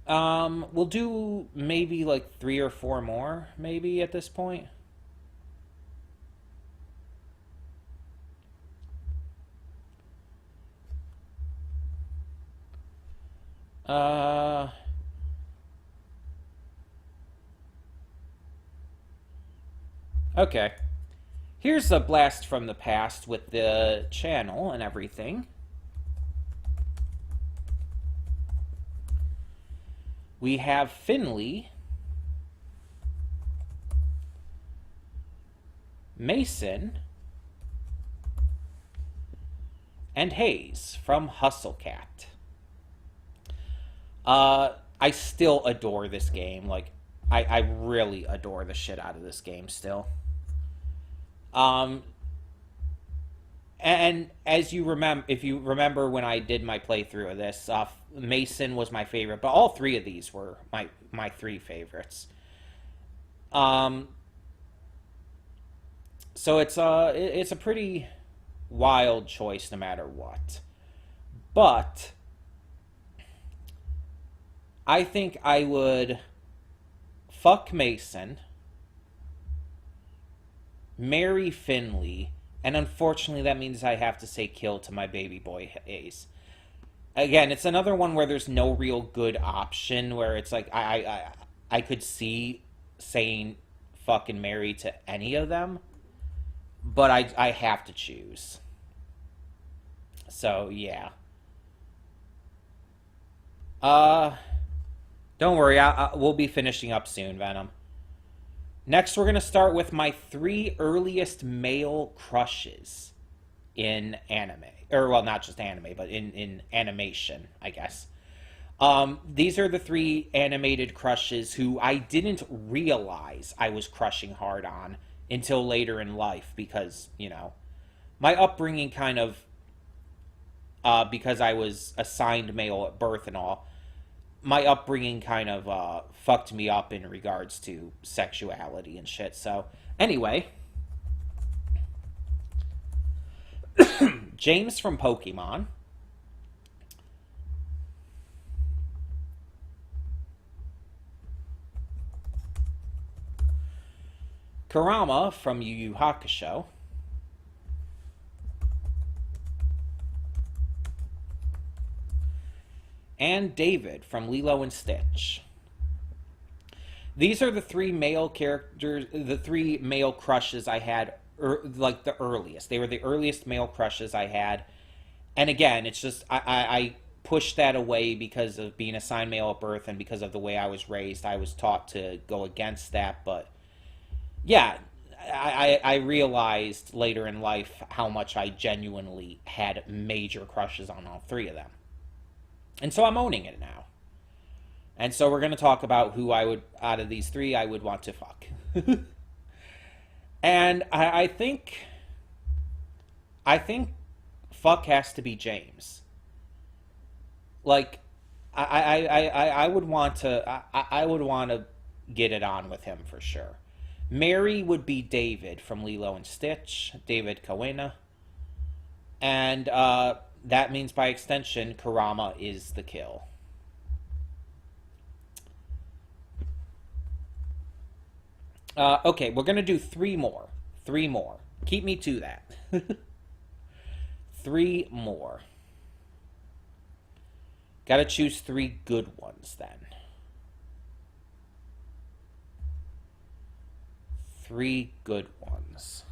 We'll do maybe like 3 or 4 more, maybe at this point. Uh, okay. Here's a blast from the past with the channel and everything. We have Finley, Mason, and Hayes from Hustlecat. I still adore this game. Like, I really adore the shit out of this game still. And as you remember, if you remember when I did my playthrough of this, Mason was my favorite, but all three of these were my three favorites. Um, so it's a pretty wild choice no matter what. But I think I would fuck Mason, marry Finley, and unfortunately that means I have to say kill to my baby boy Ace. Again, it's another one where there's no real good option where it's like I could see saying fucking marry to any of them, but I have to choose. So yeah. Uh don't worry, we'll be finishing up soon, Venom. Next, we're going to start with my three earliest male crushes in anime. Or, well, not just anime, but in animation, I guess. These are the three animated crushes who I didn't realize I was crushing hard on until later in life because, my upbringing kind of, because I was assigned male at birth and all, my upbringing kind of fucked me up in regards to sexuality and shit. So, anyway, James from Pokemon, Kurama from Yu Yu Hakusho, and David from Lilo and Stitch. These are the three male characters, the three male crushes I had, like the earliest. They were the earliest male crushes I had. And again, it's just, I pushed that away because of being assigned male at birth and because of the way I was raised. I was taught to go against that. But yeah, I realized later in life how much I genuinely had major crushes on all three of them. And so I'm owning it now. And so we're going to talk about who I would, out of these three, I would want to fuck. And I think fuck has to be James. Like, I would want to, I would want to get it on with him for sure. Mary would be David from Lilo and Stitch, David Kawena. And, that means by extension, Kurama is the kill. Okay, we're going to do three more. Three more. Keep me to that. Three more. Gotta choose three good ones then. Three good ones.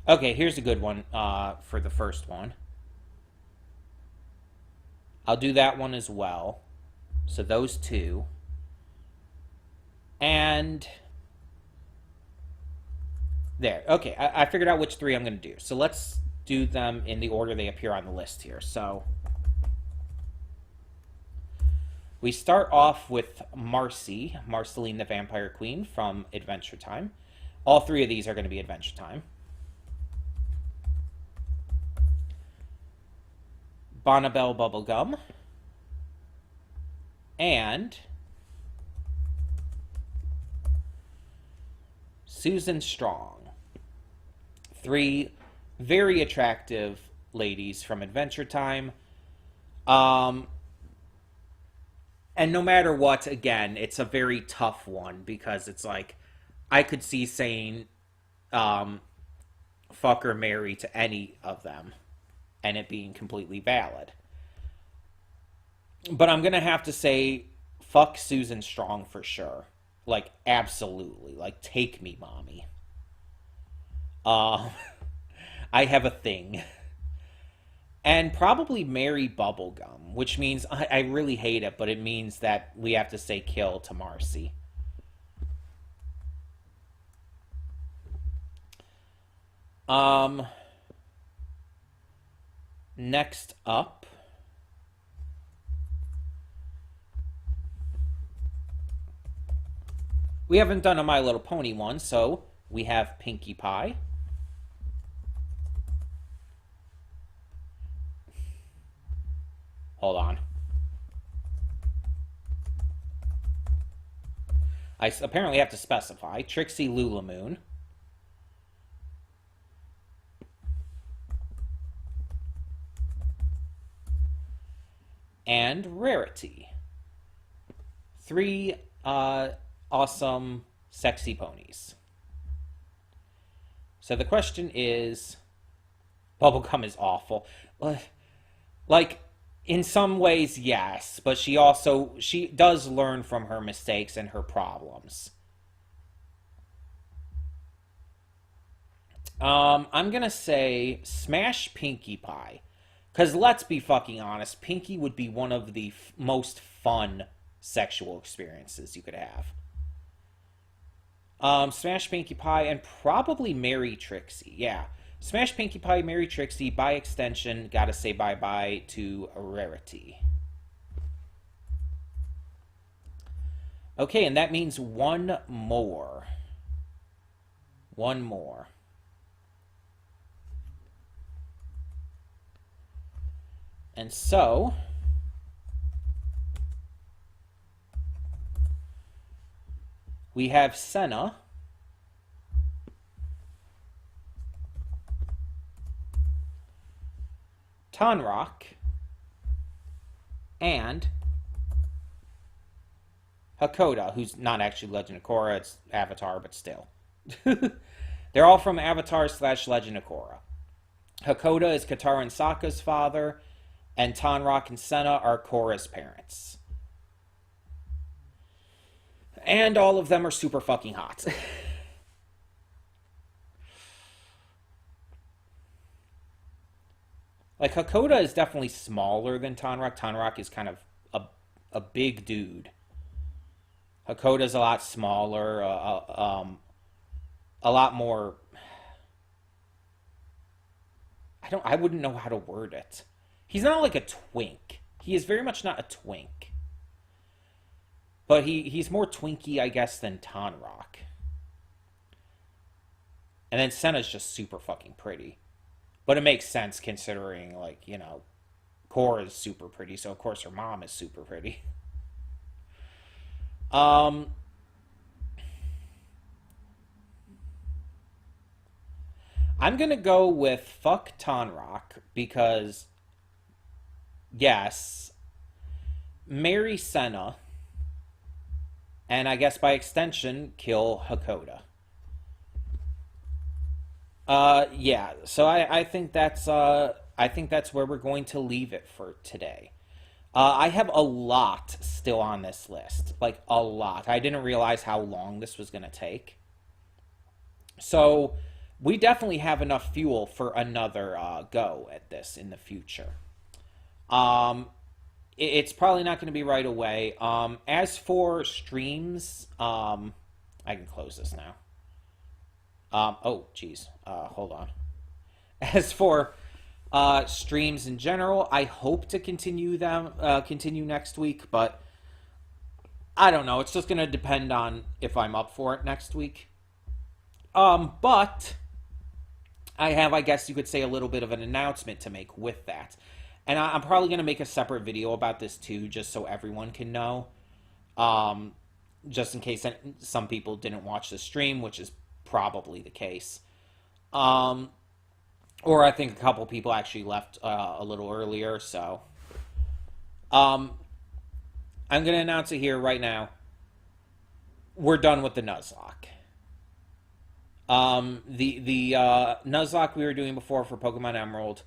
Okay, here's a good one for the first one. I'll do that one as well. So those two. And there. Okay, I figured out which three I'm going to do. So let's do them in the order they appear on the list here. So we start off with Marcy, Marceline the Vampire Queen from Adventure Time. All three of these are going to be Adventure Time. Bonnabelle Bubblegum, and Susan Strong. Three very attractive ladies from Adventure Time. And no matter what, again, it's a very tough one because it's like I could see saying fuck or marry to any of them and it being completely valid. But I'm going to have to say fuck Susan Strong for sure. Like, absolutely. Like, take me, mommy. Uh, I have a thing. And probably marry Bubblegum, which means I really hate it, but it means that we have to say kill to Marcy. Um, Next up, We haven't done a My Little Pony one, so we have Pinkie Pie. Hold on. I apparently have to specify. Trixie Lulamoon. And Rarity. 3 awesome, sexy ponies. So the question is, Bubblegum is awful. Like, in some ways, yes, but she does learn from her mistakes and her problems. I'm gonna say smash Pinkie Pie. Because let's be fucking honest, Pinkie would be one of the most fun sexual experiences you could have. Smash Pinkie Pie and probably marry Trixie. Yeah. Smash Pinkie Pie, marry Trixie, by extension, gotta say bye-bye to Rarity. Okay, and that means one more. One more. And so, we have Senna. Tonraq. And Hakoda, who's not actually Legend of Korra, it's Avatar, but still. They're all from Avatar / Legend of Korra. Hakoda is Katara and Sokka's father, and Tonraq and Senna are Korra's parents. And all of them are super fucking hot. Like, Hakoda is definitely smaller than Tonraq. Tonraq is kind of a big dude. Hakoda's a lot smaller, a lot more... I wouldn't know how to word it. He's not like a twink. He is very much not a twink. But he's more twinky, I guess, than Tonraq. And then Senna's just super fucking pretty. But it makes sense considering, like, you know, Korra is super pretty, so of course her mom is super pretty. I'm gonna go with fuck Tonraq because, yes, marry Senna, and I guess by extension, kill Hakoda. Yeah. So I think that's where we're going to leave it for today. I have a lot still on this list, like a lot. I didn't realize how long this was going to take. So we definitely have enough fuel for another go at this in the future. It's probably not going to be right away. As for streams, I can close this now. Oh, geez. Hold on. As for streams in general, I hope to continue next week, but I don't know. It's just going to depend on if I'm up for it next week. But I have, I guess you could say, a little bit of an announcement to make with that. And I'm probably going to make a separate video about this too, just so everyone can know. Just in case some people didn't watch the stream, which is probably the case. Or I think a couple people actually left a little earlier, so. I'm going to announce it here right now. We're done with the Nuzlocke. The Nuzlocke we were doing before for Pokemon Emerald,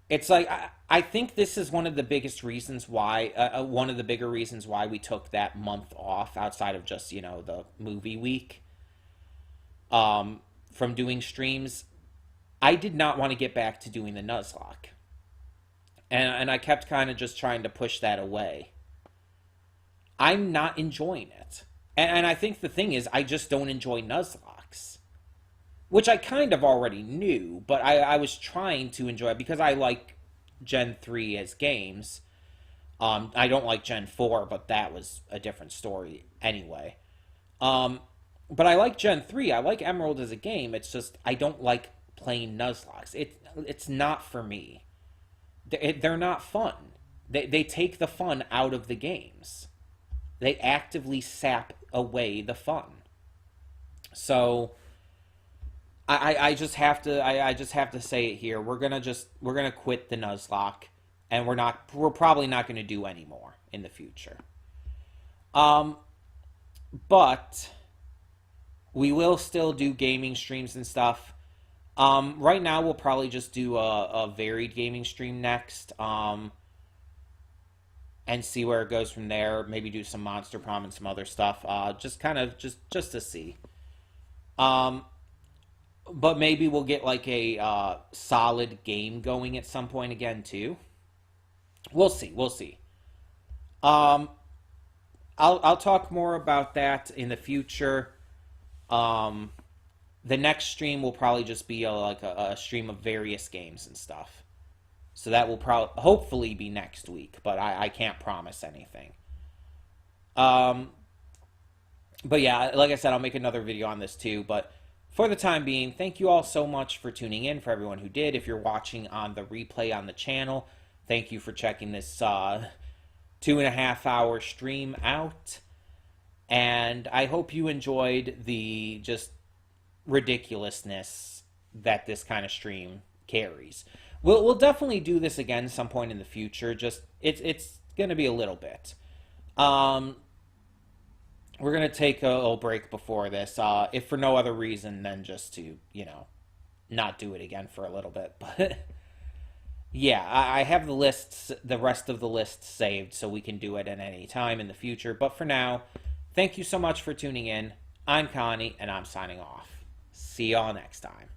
it's like, I think this is one of the biggest reasons why, one of the bigger reasons why we took that month off outside of just, you know, the movie week, from doing streams. I did not want to get back to doing the Nuzlocke. And I kept kind of just trying to push that away. I'm not enjoying it. And I think the thing is, I just don't enjoy Nuzlocks. Which I kind of already knew, but I was trying to enjoy it because I like Gen 3 as games. I don't like Gen 4, but that was a different story anyway. Um, but I like Gen 3. I like Emerald as a game. It's just I don't like playing Nuzlocke. It's not for me. They're not fun. They take the fun out of the games. They actively sap away the fun. So I just have to I just have to say it here. We're gonna quit the Nuzlocke, and we're probably not gonna do any more in the future. Um, but we will still do gaming streams and stuff. Right now we'll probably just do a varied gaming stream next. And see where it goes from there. Maybe do some Monster Prom and some other stuff. Just kind of just to see. Um, but maybe we'll get like a solid game going at some point again too. We'll see. We'll see. Um, I'll talk more about that in the future. Um, the next stream will probably just be a stream of various games and stuff. So that will probably hopefully be next week, but I can't promise anything. Um, but yeah, like I said, I'll make another video on this too. But for the time being, thank you all so much for tuning in. For everyone who did, if you're watching on the replay on the channel, thank you for checking this 2.5 hour stream out. And I hope you enjoyed the just ridiculousness that this kind of stream carries. We'll definitely do this again some point in the future. Just it's gonna be a little bit. Um, we're gonna take a little break before this, if for no other reason than just to not do it again for a little bit. But yeah, I have the rest of the list saved, so we can do it at any time in the future. But for now, thank you so much for tuning in. I'm Connie, and I'm signing off. See y'all next time.